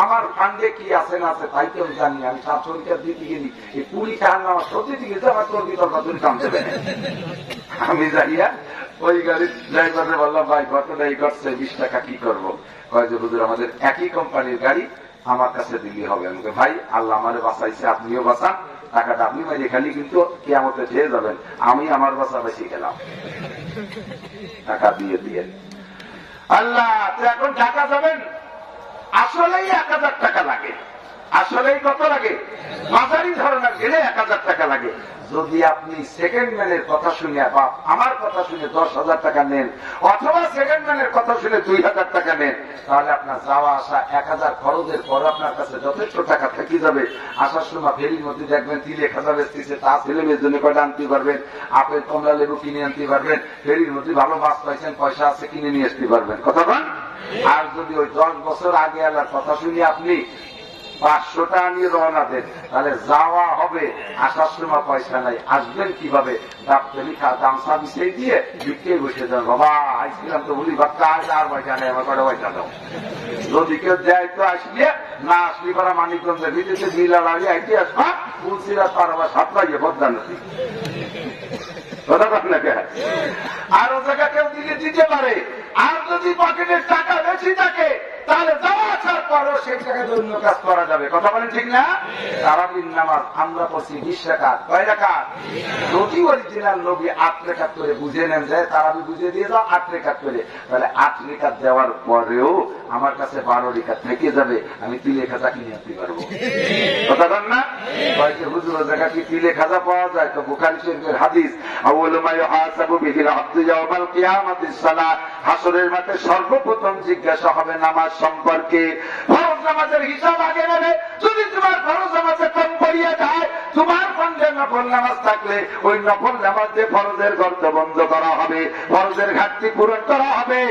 আমার ফান্ডে কি আছে না আছে তাই কেউ জানি, আমি 700 রিকাত দিতে গেলি এই পুরি খান আমার সত্যি দিকে আমার তোর বিতর্কা তুমি কাম দেবে। আমি যাইয়া ওই গাড়ির ড্রাইভারে বললাম, ভাই ঘটনা এই ঘটছে, 20 টাকা কি করবো? কয় যে হুজুর আমাদের একই কোম্পানির গাড়ি, আমার কাছে দিলি হবে। আমাকে ভাই আল্লাহ আমারে বাঁচাইছে, আপনিও বাঁচান, টাকাটা আপনি মাইরে খালি কিন্তু কিয়ামতে খেয়ে যাবেন, আমি আমার বাঁচা বেশি গেলাম। টাকা দিয়ে আল্লাহ এখন টাকা যাবেন, আসলেই 1000 টাকা লাগে, আসলেই কত লাগে? মাঝারি ধরনের গেলে 1000 টাকা লাগে। যদি আপনি সেকেন্ড ম্যানের কথা শুনে বা আমার কথা শুনে 10,000 টাকা নেন, অথবা সেকেন্ড ম্যানের কথা শুনে 2000 টাকা নেন, তাহলে আপনার যাওয়া আসা 1000 খরচের পর আপনার কাছে যথেষ্ট টাকা থেকে যাবে। আসার সময় ফেরির মধ্যে দেখবেন তিলে খাজা বেচতেছে, তা ছেলে মেয়ের জন্য কয়টা আনতে পারবেন, আপেল কমলা লেবু কিনে আনতে পারবেন, ফেরির মধ্যে ভালো মাছ পাইছেন, পয়সা আছে, কিনে নিয়ে আসতে পারবেন। কথা বল। আর যদি ওই 10 বছর আগে আল্লাহর কথা শুনে আপনি 500 টাকা নিয়ে রওনা দেন, তাহলে যাওয়া হবে, আসার সময় পয়সা নাই, আসবেন কিভাবে? দামসা মিশিয়ে দিয়ে বিক্রি বসে যান, বাবা আইসিলাম তো বলি বাচ্চা আর পয়সা নেই, আমার কটা পয়সা দাও। যদি কেউ দেয় তো আসলে, না আসলে করা মানিকগঞ্জের বিদেশে বিলা লাগিয়ে আইতে আসবা, তুলসিরা তার আবার 7 লাগিয়ে বদলা নদী কথা বল না। আরো জায়গা কেউ দিতে পারে। আর যদি পকেটের টাকা বেশি থাকে, তাহলে যাওয়া আসার পরও সেই টাকায় অন্য কাজ করা যাবে। কথা বলেন ঠিক না? তারাবির নামাজ আমরা পড়ছি 20 রাকাত, কয় রাকাত? যদি অরিজিনাল নবী 8 রাকাত করে বুঝে নেন যায়, তারাবি বুঝে দিয়ে দাও 8 রাকাত করে, তাহলে 8 রাকাত দেওয়ার পরেও আমার কাছে 12 রাকাত থেকে যাবে, আমি তিলে খাজা কিনে আনতে পারবো। কথা বল না? কয়েকটি হুজুর জায়গা কি তিলে খাজা পাওয়া যায়? তো বুখারী শরীফের হাদিস, আউয়ালু মা ইউহাসাবু বিহিল আবদু ইয়াওমাল কিয়ামাতিস সালাত, হাসরের মাঠে সর্বপ্রথম জিজ্ঞাসা হবে নামাজ সম্পর্কে। ফরজ নামাজের হিসাব আগে নেবে। যদি তোমার ফরজ নামাজে কম পড়িয়া যায়, তোমার সঙ্গে নফল নামাজ থাকলে ওই নফল নামাজ দিয়ে ফরজের গর্ত বন্ধ করা হবে, ফরজের ঘাটতি পূরণ করা হবে।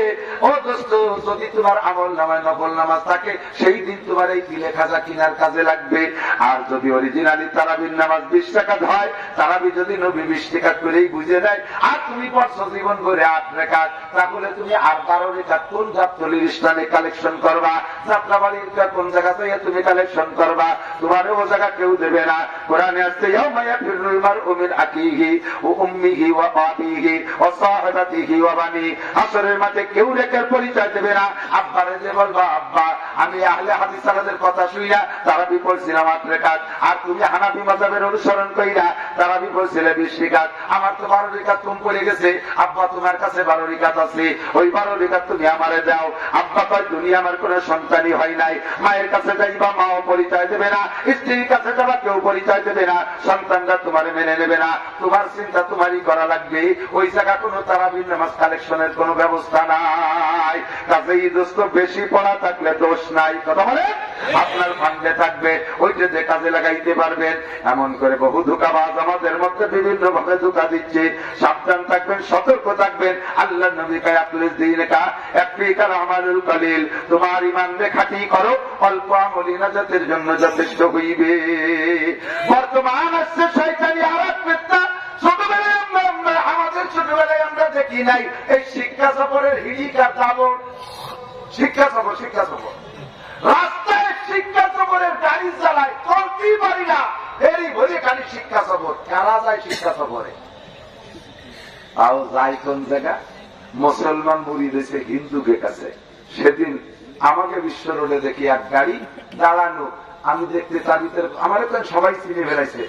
ও দোস্ত, যদি তোমার আমল নামায় নফল নামাজ থাকে, সেই দিন তোমার এই তিলে খাজা কিনার কাজে লাগবে। আর যদি অরিজিনালি তারাবির নামাজ 20 রাকাত হয়, তারাবি যদি নবী 20 রাকাত করেই বুঝে দেয়, আর তুমি পড়ছো জীবন করে 8 রাকাত, তাহলে তুমি আর 12 রাকাত কোন গাবতলীর ইসলামে কালেকশন করবা? যাত্রাবাড়ির কোন জায়গা থেকে তুমি কালেকশন করবা? তোমার ও জায়গা কেউ দেবে না। কোরআনে আসছে, ইয়াউমা ইয়াফিরুল মারউ মিন আখিহি ওয়া উম্মিহি ওয়া আবিহি ওয়া সাহিবাতিহি ওয়া বানি। হাসরের মাঠে কেউ রেখের পরিচয় দেবে না। আব্বারে যে বলবা, আব্বা আমি আহলে হাদিস সালাদের কথা শুইয়া তারাবি পড়ছিলাম 8 রাকাত, আর তুমি হানাফি মাযহাবের অনুসরণ কইরা তারাবি পড়ছিলে 20 রাকাত, আমার তো 12 রাকাত কম পড়ে গেছে। আব্বা তোমার কাছে 12 রাকাত আছে, ওই 12 রাকাত তুমি আমারে দাও। আব্বা কয়, দুনিয়া আমার কোন সন্তানই হয় নাই, মায়ের কাছে যাইবা, মাও পরিচয় দেবে না, স্ত্রীর কাছে যাবা, কেউ পরিচয় দেবে না, সন্তানরা তোমার মেনে নেবে না, তোমার চিন্তা তোমারই করা লাগবে। ওই জায়গা কোনো তারাবির নামাজ কালেকশনের কোনো ব্যবস্থা নাই। কাজেই দোস্ত বেশি পড়া থাকলে দোষ নাই, কথা বলে আপনার ফান্ডে থাকবে, ওইটা যে কাজে লাগাইতে পারবেন। এমন করে বহু ধোঁকাবাজ আমাদের মধ্যে বিভিন্ন ভাবে ধোঁকা দিচ্ছে। সাবধান থাকবেন, সতর্ক থাকবেন। আল্লাহ নবী কয় আখলিস দীনকা ইয়াকফিকাল আমালুল কলিল, তোমার ঈমান খাঁটি করো, অল্প আমল নাজাতের জন্য যথেষ্ট হইবে। বর্তমান আসছে শয়তানি আরেক ফিতনা। ছোটবেলায় আমরা দেখি নাই এই শিক্ষা সফরের হিড়িকা চাবর, শিক্ষা সফর রাস্তায় শিক্ষা সফরের গাড়ি চালায়, চলতেই পারি না, এরই বলে খালি শিক্ষা সফর। কারা যায় শিক্ষা সফরে? তাও যায় কোন জায়গা? মুসলমান মুড়ি দিয়েছে হিন্দুকে কাছে। সেদিন আমাকে বিশ্ব রোডে দেখি এক গাড়ি দাঁড়ানো, আমি দেখতে তার ভিতরে আমার এখন সবাই চিনে ফেলাইছে।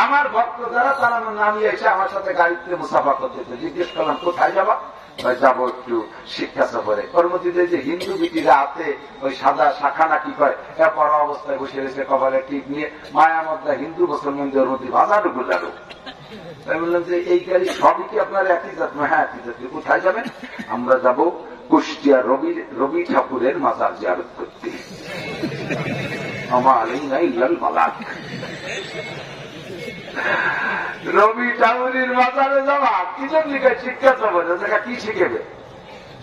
আমার ভক্ত যারা তারা নামিয়ে এসে আমার সাথে গাড়িতে মুসাফা করতেছে। জিজ্ঞেস করলাম কোথায় যাবা? যাবো একটু শিক্ষা সফরে। ওর মধ্যে যে হিন্দু বিটিরা হাতে ওই সাদা শাখা না কি করে পড়া অবস্থায় বসে রয়েছে, কপালে টিপ নিয়ে মায়া মধ্যে হিন্দু মুসলমানদের মধ্যে বাজারও গুজারো। তাই বললাম যে এই গাড়ি সবই কি আপনার একই জাত? হ্যাঁ একই জাত। কোথায় যাবেন? আমরা যাব কুষ্টিয়া রবি ঠাকুরের মাজার জিয়ারত করতে। রবি ঠাকুরের মাজারে যাওয়া কি জন্য? শিক্ষা সফর। কি শিখেবে?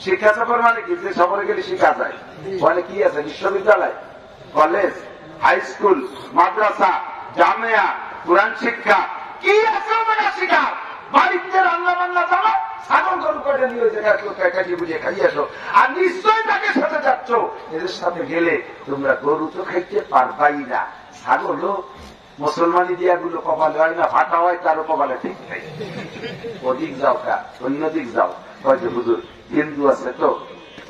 শিক্ষা সফর মানে কি? যে সফরে গেলে শিখা যায়। মানে কি আছে? বিশ্ববিদ্যালয়, কলেজ, হাই স্কুল, মাদ্রাসা, জামিয়া, কোরআন শিক্ষা কি আছে ওটা শিখা? বাড়িতে রান্না বান্না যাওয়া, ছাগল গরু কটে নিয়ে কাটি বুঝিয়ে খাইয়ে আসো। আর নিশ্চয়ই তাকে সাথে যাচ্ছ, এদের সাথে গেলে তোমরা গরু তো খাইতে পারবাই না, ছাগলও মুসলমানি দিয়া গুলো কপালে হয় না, ফাটা হয়, তারও কপালে ঠিক নেই। ওদিক যাও কা, অন্যদিক যাও। হয়তো হুজুর হিন্দু আছে তো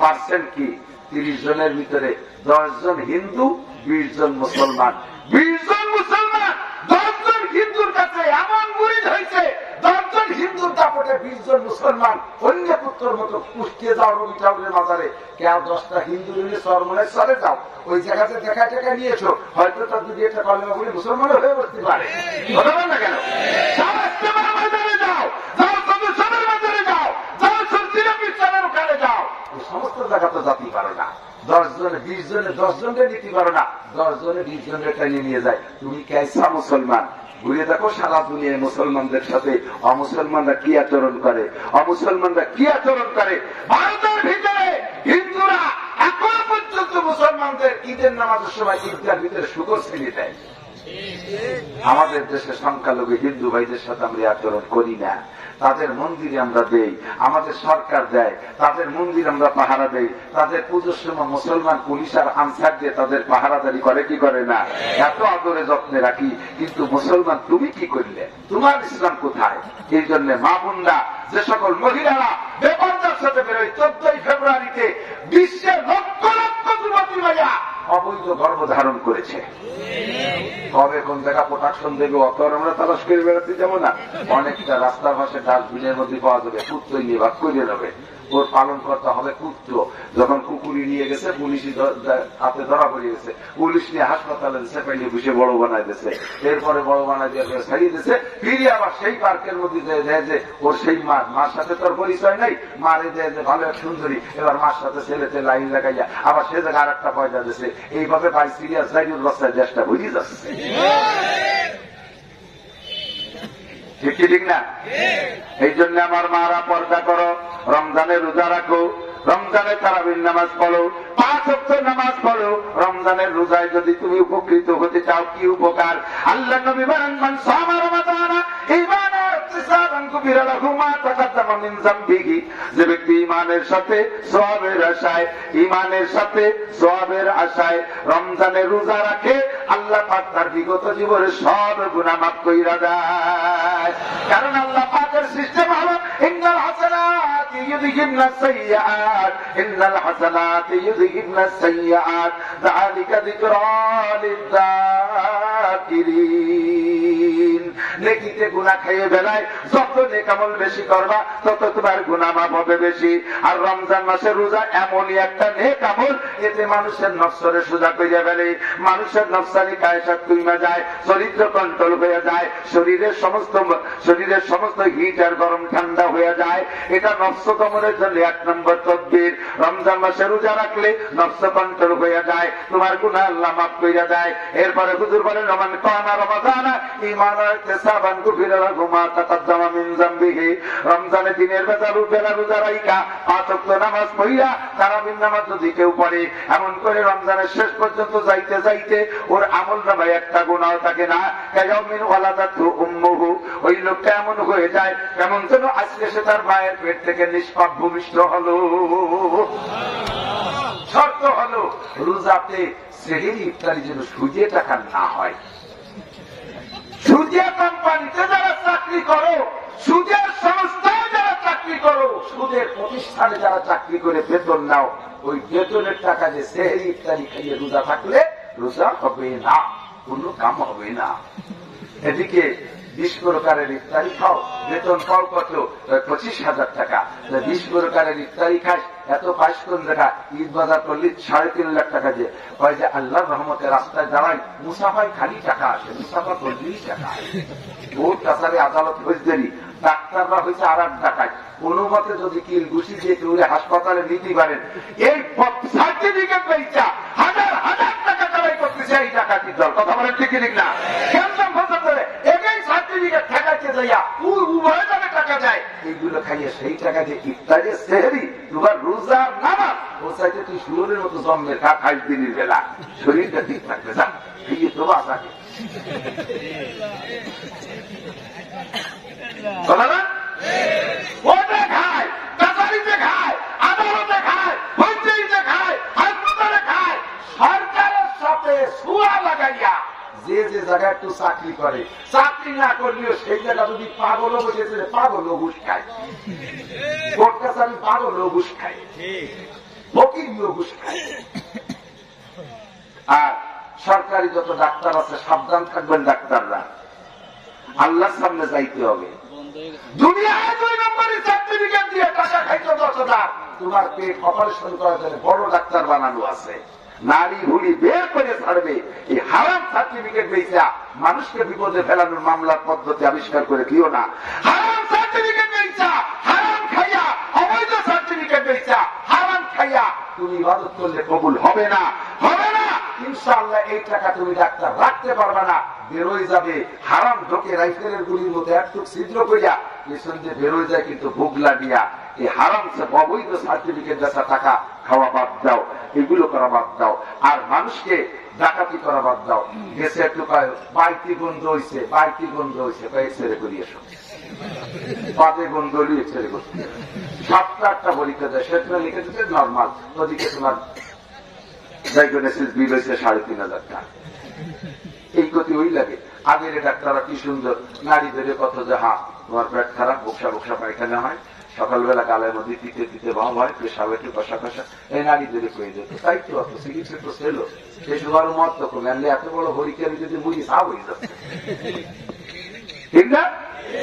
পার্সেন্ট কি? 30 জনের ভিতরে 10 জন হিন্দু, 20 জন মুসলমান। 20 জন মুসলমান 10 জন হিন্দুর কাছে এমন মুরিদ হয়েছে, 10 জন হিন্দুর দাপটে 20 জন মুসলমান। অন্য পুত্রর মতো কুষ্টিয়ে যাও রবি ঠাকুরের মাজারে, কেউ 10টা হিন্দু নিয়ে চরমনের চলে যাও, ওই জায়গাতে দেখা টেকা নিয়েছো, হয়তো তার যদি একটা কলেমা বলে মুসলমানও হয়ে বসতে পারে। বলবেন না কেন? মাজারে যাও, যাও সদস্যদের মাজারে যাও, যাও সরজিরা পিছনের ওখানে যাও। এই সমস্ত জায়গা তো জাতি পারো না। 10 জনে 20 জনে 10 জনকে নিতে পারো না, 10 জনে 20 জনের টাইনে নিয়ে যায়। তুমি কেসা মুসলমান? ঘুরে দেখো সারা দুনিয়ায় মুসলমানদের সাথে অমুসলমানরা কি আচরণ করে, অমুসলমানরা কি আচরণ করে। ভারতের ভিতরে হিন্দুরা এখন পর্যন্ত মুসলমানদের ঈদের নামাজের সময় ঈদগার ভিতরে শুকর ছিঁড়ে দেয়। আমাদের দেশে সংখ্যালঘু হিন্দু ভাইদের সাথে আমরা আচরণ করি না। তাদের মন্দিরে আমরা দেই, আমাদের সরকার দেয়, তাদের মন্দির আমরা পাহারা দেই, তাদের পুজোর সময় মুসলমান পুলিশ আর আনসার দিয়ে তাদের পাহারাদারি করে কি করে না? এত আদরে যত্নে রাখি। কিন্তু মুসলমান তুমি কি করলে? তোমার ইসলাম কোথায়? এই জন্য মা বোনরা, যে সকল মহিলারা বেপরদার সাথে বেরোয়, 14ই ফেব্রুয়ারিতে বিশ্বের লক্ষ লক্ষ যুবতী ভাইয়া অবৈধ গর্ভ ধারণ করেছে। কবে কোন জায়গা প্রোটেকশন দেবে অত আমরা তালাশ করে বেড়াতে যাবো না। অনেকটা রাস্তার পাশে ডাস্টবিনের মধ্যে পাওয়া যাবে, কুত্তই নিয়ে ভাগ করে নেবে। ওর পালন করতে হবে কুত্ত। যখন কুকুরি নিয়ে গেছে, পুলিশ হাতে ধরা পড়ে গেছে, পুলিশ নিয়ে হাসপাতালে দিচ্ছে, পেলে বসে বড় বানায় দিচ্ছে। এরপরে বড় বানায় দিয়ে ছাড়িয়ে দিচ্ছে, ফিরে আবার সেই পার্কের মধ্যে দেয় যে ওর সেই মার সাথে তোর পরিচয় নাই, মারে দেয় যে ভালো এক সুন্দরী, এবার মার সাথে ছেলেতে লাইন লাগাইয়া আবার সে জায়গায় আর একটা পয়সা দিচ্ছে। এইভাবে বাই সিরিয়াস জাইনুর বাচ্চায় দেশটা বুঝে যাচ্ছে। ঠিক কি ঠিক না? এই জন্য আমার মারা পর্দা করো, রমজানে রোজা রাখো, রমজানে তারাবির নামাজ পড়ো, 5 ওয়াক্ত নামাজ পড়ো। রমজানের রোজায় যদি তুমি উপকৃত হতে চাও, কি উপকার? আল্লাহ নবী বলেন, মান সামা রমাদানা ঈমানান ইহতিসাবান গুফিরা লাহু মা তাকাদ্দামা মিন যামবিহি। যে ব্যক্তি ঈমানের সাথে সওয়াবের আশায়, ঈমানের সাথে সওয়াবের আশায় রমজানের রোজা রাখে, আল্লাহ পাক তার বিগত জীবনের সব গুনাহ মাফ কইরা দেয়। কারণ আল্লাহ পাকের সিস্টেম হলো ইন্নাল হাসানাতি ইউযহিবনাস সাইয়্যাত, ইন্নাল হাসানাতি ইউযহিবনাস সাইয়্যাত, যালিকা যিকরা লিয-যাকিরিন। নেকিতে গুনাহ খাইয়ে বেলায় যত নেক আমল বেশি করবা তত তোমার গুনাহ মাফ হবে বেশি। আর রমজান মাসের রোজা এমনই একটা নেক আমল, এতে মানুষের নফসরে সোজা কইরা ফেলে, মানুষের নফসানি কায়সাত কইমা যায়, চরিত্র কন্ট্রোল হয়ে যায়, শরীরের সমস্ত হিট আর গরম ঠান্ডা হয়ে যায়। এটা নফস দমনের জন্য 1 নম্বর তদবির। রমজান মাসে রোজা রাখলে নফস কন্ট্রোল হয়ে যায়, তোমার গুনাহ আল্লাহ মাফ কইরা দেয়। এরপরে হুজুর বলেন মান কানা রমাদানা ঈমানান ওয়া ইহতিসাবান গুফিরা লাহু মা তাকাদ্দামা মিন যামবিহি। রমজানে দিনের বেলা রোজা রাখা 5 ওয়াক্ত নামাজ পড়িয়া তারাবির নামাজ যদি কেউ পড়ে, এমন করে রমজানের শেষ পর্যন্ত যাইতে যাইতে ওর আমল নামায় একটা গুনাহ থাকে না। কায়াউমিন ওয়ালাদাতু উম্মুহু, ওই লোকটা এমন হয়ে যায় কেমন যেন আজকে সে তার মায়ের পেট থেকে নিষ্পাপ ভূমিষ্ঠ হলো। শর্ত হলো রোজাতে সেহরি ইফতারি যেন সুদে টাকা না হয়। সুদিয়া কোম্পানিতে যারা চাকরি করো, সুদের সংস্থায় যারা চাকরি করো, সুদের প্রতিষ্ঠানে যারা চাকরি করে বেতন নাও, ওই বেতনের টাকা যে সেহরি ইফতারি খাইয়ে রোজা থাকলে রোজা হবে না, কোনো কাম হবে না। এদিকে 20 প্রকারের ইফতারি খাও, বেতন পাও কত? 25,000 টাকা। 20 প্রকারের ইফতারি খাস, এত পাইস কোন দেখা? ঈদ বাজার করলি 3.5 লাখ টাকা যে হয় যে আল্লাহর রহমতের রাস্তায় দাঁড়াই মুসাফায় খালি টাকা আসে, মুসাফা করলেই টাকা আসে। ভোট কাছারি আদালত ফৌজদারি, ডাক্তাররা হয়েছে আর টাকায়। কোন মতে যদি কিল ঘুষি দিয়ে কেউ হাসপাতালে নিতে পারেন, এই সার্টিফিকেট পেয়েছা হাজার হাজার টাকা কামাই করতেছে এই টাকাটি দল। কথা বলেন ঠিক ঠিক না? সার্টিফিকেট ঠেকাইতে যাইয়া উভয় জায়গায় টাকা যায়, এইগুলো খাইয়ে সেই টাকা যে ইফতারি সেহরি তোমার রোজার নামাজ ও চাইতে তুই সুরের মতো জন্মের খা খাই দিনের বেলা, শরীরটা ঠিক থাকবে। যা খাইয়ে তো বাঁচাকে ওটা খায়, কাছারিতে খায়, আদালতে খায়, মন্ত্রীতে খায়, হাসপাতালে খায়, সরকারের সাথে সুরা লাগাইয়া যে যে জায়গায় একটু চাকরি করে, চাকরি না করলেও সেই জায়গা যদি পাগলও বসেছে, পাগলও ঘুষ খায়, কোর্ট কাছারি পাগলও ঘুষ খায়, ফকিরও ঘুষ খায়। আর সরকারি যত ডাক্তার আছে সাবধান থাকবেন ডাক্তাররা, আল্লাহর সামনে যাইতে হবে। দুনিয়ায় 2 নম্বরের সার্টিফিকেট দিয়ে টাকা খাইতো 10,000, তোমার পেট অপারেশন করার জন্য বড় ডাক্তার বানানো আছে, নারী হুলি বের করে ছাড়বে। এই হারাম সার্টিফিকেট বেচা মানুষকে বিপদে ফেলানোর মামলার পদ্ধতি আবিষ্কার করে দিও না। হারাম সার্টিফিকেট বেচা, হারাম খাইয়া, অবৈধ সার্টিফিকেট বেচা, হারাম খাইয়া তুমি ইবাদত করলে কবুল হবে না, হবে না ইনশাআল্লাহ। এই টাকা তুমি ডাক্তার রাখতে পারবে না, বেরোয় যাবে। হারাম ঢোকে রাইফেলের গুলির মধ্যে একটু ছিদ্র করিয়া পেছন দিয়ে বেরোয় যায়, কিন্তু বুগলা দিয়া। এই হারাম অবৈধ সার্টিফিকেট বেচা টাকা খাওয়া বাদ দাও, এগুলো করা বাদ দাও। আর মানুষকে ডাকাতি করা বাদ দাও। গেছে একটু বাড়তি গন্ধ হয়েছে, বাড়তি গন্ধ হয়েছে, ছেড়ে করিয়ে পাতে গন্ধ লিয়ে ছেড়ে করতে 7-8টা পরীক্ষা দেয়, সেটা লিখে দিতে নর্মাল। ওদিকে তোমার ডায়াগনোসিস বিল হয়েছে 3,500 টাকা। এই গতি ওই লাগে। আগের ডাক্তাররা কি সুন্দর নারীদের কত যে হা তোমার পেট খারাপ, বকসা বকসা পায়খানা হয়, সকালবেলা গালের মধ্যে তিতে তিতে ভাব হয়, পেশাব একটু কষা কষা, এই নারীদের কয়ে যেত। তাই তো অত চিকিৎসা তো ছিল, সে সুগার মত তো কমে আনলে এত বড় হরিকারি যদি মুড়ি সাপ হয়ে যাচ্ছে, ঠিক না?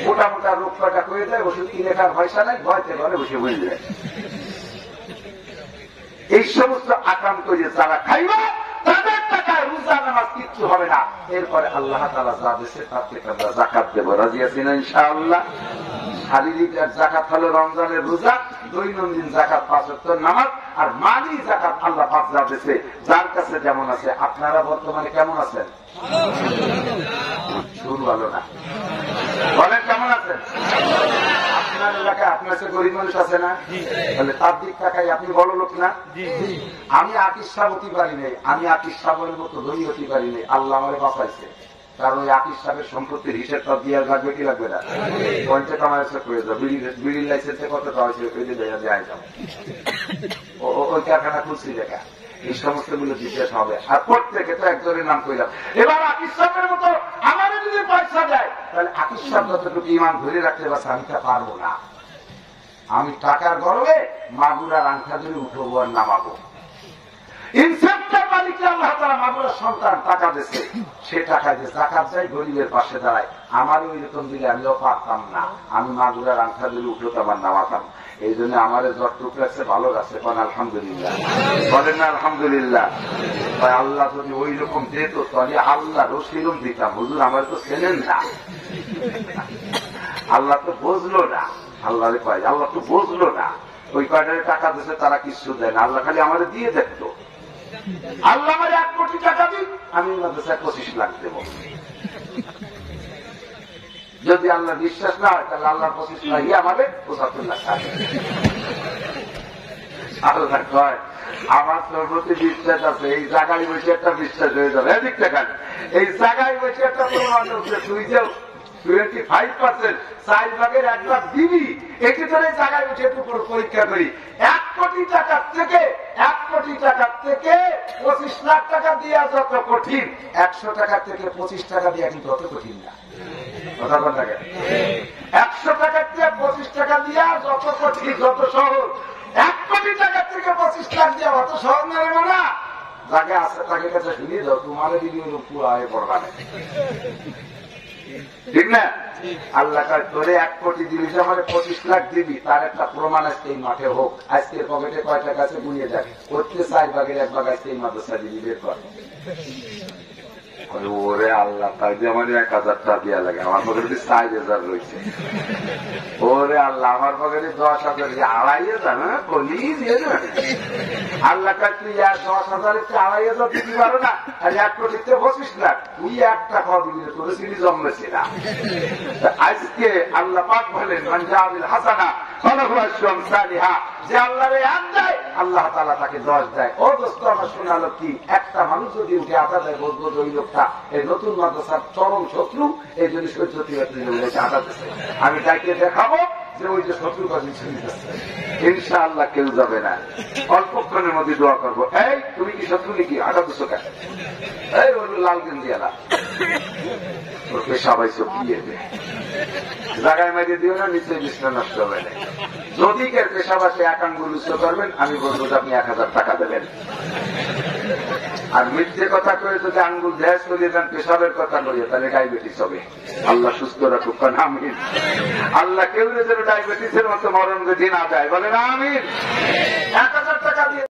মোটা মোটা রোগ কাটা করে দেয়, ওষুধ কিনে খাওয়ার পয়সা নাই, ভয়তে ঘরে বসে বুঝে যায়। এই সমস্ত আক্রান্ত যে যারা খাইবা তাদের টাকায় রোজা নামাজ কিচ্ছু হবে না। এরপরে আল্লাহ তাআলা যা দিয়েছে তার থেকে আমরা যাকাত দেব। রাজি আছি না ইনশাআল্লাহ? শারীরিক যাকাত হলো রমজানের রোজা, দৈনন্দিন যাকাত 5 ওয়াক্ত নামাজ, আর মালি যাকাত আল্লাহ পাক যা দিয়েছে যার কাছে যেমন আছে। আপনারা বর্তমানে কেমন আছেন? শুরু ভালো না, বলেন কেমন আছেন? আপনার এলাকায় আপনার সে গরিব মানুষ আছে না? তাহলে তার দিক টাকায় আপনি বড় লোক না? আমি আকিস সাহ হতে পারি নাই, আমি আকিস সাহের মতো ধনী হতে পারি নাই, আল্লাহ আমারে বাঁচাইছে। কারণ ওই আকিস সাহেবের সম্পত্তির হিসেবটা দিয়ে লাগবে কি লাগবে না? পঞ্চায়েত কামাই করে যাও, বিড়ির লাইসেন্সে কত টাকা হয়েছে দেয় যাও, ওই কারখানা খুলছি দেখা। এই সমস্ত গুলো জিজ্ঞাসা হবে। আর প্রত্যেকে তো একজনের নাম কইলাম। এবার আকিস সাহেবের মতো আমারও যদি পয়সা দেয়, তাহলে আকিস সাহেব যতটুকু ইমান ধরে রাখতে পারছে আমি তা পারবো না। আমি টাকার গরমে মাগুরার আংটা ধরে উঠবো আর নামাবো। ইনসাফ মাঠটার মালিককে আল্লাহ তাআলা মাগুরার সন্তান টাকা দিচ্ছে, সে টাকা দিয়ে যাকাত যায়, গরিবের পাশে দাঁড়ায়। আমারও ওই রকম দিলে আমিও পারতাম না, আমি মাগুরার আংটা দিলে উঠতাম আর নামাতাম। এই জন্য আমার যতটুকু আছে ভালো আছে, কারণ আলহামদুলিল্লাহ বলেন না আলহামদুলিল্লাহ। আল্লাহ যদি ওই রকম দিত তাহলে আল্লাহ রসিলম দিতাম। হুজুর আমার তো চেনেন না, আল্লাহ তো বুঝলো না, আল্লাহ কয় আল্লাহ তো বুঝলো না, ওই কয়টারে টাকা দিচ্ছে তারা কিছু দেয় না, আল্লাহ খালি আমাদের দিয়ে দেখতো। আল্লাহ আমার 1 কোটি টাকা দিন, আমি মাদ্রাসায় 25 লাখ দেব। যদি আল্লাহ বিশ্বাস না হয় তাহলে আল্লাহ 25 লাখ আমাদের 75 লাখ টাকা। আল্লাহ কয় আমার তোর প্রতি বিশ্বাস আছে, এই জায়গায় বসে একটা বিশ্বাস হয়ে যাবে। এদিক টাকা এই জায়গায় বসে একটা প্রমাণ হচ্ছে, তুই যে 25% 4 ভাগের 1 ভাগ দিবি, এটি তোর এই জায়গায় বসে একটু পরীক্ষা করি। 1 কোটি টাকার থেকে 25 লাখ টাকা দেওয়া যত কঠিন, 100 টাকা থেকে 25 টাকা দেওয়া কিন্তু অত কঠিন না। কথা কথা 100 টাকার থেকে 25 টাকা দেওয়া যত কঠিন, যত সহজ, 1 কোটি টাকার থেকে 25 লাখ দেওয়া অত সহজ না রে মানা। যাকে আছে তাকে কাছে শুনিয়ে দাও, তোমার দিদি পুরো আয় পড়বা না, ঠিক না? আল্লাহ তোরে 1 কোটি দিবি, আমার 25 লাখ দিবি, তার একটা প্রমাণ আজকে এই মাঠে হোক। আজকে পকেটে কয় টাকা আছে গুনিয়ে যাক, প্রত্যেক 4 ভাগের 1 ভাগ আজকে এই মাদ্রাসা দিবি, বের কর। ওরে আল্লাহ, তাই যে আমার 1000 টাকা দেওয়া লাগে, আমার পকেটে 4000 রয়েছে। ওরে আল্লাহ, আমার পকেটে 10,000, 2,500 বলি দিয়ে না। আল্লাহ তুই 10,000 2,500 দিতে পারো না, আর 1 কোটিতে 25 লাখ, তুই 1 টাকা দিবি, তোর সিঁড়ি জন্মেছে না। আজকে আল্লাহ পাক বলেন মানজাবিল হাসানা যে আল্লাহর এক দেয় আল্লাহ তাআলা তাকে 10 দেয়। ও দোস্ত, আমার শোনালো কি, একটা মানুষ যদি উঠে আটা দেয়, বলবো ওই লোকটা এই নতুন মাদ্রাসার চরম শত্রু, এই জন্য আটা দিচ্ছে। আমি তাকে দেখাবো যে ওই যে শত্রু কাজী ছিল, ইনশাআল্লাহ কেউ যাবে না। অল্পক্ষণের মধ্যে দোয়া করবো, এই তুমি কি শত্রু নাকি, আটা দিচ্ছ কেন? এই ওই লাল গেঞ্জি আলা ওকে সবাই চপিয়ে দেয়, জায়গায় মারিয়ে দিও না, নিচে বিছনা নষ্ট হবে না। যদি কের পেশাবাসে 1 আঙ্গুল উচ্চ করবেন, আমি বলবো আপনি 1000 টাকা দেবেন। আর মিথ্যে কথা করে যদি আঙ্গুল দেশ করিয়ে দেন, পেশাবের কথা করিয়ে, তাহলে ডায়াবেটিস হবে। আল্লাহ সুস্থ রাখুক, আমিন। আল্লাহ কেউ যেন ডায়াবেটিসের মতো মরণ গতি না যায়, বলেন আমিন। 1000 টাকা দিয়ে